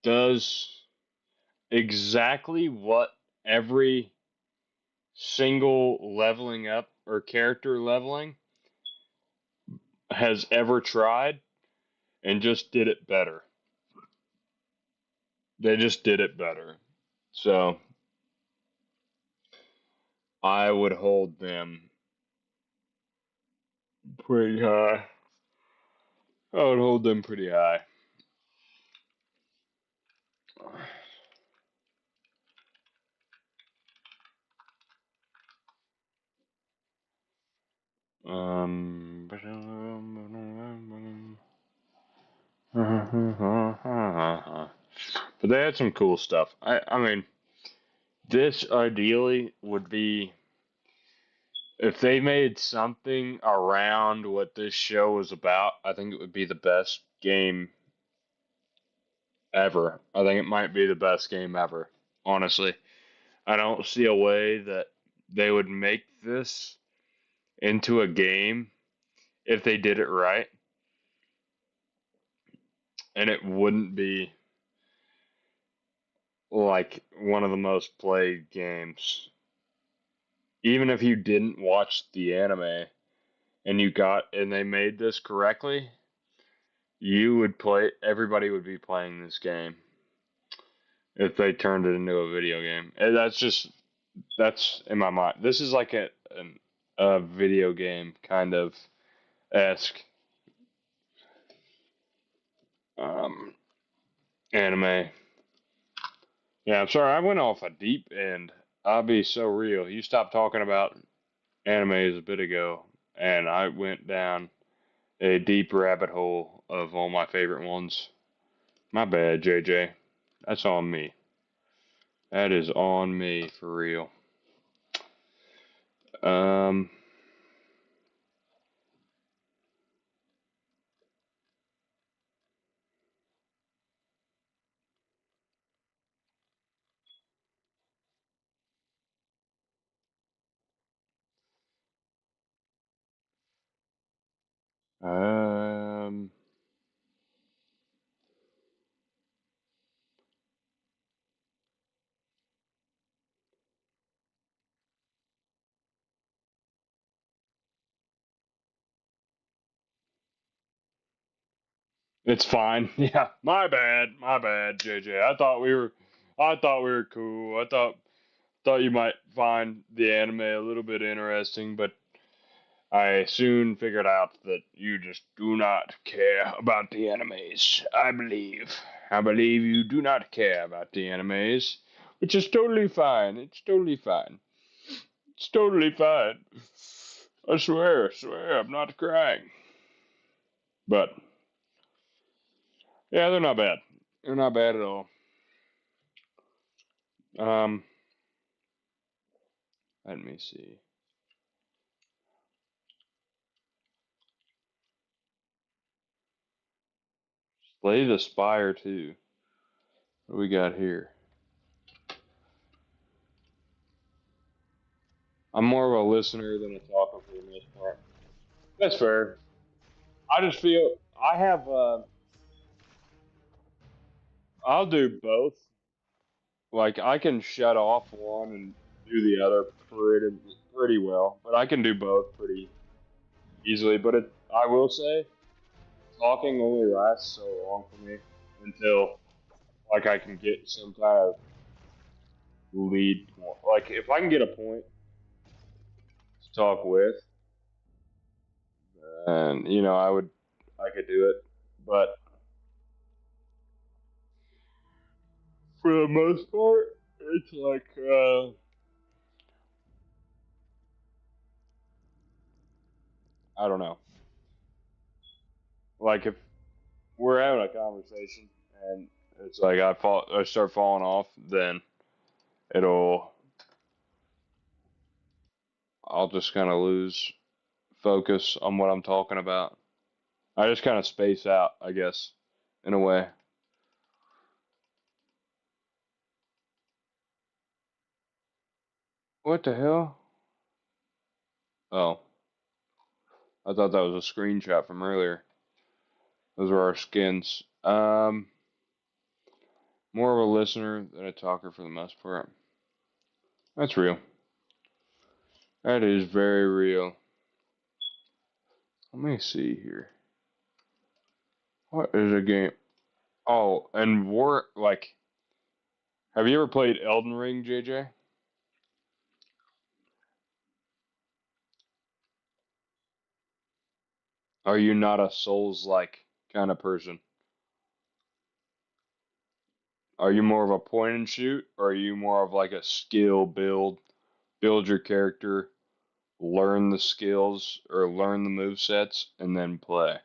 does exactly what every single leveling up or character leveling has ever tried and just did it better. They just did it better. So I would hold them pretty high. I would hold them pretty high. But they had some cool stuff. I mean, this ideally would be if they made something around what this show was about. I think it would be the best game ever. I think it might be the best game ever. Honestly, I don't see a way that they would make this into a game if they did it right, and it wouldn't be like one of the most played games. Even if you didn't watch the anime and they made this correctly, you would play everybody would be playing this game if they turned it into a video game. And that's in my mind. This is like a video game kind of esque um, anime. Yeah, I'm sorry, I went off a deep end. I'll be so real. You stopped talking about animes a bit ago, and I went down a deep rabbit hole of all my favorite ones. My bad, JJ. That's on me. That is on me for real. Um. Um. It's fine. Yeah, my bad, JJ. I thought we were cool. Thought you might find the anime a little bit interesting, but I soon figured out that you just do not care about the animes. I believe you do not care about the animes, which is totally fine. It's totally fine. It's totally fine. I swear, I'm not crying. But yeah, they're not bad. They're not bad at all. Um, Let me see. Slay the Spire too. What do we got here? I'm more of a listener than a talker for the most part. That's fair. I just feel I have. I'll do both. Like I can shut off one and do the other pretty well, but I can do both pretty easily. But I will say, talking only lasts so long for me until like I can get some kind of lead point. Like if I can get a point to talk with, and I could do it. But for the most part, it's like I don't know. Like if we're having a conversation and it's like I start falling off, then it'll I'll just kind of lose focus on what I'm talking about. I just kind of space out, I guess, in a way. What the hell? Oh, I thought that was a screenshot from earlier. Those were our skins. More of a listener than a talker for the most part. That's real. That is very real. Let me see here. What is a game? Oh, and war like have you ever played Elden Ring, JJ? Are you not a Souls like kind of person? Are you more of a point and shoot, or are you more of like a skill build your character, learn the skills or learn the move sets, and then play?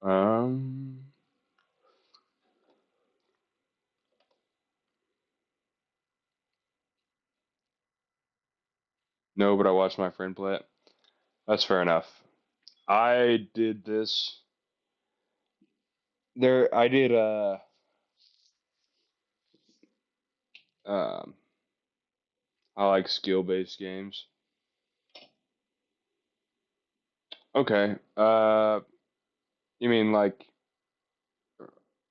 Um, no, but I watched my friend play it. That's fair enough. I did this. I did um I like skill based games. Okay. You mean like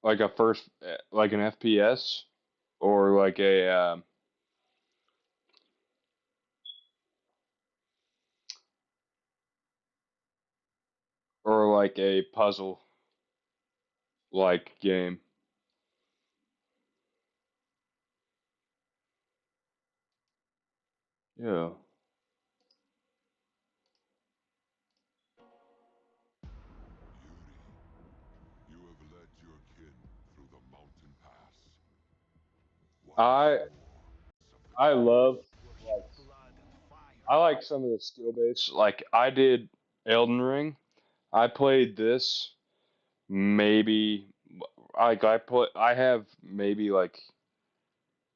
a first like an FPS or like a or like a puzzle like game? Yeah. Yuri, you have led your kin through the mountain pass. Once I more, I love Worship like blood and I fire. like some of the skill based. Like I did Elden Ring. I played this maybe I have maybe like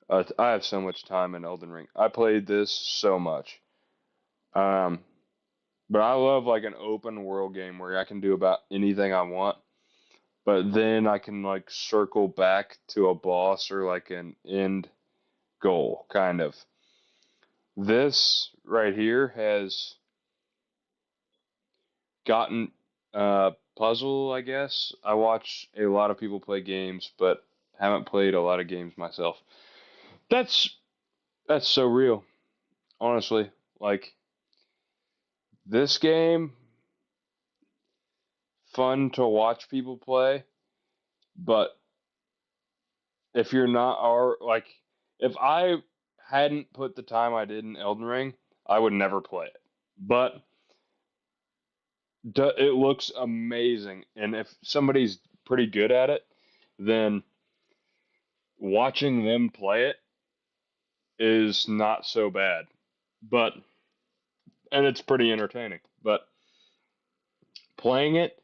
I have so much time in Elden Ring. I played this so much. Um, but I love like an open world game where I can do about anything I want, but then I can like circle back to a boss or like an end goal kind of. This right here has gotten. Puzzle, I guess. I watch a lot of people play games, but haven't played a lot of games myself. That's that's so real, honestly. Like this game, fun to watch people play, but if you're not, or like, if I hadn't put the time I did in Elden Ring, I would never play it. But it looks amazing, and if somebody's pretty good at it, then watching them play it is not so bad. But and it's pretty entertaining. But playing it,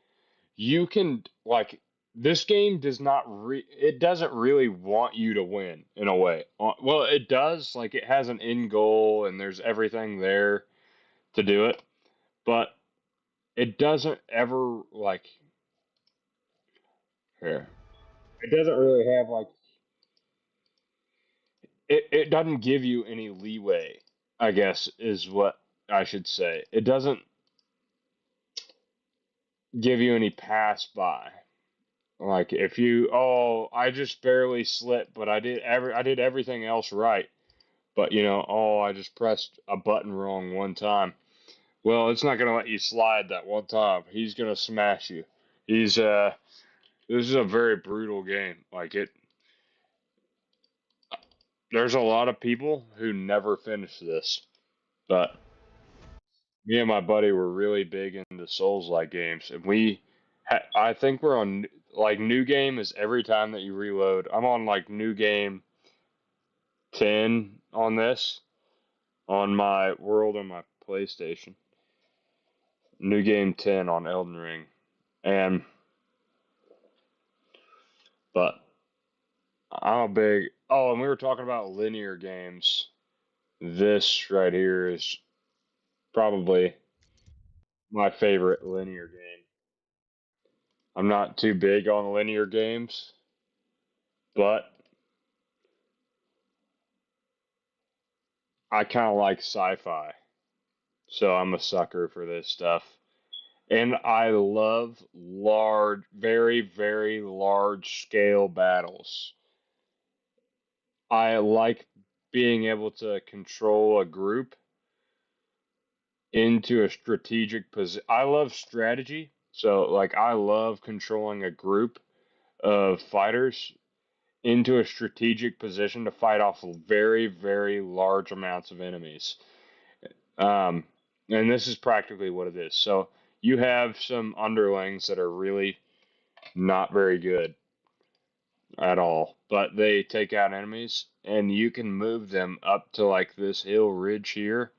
you can like this game does not it doesn't really want you to win in a way. Well, it does, like it has an end goal and there's everything there to do it, but it doesn't ever like here. It doesn't really have like it doesn't give you any leeway, I guess is what I should say. It doesn't give you any pass by. Like if you, oh, I just barely slipped, but I did everything else right. But you know, oh, I just pressed a button wrong one time. Well, it's not gonna let you slide that one time. He's gonna smash you. He's this is a very brutal game. Like it, there's a lot of people who never finish this, but me and my buddy were really big into Souls-like games, and I think we're on like new game is every time that you reload. I'm on like new game 10 on this on my world on my PlayStation. New game 10 on Elden Ring, and but I'm a big. Oh, and we were talking about linear games. This right here is probably my favorite linear game. I'm not too big on linear games, but I kind of like sci-fi, so I'm a sucker for this stuff. And I love large, very, very large scale battles. I like being able to control a group into a strategic position. I love strategy, so like I love controlling a group of fighters into a strategic position to fight off very, very large amounts of enemies. Um, and this is practically what it is. So you have some underlings that are really not very good at all, but they take out enemies, and you can move them up to like this hill ridge here,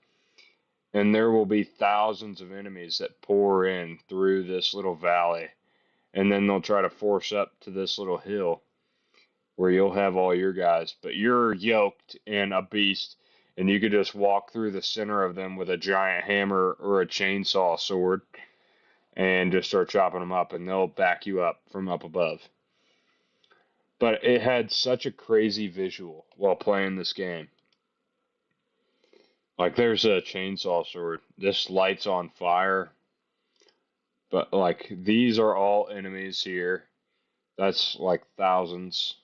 and there will be thousands of enemies that pour in through this little valley, and then they'll try to force up to this little hill where you'll have all your guys, but you're yoked in a beast, and you could just walk through the center of them with a giant hammer or a chainsaw sword and just start chopping them up, and they'll back you up from up above. But it had such a crazy visual while playing this game. Like there's a chainsaw sword. This lights on fire. But like these are all enemies here. That's like thousands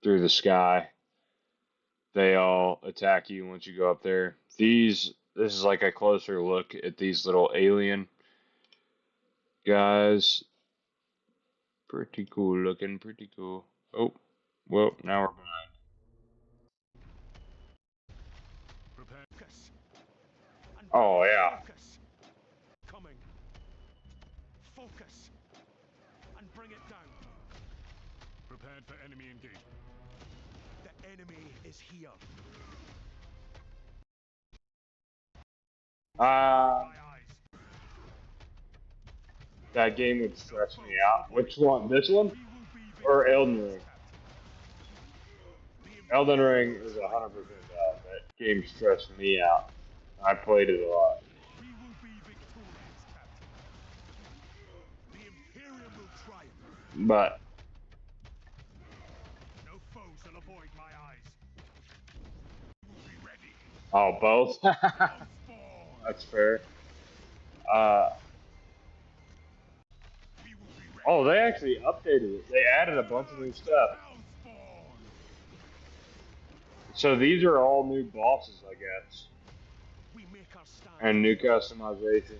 through the sky. They all attack you once you go up there. This is like a closer look at these little alien guys. Pretty cool looking, pretty cool. Oh, well, now we're behind. Focus. Oh yeah. Focus. Coming. Focus. And bring it down. Prepared for enemy engagement. The enemy is here. Uh, My eyes. that game would stress me out. Which one? This one We will be or Elden victorious, Ring? Captain. Elden Ring is 100% bad. That game stressed me out. I played it a lot. We will be victorious, Captain. The Imperium will triumph. But No foe shall avoid my eyes. We will be ready. oh, both. Of spawn. That's fair. Oh, they actually updated it. They added a bunch of new stuff. So these are all new bosses, I guess, and new customization.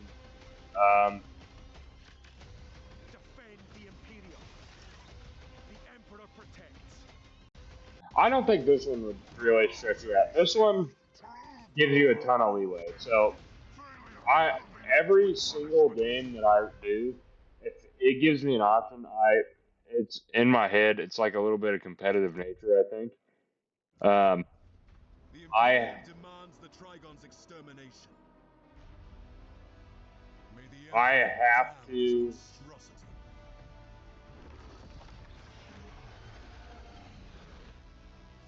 Defend the Imperium. The Emperor protects. I don't think this one would really stretch you out. This one gives you a ton of leeway. So every single game that I do, if it gives me an option, it's in my head. It's like a little bit of competitive nature, I think. The I Imperium demands the Trigon's extermination. May the I Emperor have damn to. his monstrosity.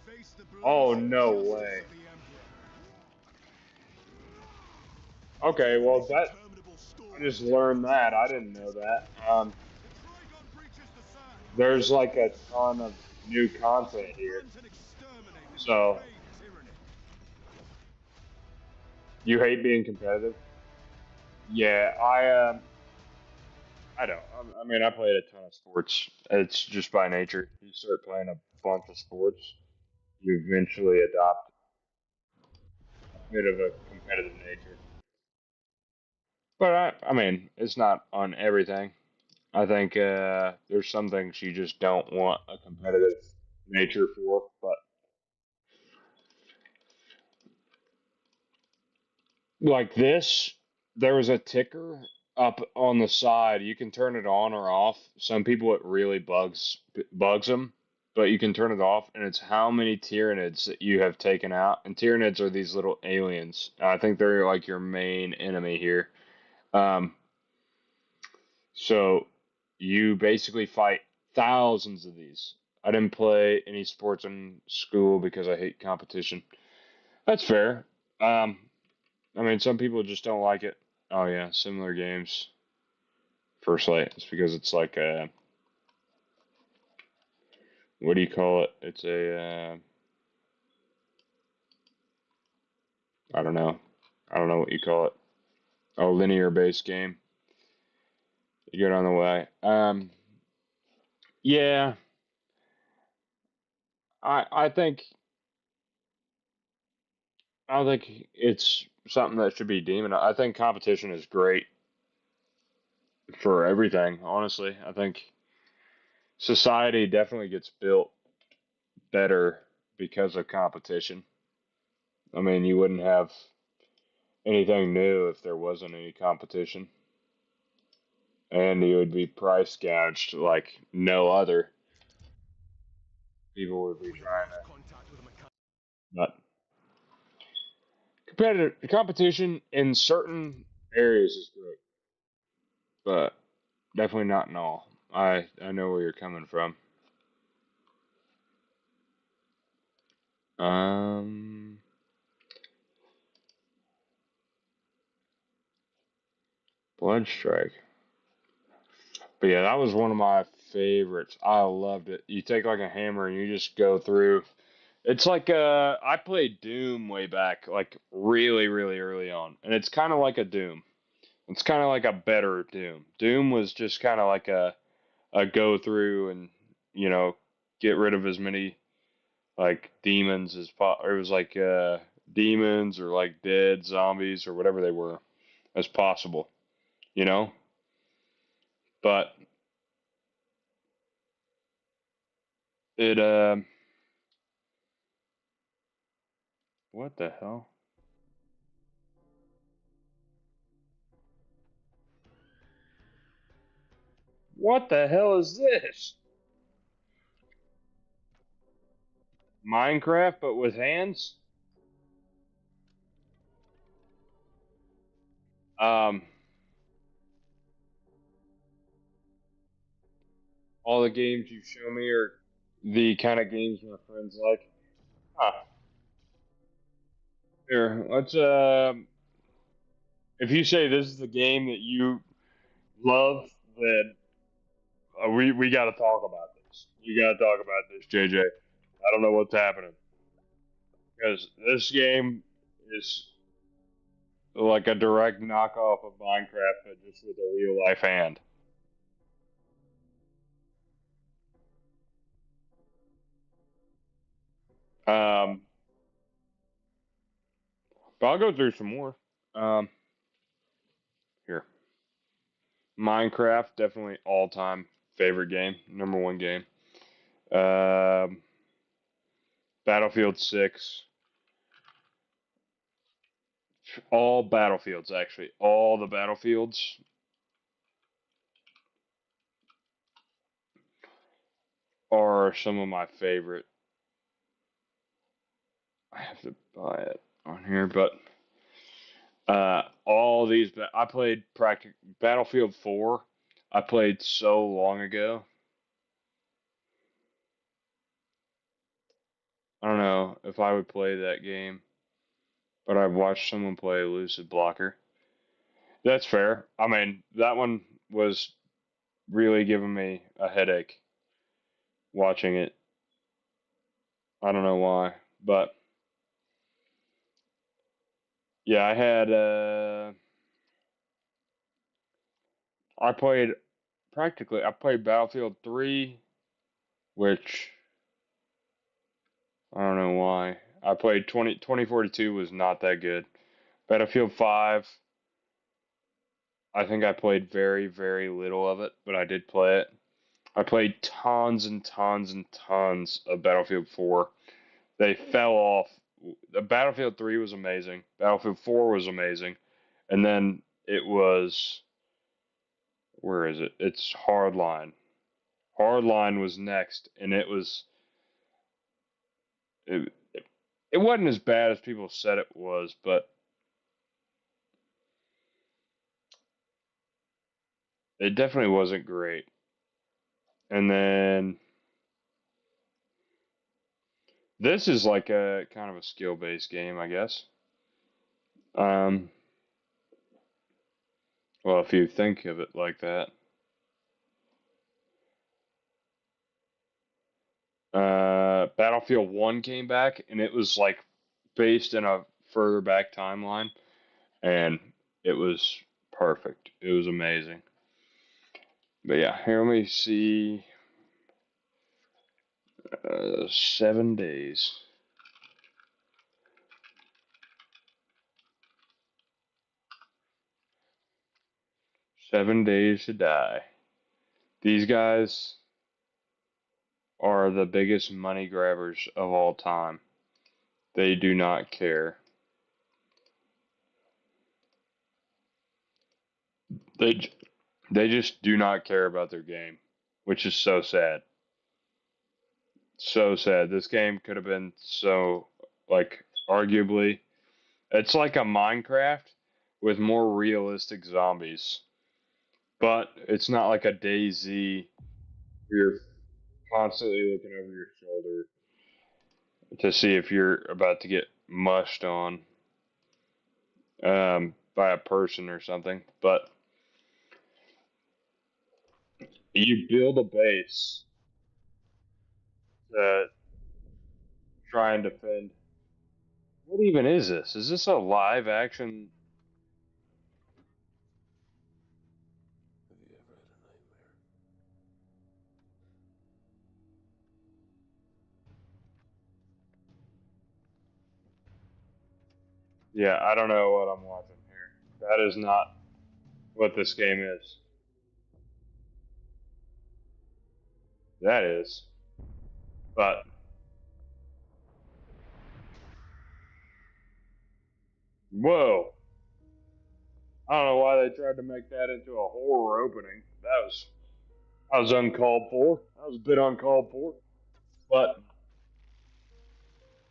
Face the Oh, blazing no justice way. of the Emperor. Okay, well This that interminable story I just learned that. I didn't know that. The Trigon breaches the sand. There's like a ton of new content here. Confront and exterminate this So depraved tyranny. you hate being competitive? Yeah, I don't. I mean, I played a ton of sports. It's just by nature. You start playing a bunch of sports, you eventually adopt a bit of a competitive nature. But I mean, it's not on everything. I think there's some things you just don't want a competitive nature for. But like this, there was a ticker up on the side. You can turn it on or off. Some people it really bugs them, but you can turn it off, and it's how many Tyranids that you have taken out. And Tyranids are these little aliens. I think they're like your main enemy here. Um, so you basically fight thousands of these. I didn't play any sports in school because I hate competition. That's fair. Um, I mean, some people just don't like it. Oh yeah, similar games. First Light. It's because it's like a what do you call it? It's a I don't know. I don't know what you call it. A linear based game. You get on the way. Yeah, I think I don't think it's something that should be demonized. I think competition is great for everything. Honestly, I think society definitely gets built better because of competition. I mean, you wouldn't have anything new if there wasn't any competition, and you would be price gouged like no other. People would be We have trying lost to, contact with the mechanic. but competitive competition in certain areas is great, but definitely not in all. I know where you're coming from. Um, Bloodstrike. But yeah, that was one of my favorites. I loved it. You take like a hammer and you just go through. It's like I played Doom way back, like really, really early on, and it's kind of like a Doom. It's kind of like a better Doom. Doom was just kind of like a go through and you know get rid of as many like demons as or it was like demons or like dead zombies or whatever they were as possible, you know. But it what the hell? What the hell is this? Minecraft, but with hands? Um, all the games you show me are the kind of games my friends like. Huh. Here, let's if you say this is the game that you love, then we got to talk about this. You got to talk about this, JJ. I don't know what's happening because this game is like a direct knockoff of Minecraft, but just with a real life hand. Um, but I'll go through some more. Um, Here, Minecraft, definitely all time favorite game, number one game. Um, Battlefield 6, all Battlefields actually, all the Battlefields are some of my favorite. I have to buy it on here, but all these. I played Battlefield 4. I played so long ago. I don't know if I would play that game, but I've watched someone play Lucid Blocker. That's fair. I mean, that one was really giving me a headache watching it. I don't know why, but yeah, I played I played Battlefield 3, which I don't know why. I played 2042 was not that good. Battlefield 5, I think I played very, very little of it, but I did play it. I played tons and tons and tons of Battlefield 4. They fell off. The Battlefield 3 was amazing. Battlefield 4 was amazing. And then it was, where is it? It's Hardline. Hardline was next, and it, it wasn't as bad as people said it was, but it definitely wasn't great. And then this is like a kind of a skill-based game, I guess. Um, well, if you think of it like that. Battlefield 1 came back, and it was like based in a further back timeline, and it was perfect. It was amazing. But yeah, here let me see. 7 days. 7 days to die. These guys are the biggest money grabbers of all time. They do not care. They they just do not care about their game, which is so sad. So sad. This game could have been so, like, arguably, it's like a Minecraft with more realistic zombies. But it's not like a DayZ where you're constantly looking over your shoulder to see if you're about to get mushed on by a person or something. But you build a base to try and defend. What even is this? Is this a live action? Yeah, I don't know what I'm watching here. That is not what this game is. That is. But whoa. I don't know why they tried to make that into a horror opening. That was uncalled for. That was a bit uncalled for. But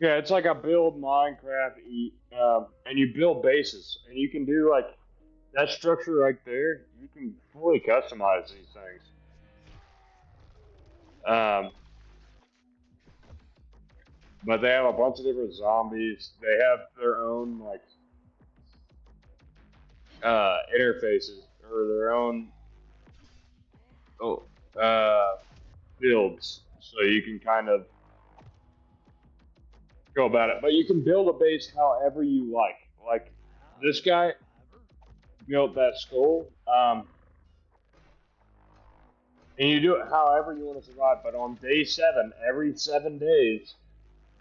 yeah, it's like a build Minecraft and you build bases, and you can do like that structure right there. You can fully customize these things. Um, but they have a bunch of different zombies. They have their own like interfaces or their own oh, uh, builds, so you can kind of go about it. But you can build a base however you like. Like this guy built that skull, and you do it however you want to survive. But on day 7, every 7 days,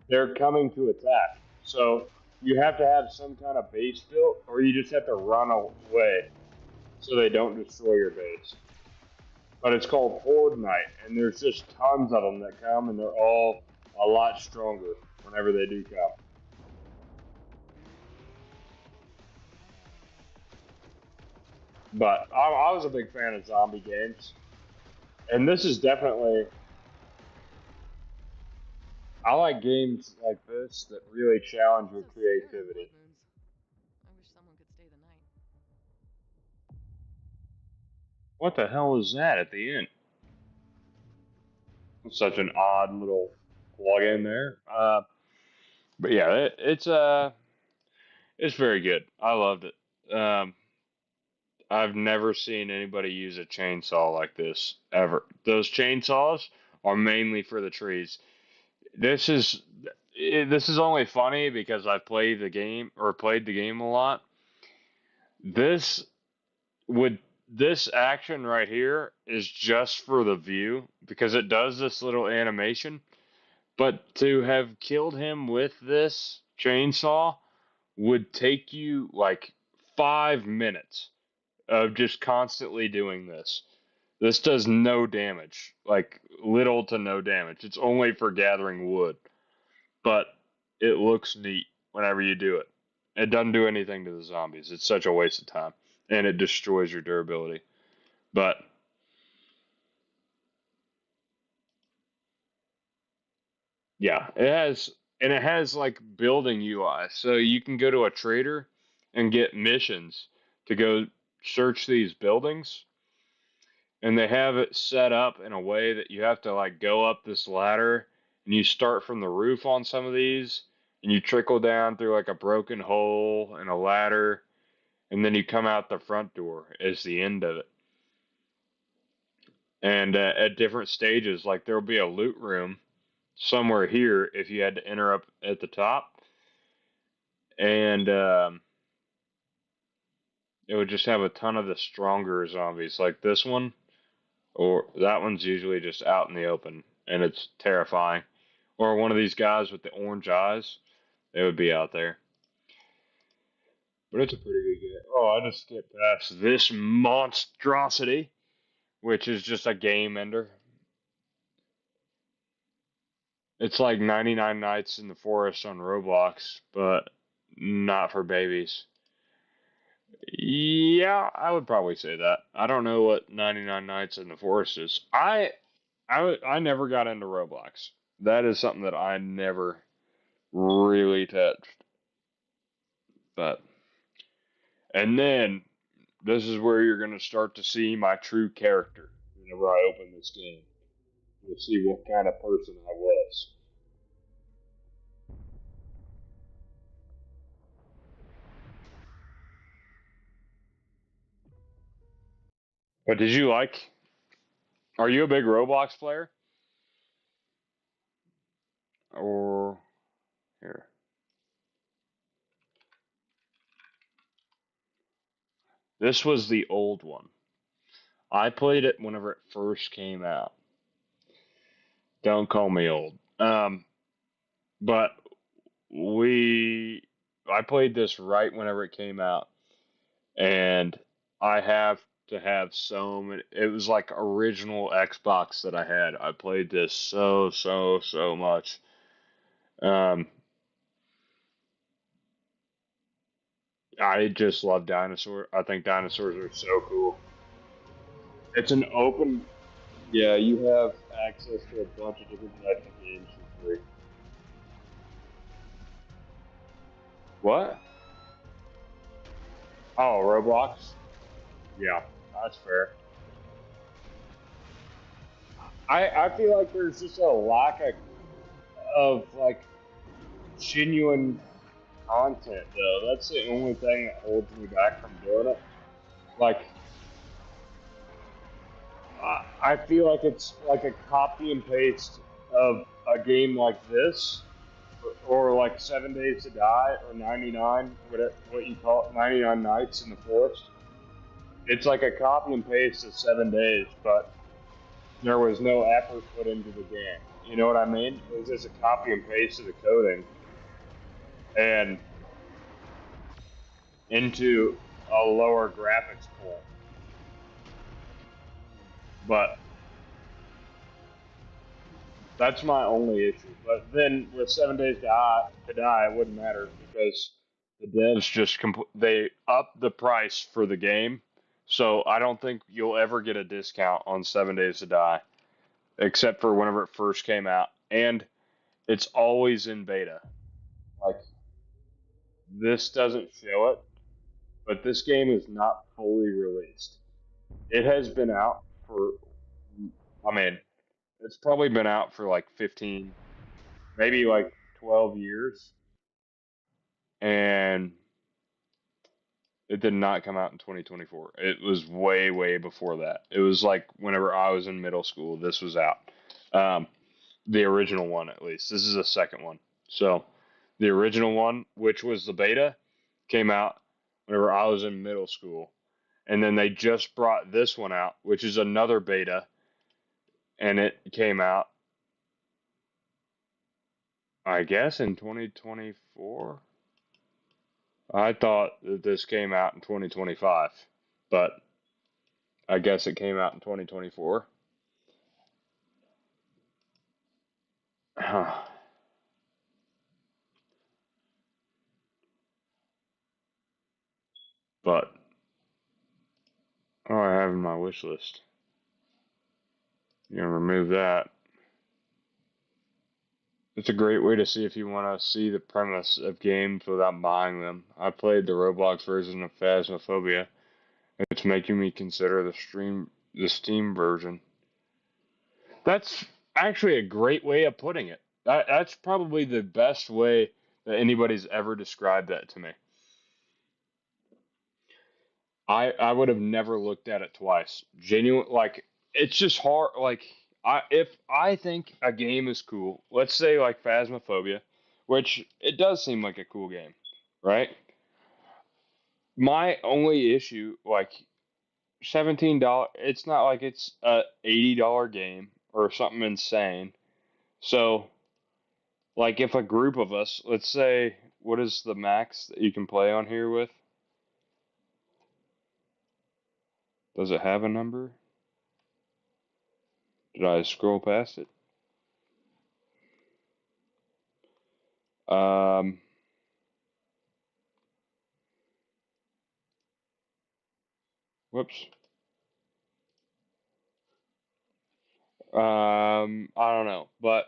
they're coming to attack. So you have to have some kind of base built, or you just have to run away so they don't destroy your base. But it's called Horde Night, and there's just tons of them that come, and they're all a lot stronger whenever they do come. But I was a big fan of zombie games, and this is definitely. I like games like this that really challenge your creativity. I wish someone could stay the night. What the hell is that at the end? Such an odd little plug-in there. But yeah, it's very good. I loved it. I've never seen anybody use a chainsaw like this ever. Those chainsaws are mainly for the trees. This is only funny because I played the game a lot. This this action right here is just for the view because it does this little animation. But to have killed him with this chainsaw would take you like 5 minutes of just constantly doing this. This does no damage, like little to no damage. It's only for gathering wood, but it looks neat whenever you do it. It doesn't do anything to the zombies. It's such a waste of time, and it destroys your durability. But yeah, it has like building UI, so you can go to a trader and get missions to go search these buildings, and they have it set up in a way that you have to like go up this ladder, and you start from the roof on some of these, and you trickle down through like a broken hole and a ladder, and then you come out the front door as the end of it. And at different stages, like there'll be a loot room somewhere here if you had to enter up at the top, and it would just have a ton of the stronger zombies like this one, or that one's usually just out in the open and it's terrifying, or one of these guys with the orange eyes, they would be out there. But it's a pretty good game. Oh, I just skipped past this monstrosity, which is just a game ender. It's like 99 Nights in the Forest on Roblox, but not for babies. Yeah, I would probably say that. I don't know what 99 Nights in the Forest is. I never got into Roblox. That is something that I never really touched. But and then this is where you're going to start to see my true character whenever I open this game. You'll see what kind of person I was. But did you like? Are you a big Roblox player? Or here. This was the old one. I played it whenever it first came out. Don't call me old. But I played this right whenever it came out, and I have to have so many. It was like original Xbox that I had. I played this so much. I just love dinosaurs. I think dinosaurs are so cool. It's an open. Yeah, you have access to a bunch of different types of games for free. What? Oh, Roblox? Yeah, that's fair. I feel like there's just a lack of like genuine content though. That's the only thing that holds me back from doing it. Like I feel like it's like a copy and paste of a game like this, or like 7 Days to Die, or 99, what you call it, 99 Nights in the Forest. It's like a copy and paste of 7 Days, but there was no effort put into the game. You know what I mean? It was just a copy and paste of the coding and into a lower graphics pool. But that's my only issue. But then with 7 Days to Die, it wouldn't matter because the devs just they up the price for the game. So I don't think you'll ever get a discount on 7 Days to Die, except for whenever it first came out, and it's always in beta. Like, this doesn't show it, but this game is not fully released. It has been out for, I mean, it's probably been out for like 15, maybe like 12 years, and it did not come out in 2024. It was way, way before that. It was like whenever I was in middle school, this was out. The original one, at least. This is the second one. So, the original one, which was the beta, came out whenever I was in middle school. And then they just brought this one out, which is another beta, and it came out, I guess, in 2024. I thought that this came out in 2025, but I guess it came out in 2024. But oh, I have in my wish list. You're gonna remove that. It's a great way to see if you want to see the premise of games without buying them. I played the Roblox version of Phasmophobia. It's making me consider the Steam version. That's actually a great way of putting it. That's probably the best way that anybody's ever described that to me. I would have never looked at it twice. Genuine, like, it's just hard. Like, if I think a game is cool, let's say like Phasmophobia, which it does seem like a cool game, right? My only issue, like, $17. It's not like it's a $80 game or something insane. So, like, if a group of us, let's say, what is the max that you can play on here with? Does it have a number? Did I scroll past it? Um, Whoops. I don't know, but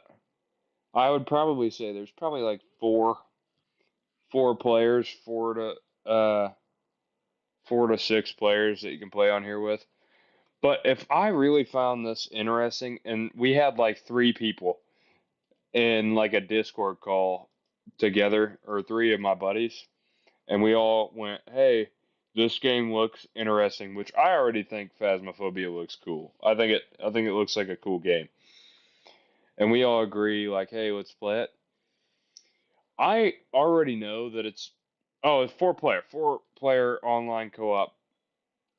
I would probably say there's probably like four players, 4 to 6 players that you can play on here with. But if I really found this interesting, and we had like 3 people in like a Discord call together, or 3 of my buddies, and we all went, "Hey, this game looks interesting," which I already think Phasmophobia looks cool. I think it looks like a cool game. And we all agree, like, "Hey, let's play it." I already know that it's 4 player online co-op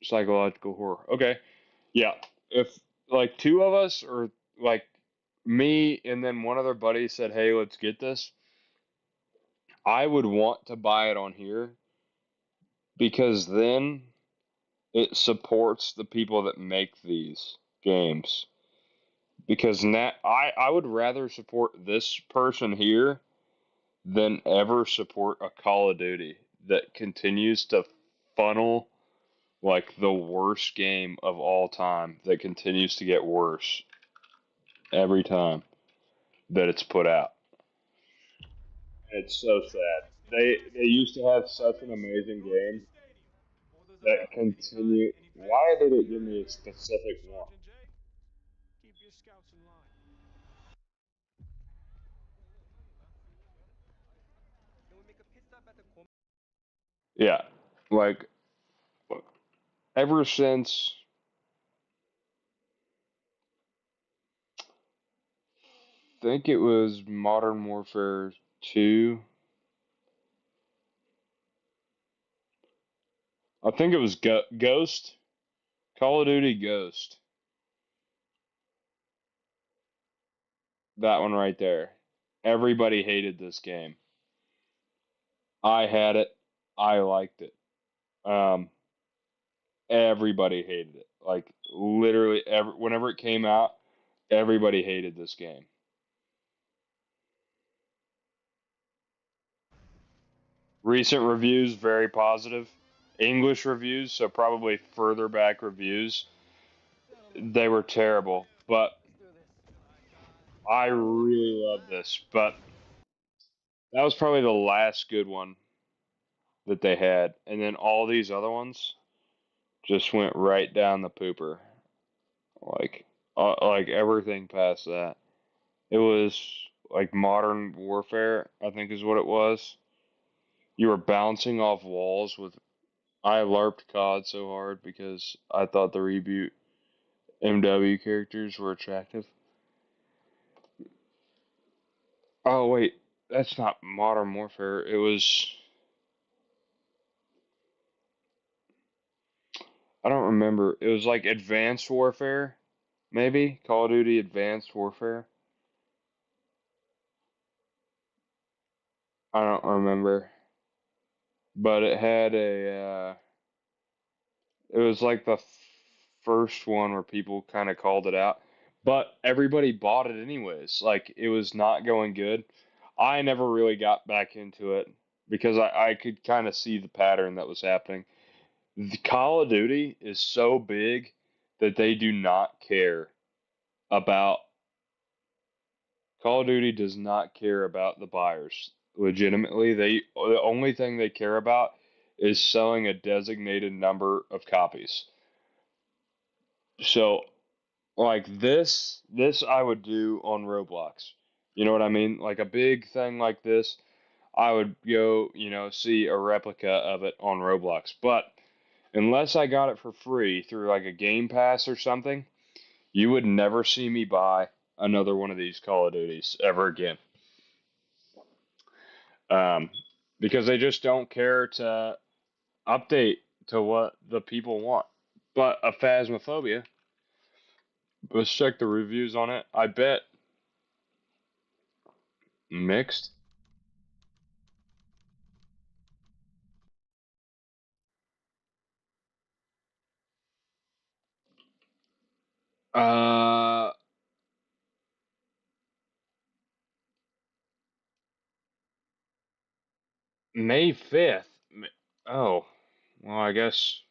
psychological horror. Okay. Yeah. If like 2 of us, or like me and then one other buddy said, "Hey, let's get this," I would want to buy it on here, because then it supports the people that make these games. Because now I would rather support this person here than ever support a Call of Duty that continues to funnel like the worst game of all time, that continues to get worse every time that it's put out. It's so sad. They used to have such an amazing game that continue. Why did it give me a specific one? Yeah, like, ever since, I think it was Modern Warfare 2. I think it was Ghost. Call of Duty Ghost. That one right there. Everybody hated this game. I had it. I liked it. Everybody hated it. Like literally, whenever it came out, everybody hated this game. Recent reviews very positive. English reviews, so probably further back reviews, they were terrible. But I really love this. But that was probably the last good one that they had, and then all these other ones just went right down the pooper. Like everything past that. It was like Modern Warfare, I think is what it was. You were bouncing off walls with. I LARPed COD so hard because I thought the reboot MW characters were attractive. Oh wait, that's not Modern Warfare. It was. I don't remember. It was like Advanced Warfare, maybe Call of Duty Advanced Warfare. I don't remember, but it had a. It was like the first one where people kind of called it out, but everybody bought it anyways. Like it was not going good. I never really got back into it because I could kind of see the pattern that was happening. The Call of Duty is so big that they do not care about. Call of Duty does not care about the buyers. Legitimately, the only thing they care about is selling a designated number of copies. So, like this I would do on Roblox. You know what I mean? Like a big thing like this, I would go, see a replica of it on Roblox. But unless I got it for free through like a Game Pass or something, you would never see me buy another one of these Call of Duties ever again. Um, because they just don't care to update to what the people want. But a Phasmophobia, let's check the reviews on it. I bet mixed. Uh, May 5th. Oh, well, I guess.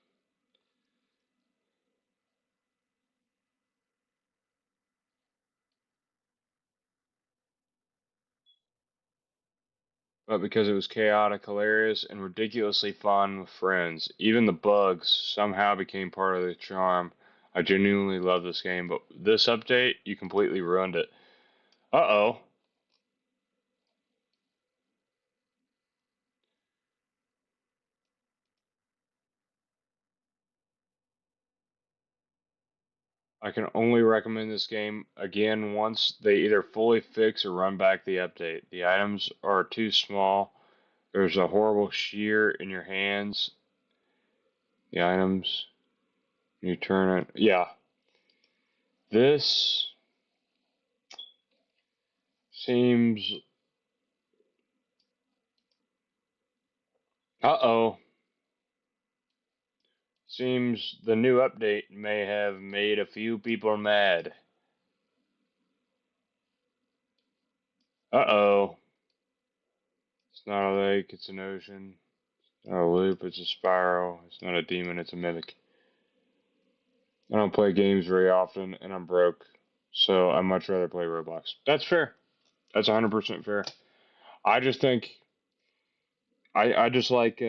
But because it was chaotic, hilarious, and ridiculously fun with friends, even the bugs somehow became part of the charm. I genuinely love this game, but this update, you completely ruined it. Uh-oh. I can only recommend this game again once they either fully fix or run back the update. The items are too small. There's a horrible shear in your hands. The items, you turn it. Yeah. This seems. Uh-oh. Seems the new update may have made a few people mad. Uh-oh. It's not a lake, it's an ocean. It's not a loop, it's a spiral. It's not a demon, it's a mimic. I don't play games very often, and I'm broke, so I'd much rather play Roblox. That's fair. That's 100% fair. I just think I just like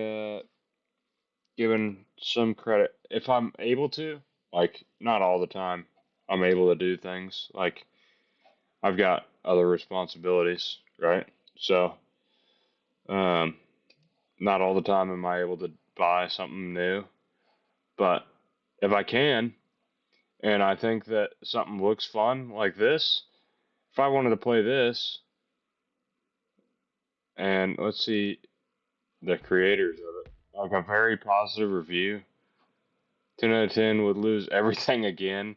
giving some credit if I'm able to. Like not all the time, I'm able to do things. Like I've got other responsibilities, right? So, um, not all the time am I able to buy something new, but if I can, and I think that something looks fun like this, if I wanted to play this, and let's see the creators of it. Like a very positive review. 10 out of 10 would lose everything again,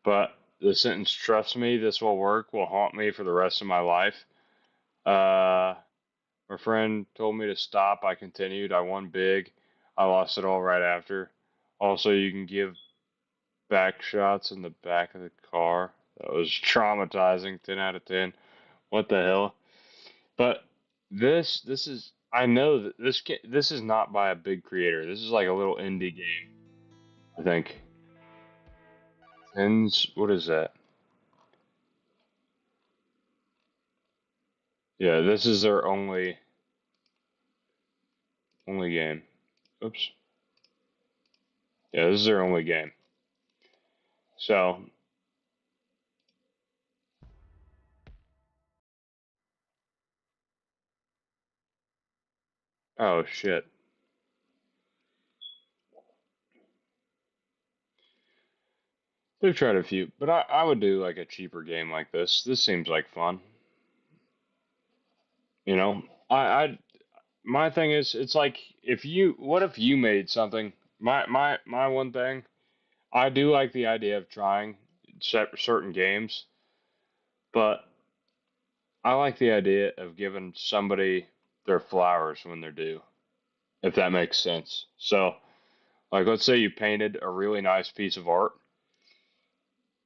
but the sentence, trust me, this will work, will haunt me for the rest of my life. My friend told me to stop. I continued. I won big. I lost it all right after. Also, you can give back shots in the back of the car. That was traumatizing. 10 out of 10. What the hell? But this is, I know that this is not by a big creator. This is like a little indie game, I think. What is that? Yeah, this is their only game. Oops. Yeah, this is their only game. So, oh shit. They've tried a few, but I would do like a cheaper game like this. This seems like fun. You know, I my thing is, it's like what if you made something? My one thing, I do like the idea of trying certain games, but I like the idea of giving somebody their flowers when they're due, if that makes sense. So, like, let's say you painted a really nice piece of art,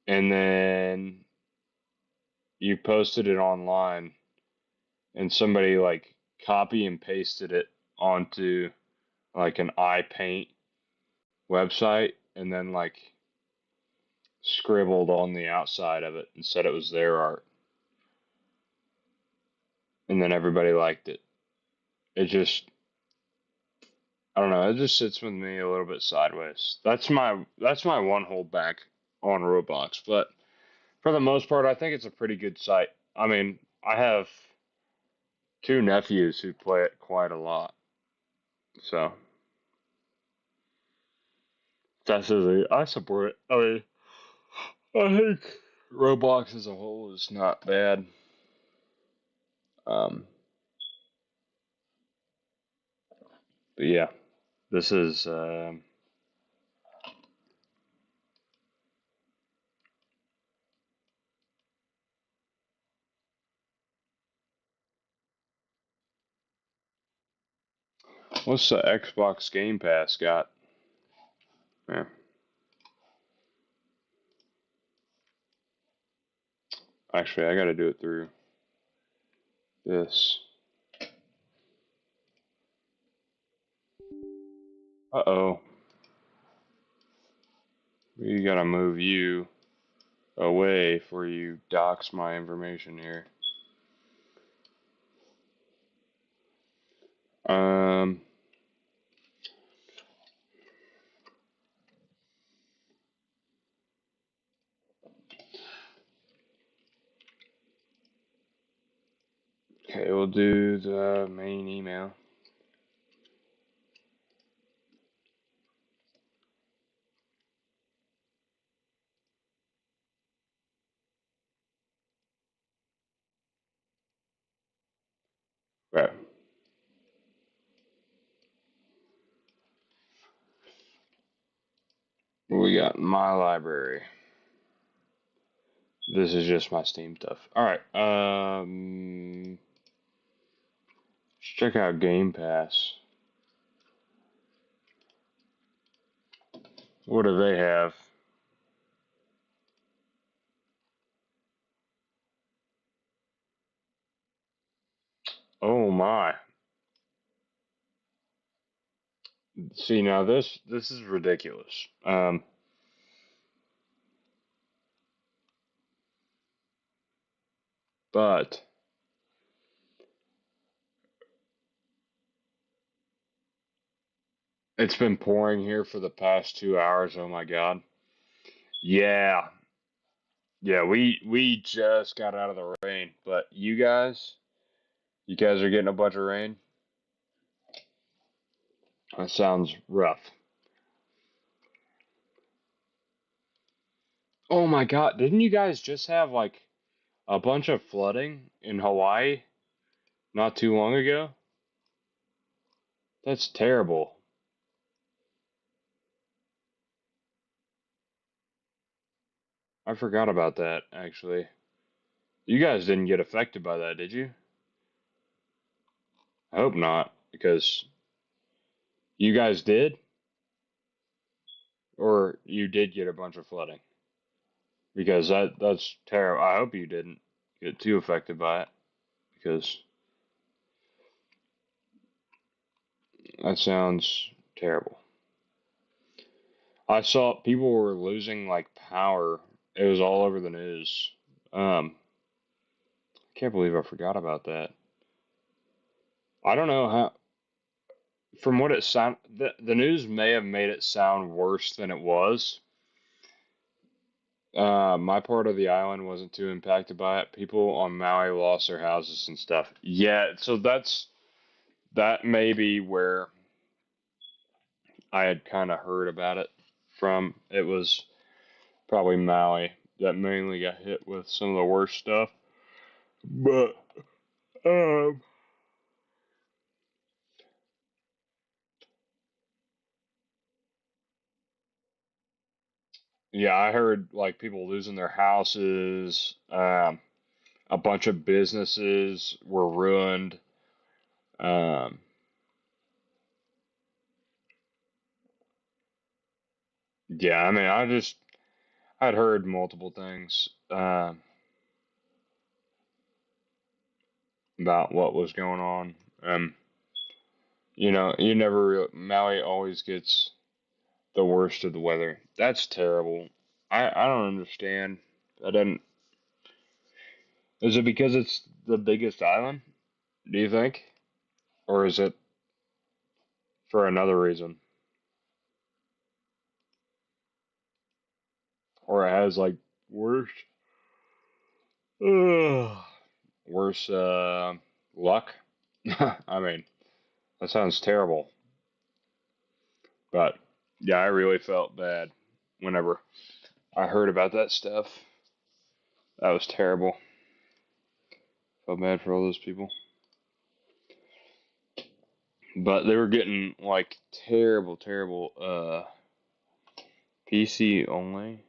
and then you posted it online, and somebody like copy and pasted it onto like an iPaint website, and then like scribbled on the outside of it and said it was their art, and then everybody liked it. It just, I don't know, it just sits with me a little bit sideways. That's my one holdback on Roblox, but for the most part, I think it's a pretty good site. I mean, I have two nephews who play it quite a lot, so that's the I support it. I mean, I think Roblox as a whole is not bad. Um, but yeah, this is what's the Xbox Game Pass got? Yeah. Actually, I got to do it through this. Uh-oh. We got to move you away before you dox my information here. Um, okay, we'll do the main email. Right. We got my library. This is just my Steam stuff. Alright, let's check out Game Pass. What do they have? Oh my. See, now this is ridiculous. But it's been pouring here for the past 2 hours. Oh my God. Yeah. Yeah, we just got out of the rain, but you guys are getting a bunch of rain. That sounds rough. Oh my God, didn't you guys just have like a bunch of flooding in Hawaii? Not too long ago? That's terrible. I forgot about that, actually. You guys didn't get affected by that, did you? I hope not, because you guys did? Or you did get a bunch of flooding? Because that's terrible. I hope you didn't get too affected by it, because that sounds terrible. I saw people were losing like power. It was all over the news. I can't believe I forgot about that. I don't know how. From what it sound, the news may have made it sound worse than it was. My part of the island wasn't too impacted by it. People on Maui lost their houses and stuff. Yeah, so that may be where I had kind of heard about it from. It was probably Maui that mainly got hit with some of the worst stuff. But um, yeah, I heard like people losing their houses. A bunch of businesses were ruined. Um, yeah, I mean, I'd heard multiple things about what was going on. You never Maui always gets the worst of the weather. That's terrible. I don't understand. I didn't. Is it because it's the biggest island? Do you think, or is it for another reason, or it has like worse, ugh, worse luck? I mean, that sounds terrible. But yeah, I really felt bad whenever I heard about that stuff. That was terrible. Felt bad for all those people. But they were getting like terrible, terrible PC only.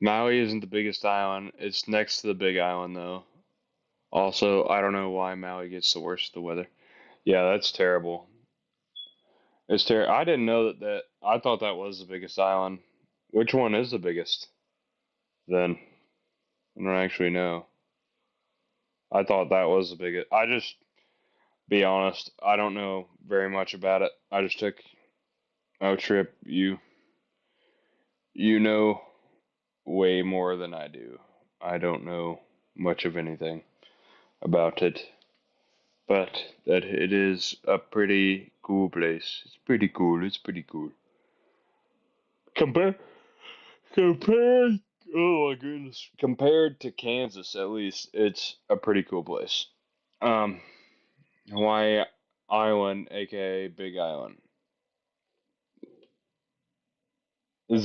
Maui isn't the biggest island. It's next to the big island though. Also, I don't know why Maui gets the worst of the weather. Yeah, that's terrible. It's terrible. I didn't know that. I thought that was the biggest island. Which one is the biggest? Then I don't actually know. I thought that was the biggest. I just be honest. I don't know very much about it. I just took a trip. You know way more than I do. I don't know much of anything about it, but that it is a pretty cool place. It's pretty cool. It's pretty cool. Compare, compared. Oh my goodness. Compared to Kansas, at least, it's a pretty cool place. Um, Hawaii Island, aka Big Island. Is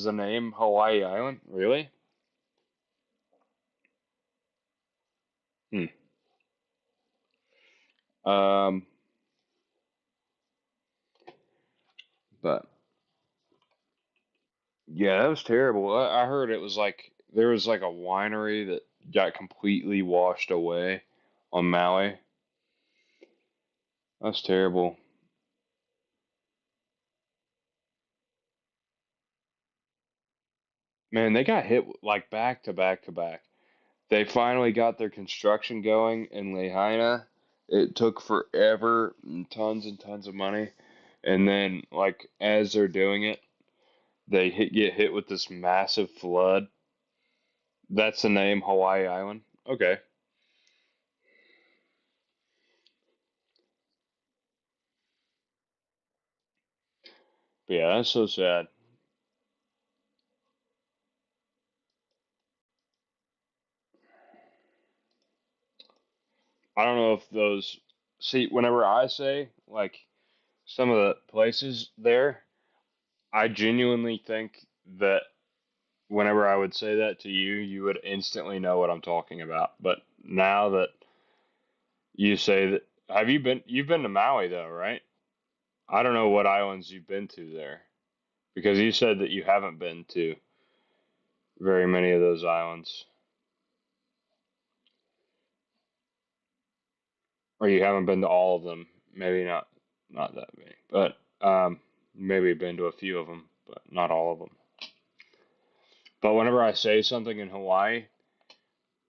the name Hawaii Island? Really? Hmm. Um, but yeah, that was terrible. I heard it was like there was like a winery that got completely washed away on Maui. That's terrible. Man, they got hit like back to back to back. They finally got their construction going in Lahaina. It took forever and tons of money. And then, like, as they're doing it, get hit with this massive flood. That's the name, Hawaii Island. Okay. But yeah, that's so sad. I don't know if those. See, whenever I say, like, some of the places there, I genuinely think that whenever I would say that to you, you would instantly know what I'm talking about. But now that you say that, have you been? You've been to Maui though, right? I don't know what islands you've been to there because you said that you haven't been to very many of those islands, or you haven't been to all of them. Maybe not that many, but maybe been to a few of them, but not all of them. But whenever I say something in Hawaii,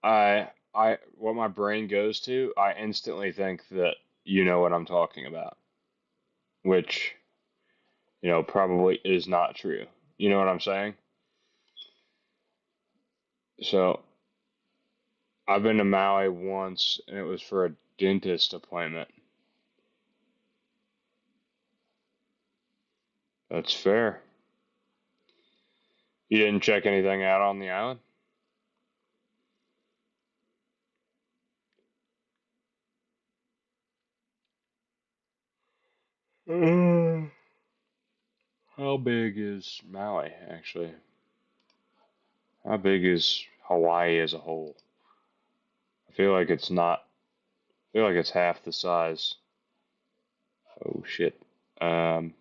what my brain goes to, I instantly think that you know what I'm talking about, which probably is not true. You know what I'm saying? So I've been to Maui once, and it was for a dentist appointment. That's fair. You didn't check anything out on the island? How big is Maui, actually? How big is Hawaii as a whole? I feel like it's not. I feel like it's half the size. Oh shit. Um,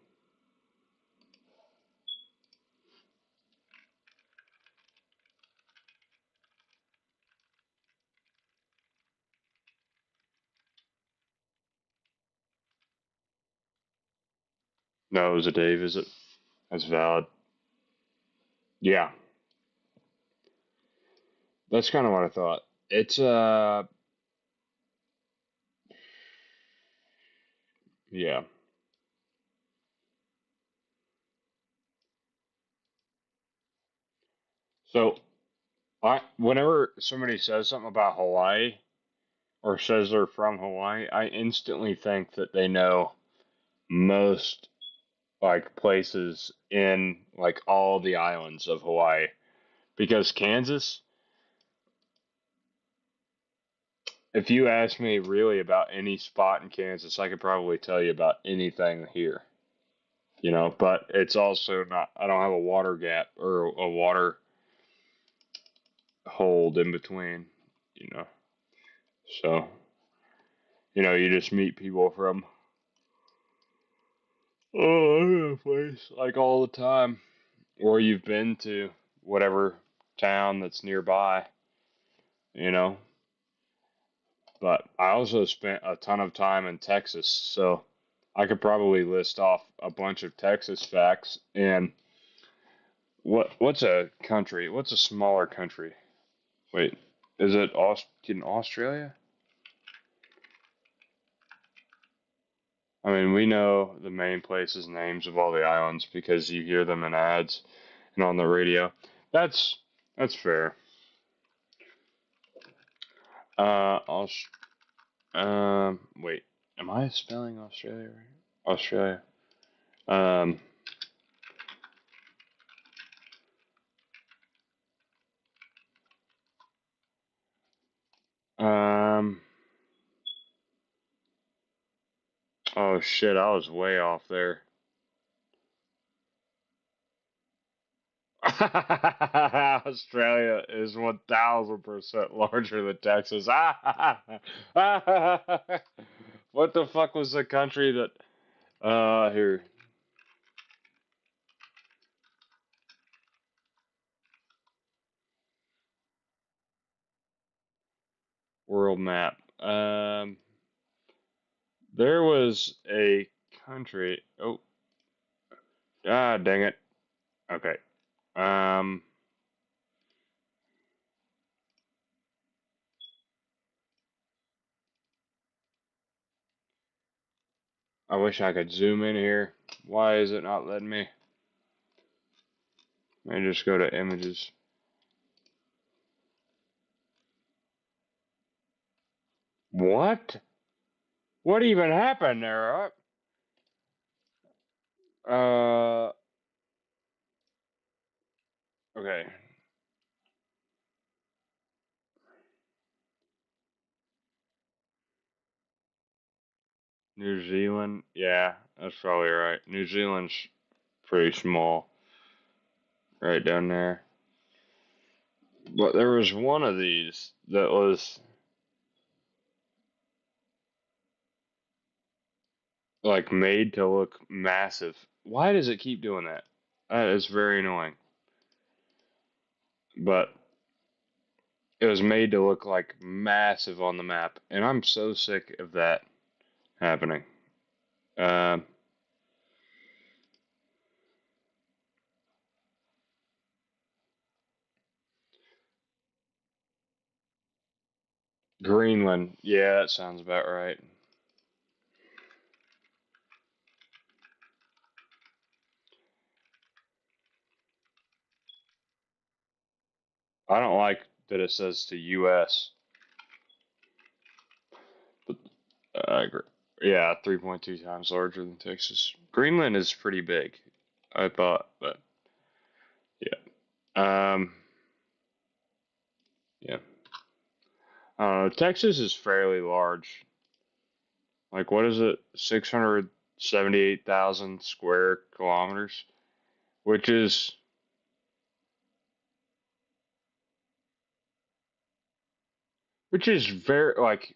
no, it was a day visit. That's valid. Yeah, that's kind of what I thought. It's yeah. So whenever somebody says something about Hawaii or says they're from Hawaii, I instantly think that they know most like places in like all the islands of Hawaii because Kansas, if you ask me really about any spot in Kansas, I could probably tell you about anything here. But it's also not, I don't have a water gap or a water hold in between, you know. So, you just meet people from all over the place, like all the time. Or you've been to whatever town that's nearby, you know. But I also spent a ton of time in Texas, so I could probably list off a bunch of Texas facts. And what's a country? What's a smaller country? Wait, is it in Australia? I mean, we know the main places' names of all the islands because you hear them in ads and on the radio. That's that's fair. Aus wait, am I spelling Australia right? Australia. Um, um, oh shit, I was way off there. Australia is 1000% larger than Texas. What the fuck was the country that, here, world map. There was a country. Oh, dang it. Okay. Um, I wish I could zoom in here. Why is it not letting me? Let me just go to images. What? What even happened there? Uh, okay. New Zealand, yeah, that's probably right. New Zealand's pretty small, right down there. But there was one of these that was like made to look massive. Why does it keep doing that? That is very annoying. But it was made to look like massive on the map, and I'm so sick of that happening. Um, Greenland, yeah, that sounds about right. I don't like that it says to U.S. But I agree. Yeah, 3.2 times larger than Texas. Greenland is pretty big, I thought, but yeah. Yeah. Texas is fairly large. Like, what is it? 678,000 square kilometers, which is very like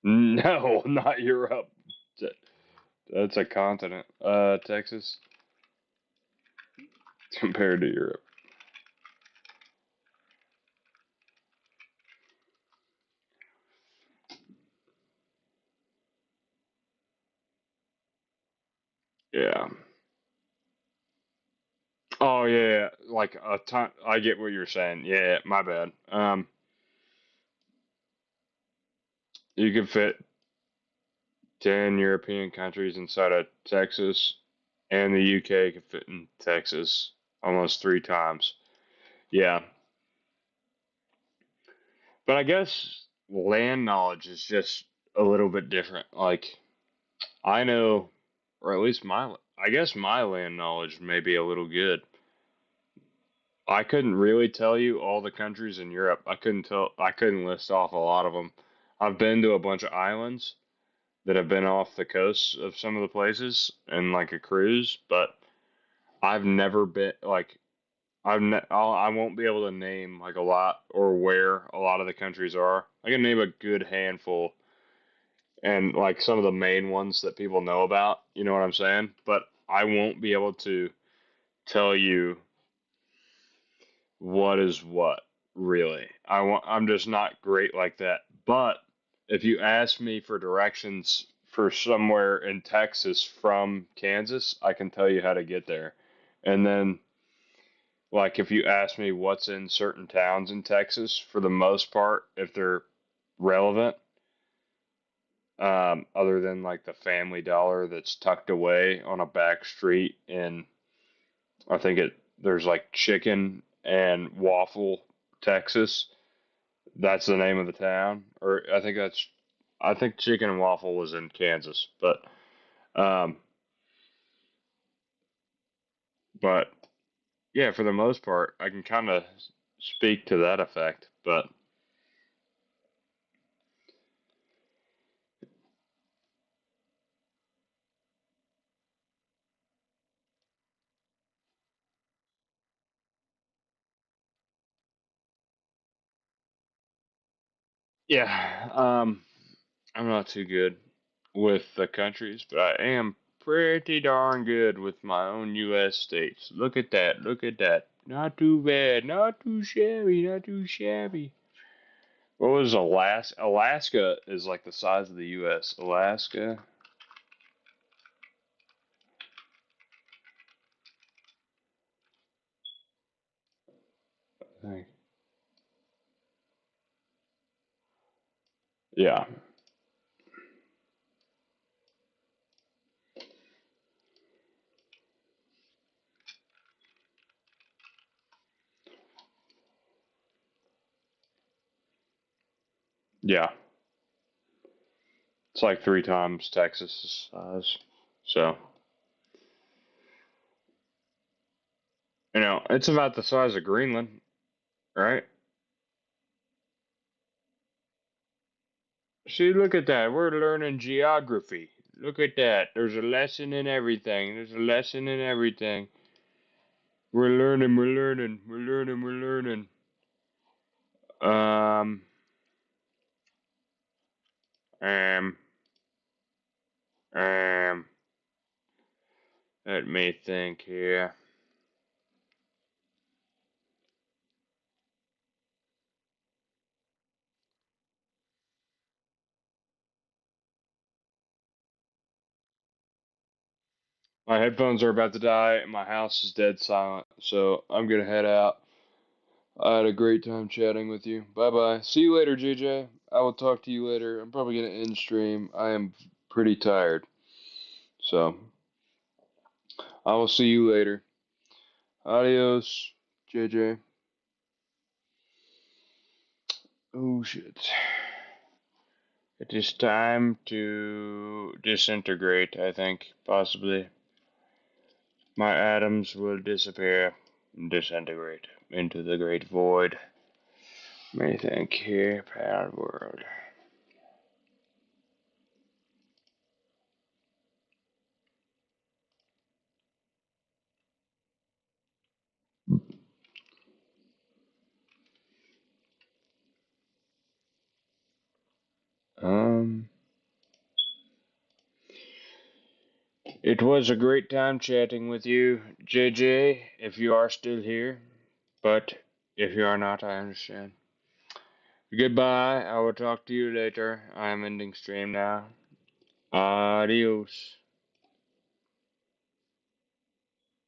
no, not Europe. That's a continent. Texas compared to Europe. Yeah. Oh yeah, like a ton. I get what you're saying. Yeah, my bad. You could fit 10 European countries inside of Texas, and the UK could fit in Texas almost 3 times. Yeah, but I guess land knowledge is just a little bit different. Like I know, or at least I guess my land knowledge may be a little good. I couldn't really tell you all the countries in Europe. I couldn't list off a lot of them. I've been to a bunch of islands that have been off the coasts of some of the places and like a cruise, but I've never been like I won't be able to name like a lot or where a lot of the countries are. I can name a good handful and like some of the main ones that people know about, you know what I'm saying? But I won't be able to tell you what is what really. I'm just not great like that. But if you ask me for directions for somewhere in Texas from Kansas, I can tell you how to get there. And then like if you ask me what's in certain towns in Texas, for the most part, if they're relevant, other than like the Family Dollar that's tucked away on a back street in, I think there's like Chicken and Waffle, Texas. That's the name of the town, or I think Chicken and Waffle was in Kansas, um, but yeah, for the most part, I can kind of speak to that effect. But yeah, I'm not too good with the countries, but I am pretty darn good with my own U.S. states. Look at that. Look at that. Not too bad. Not too shabby. Not too shabby. What was Alaska? Alaska is like the size of the U.S. Alaska. I think. Yeah. Yeah. It's like 3 times Texas's size. So, you know, it's about the size of Greenland, right? See, look at that. We're learning geography. Look at that. There's a lesson in everything. There's a lesson in everything. We're learning, we're learning, we're learning, we're learning. Um, um, um, let me think here. My headphones are about to die, and my house is dead silent, so I'm gonna head out. I had a great time chatting with you. Bye bye. See you later, JJ. I will talk to you later. I'm probably gonna end stream. I am pretty tired, so I will see you later. Adios, JJ. Oh shit. It is time to disintegrate, I think, possibly. My atoms will disappear and disintegrate into the great void. Let me think here, pal world. Um, it was a great time chatting with you, JJ, if you are still here. But if you are not, I understand. Goodbye. I will talk to you later. I am ending stream now. Adios.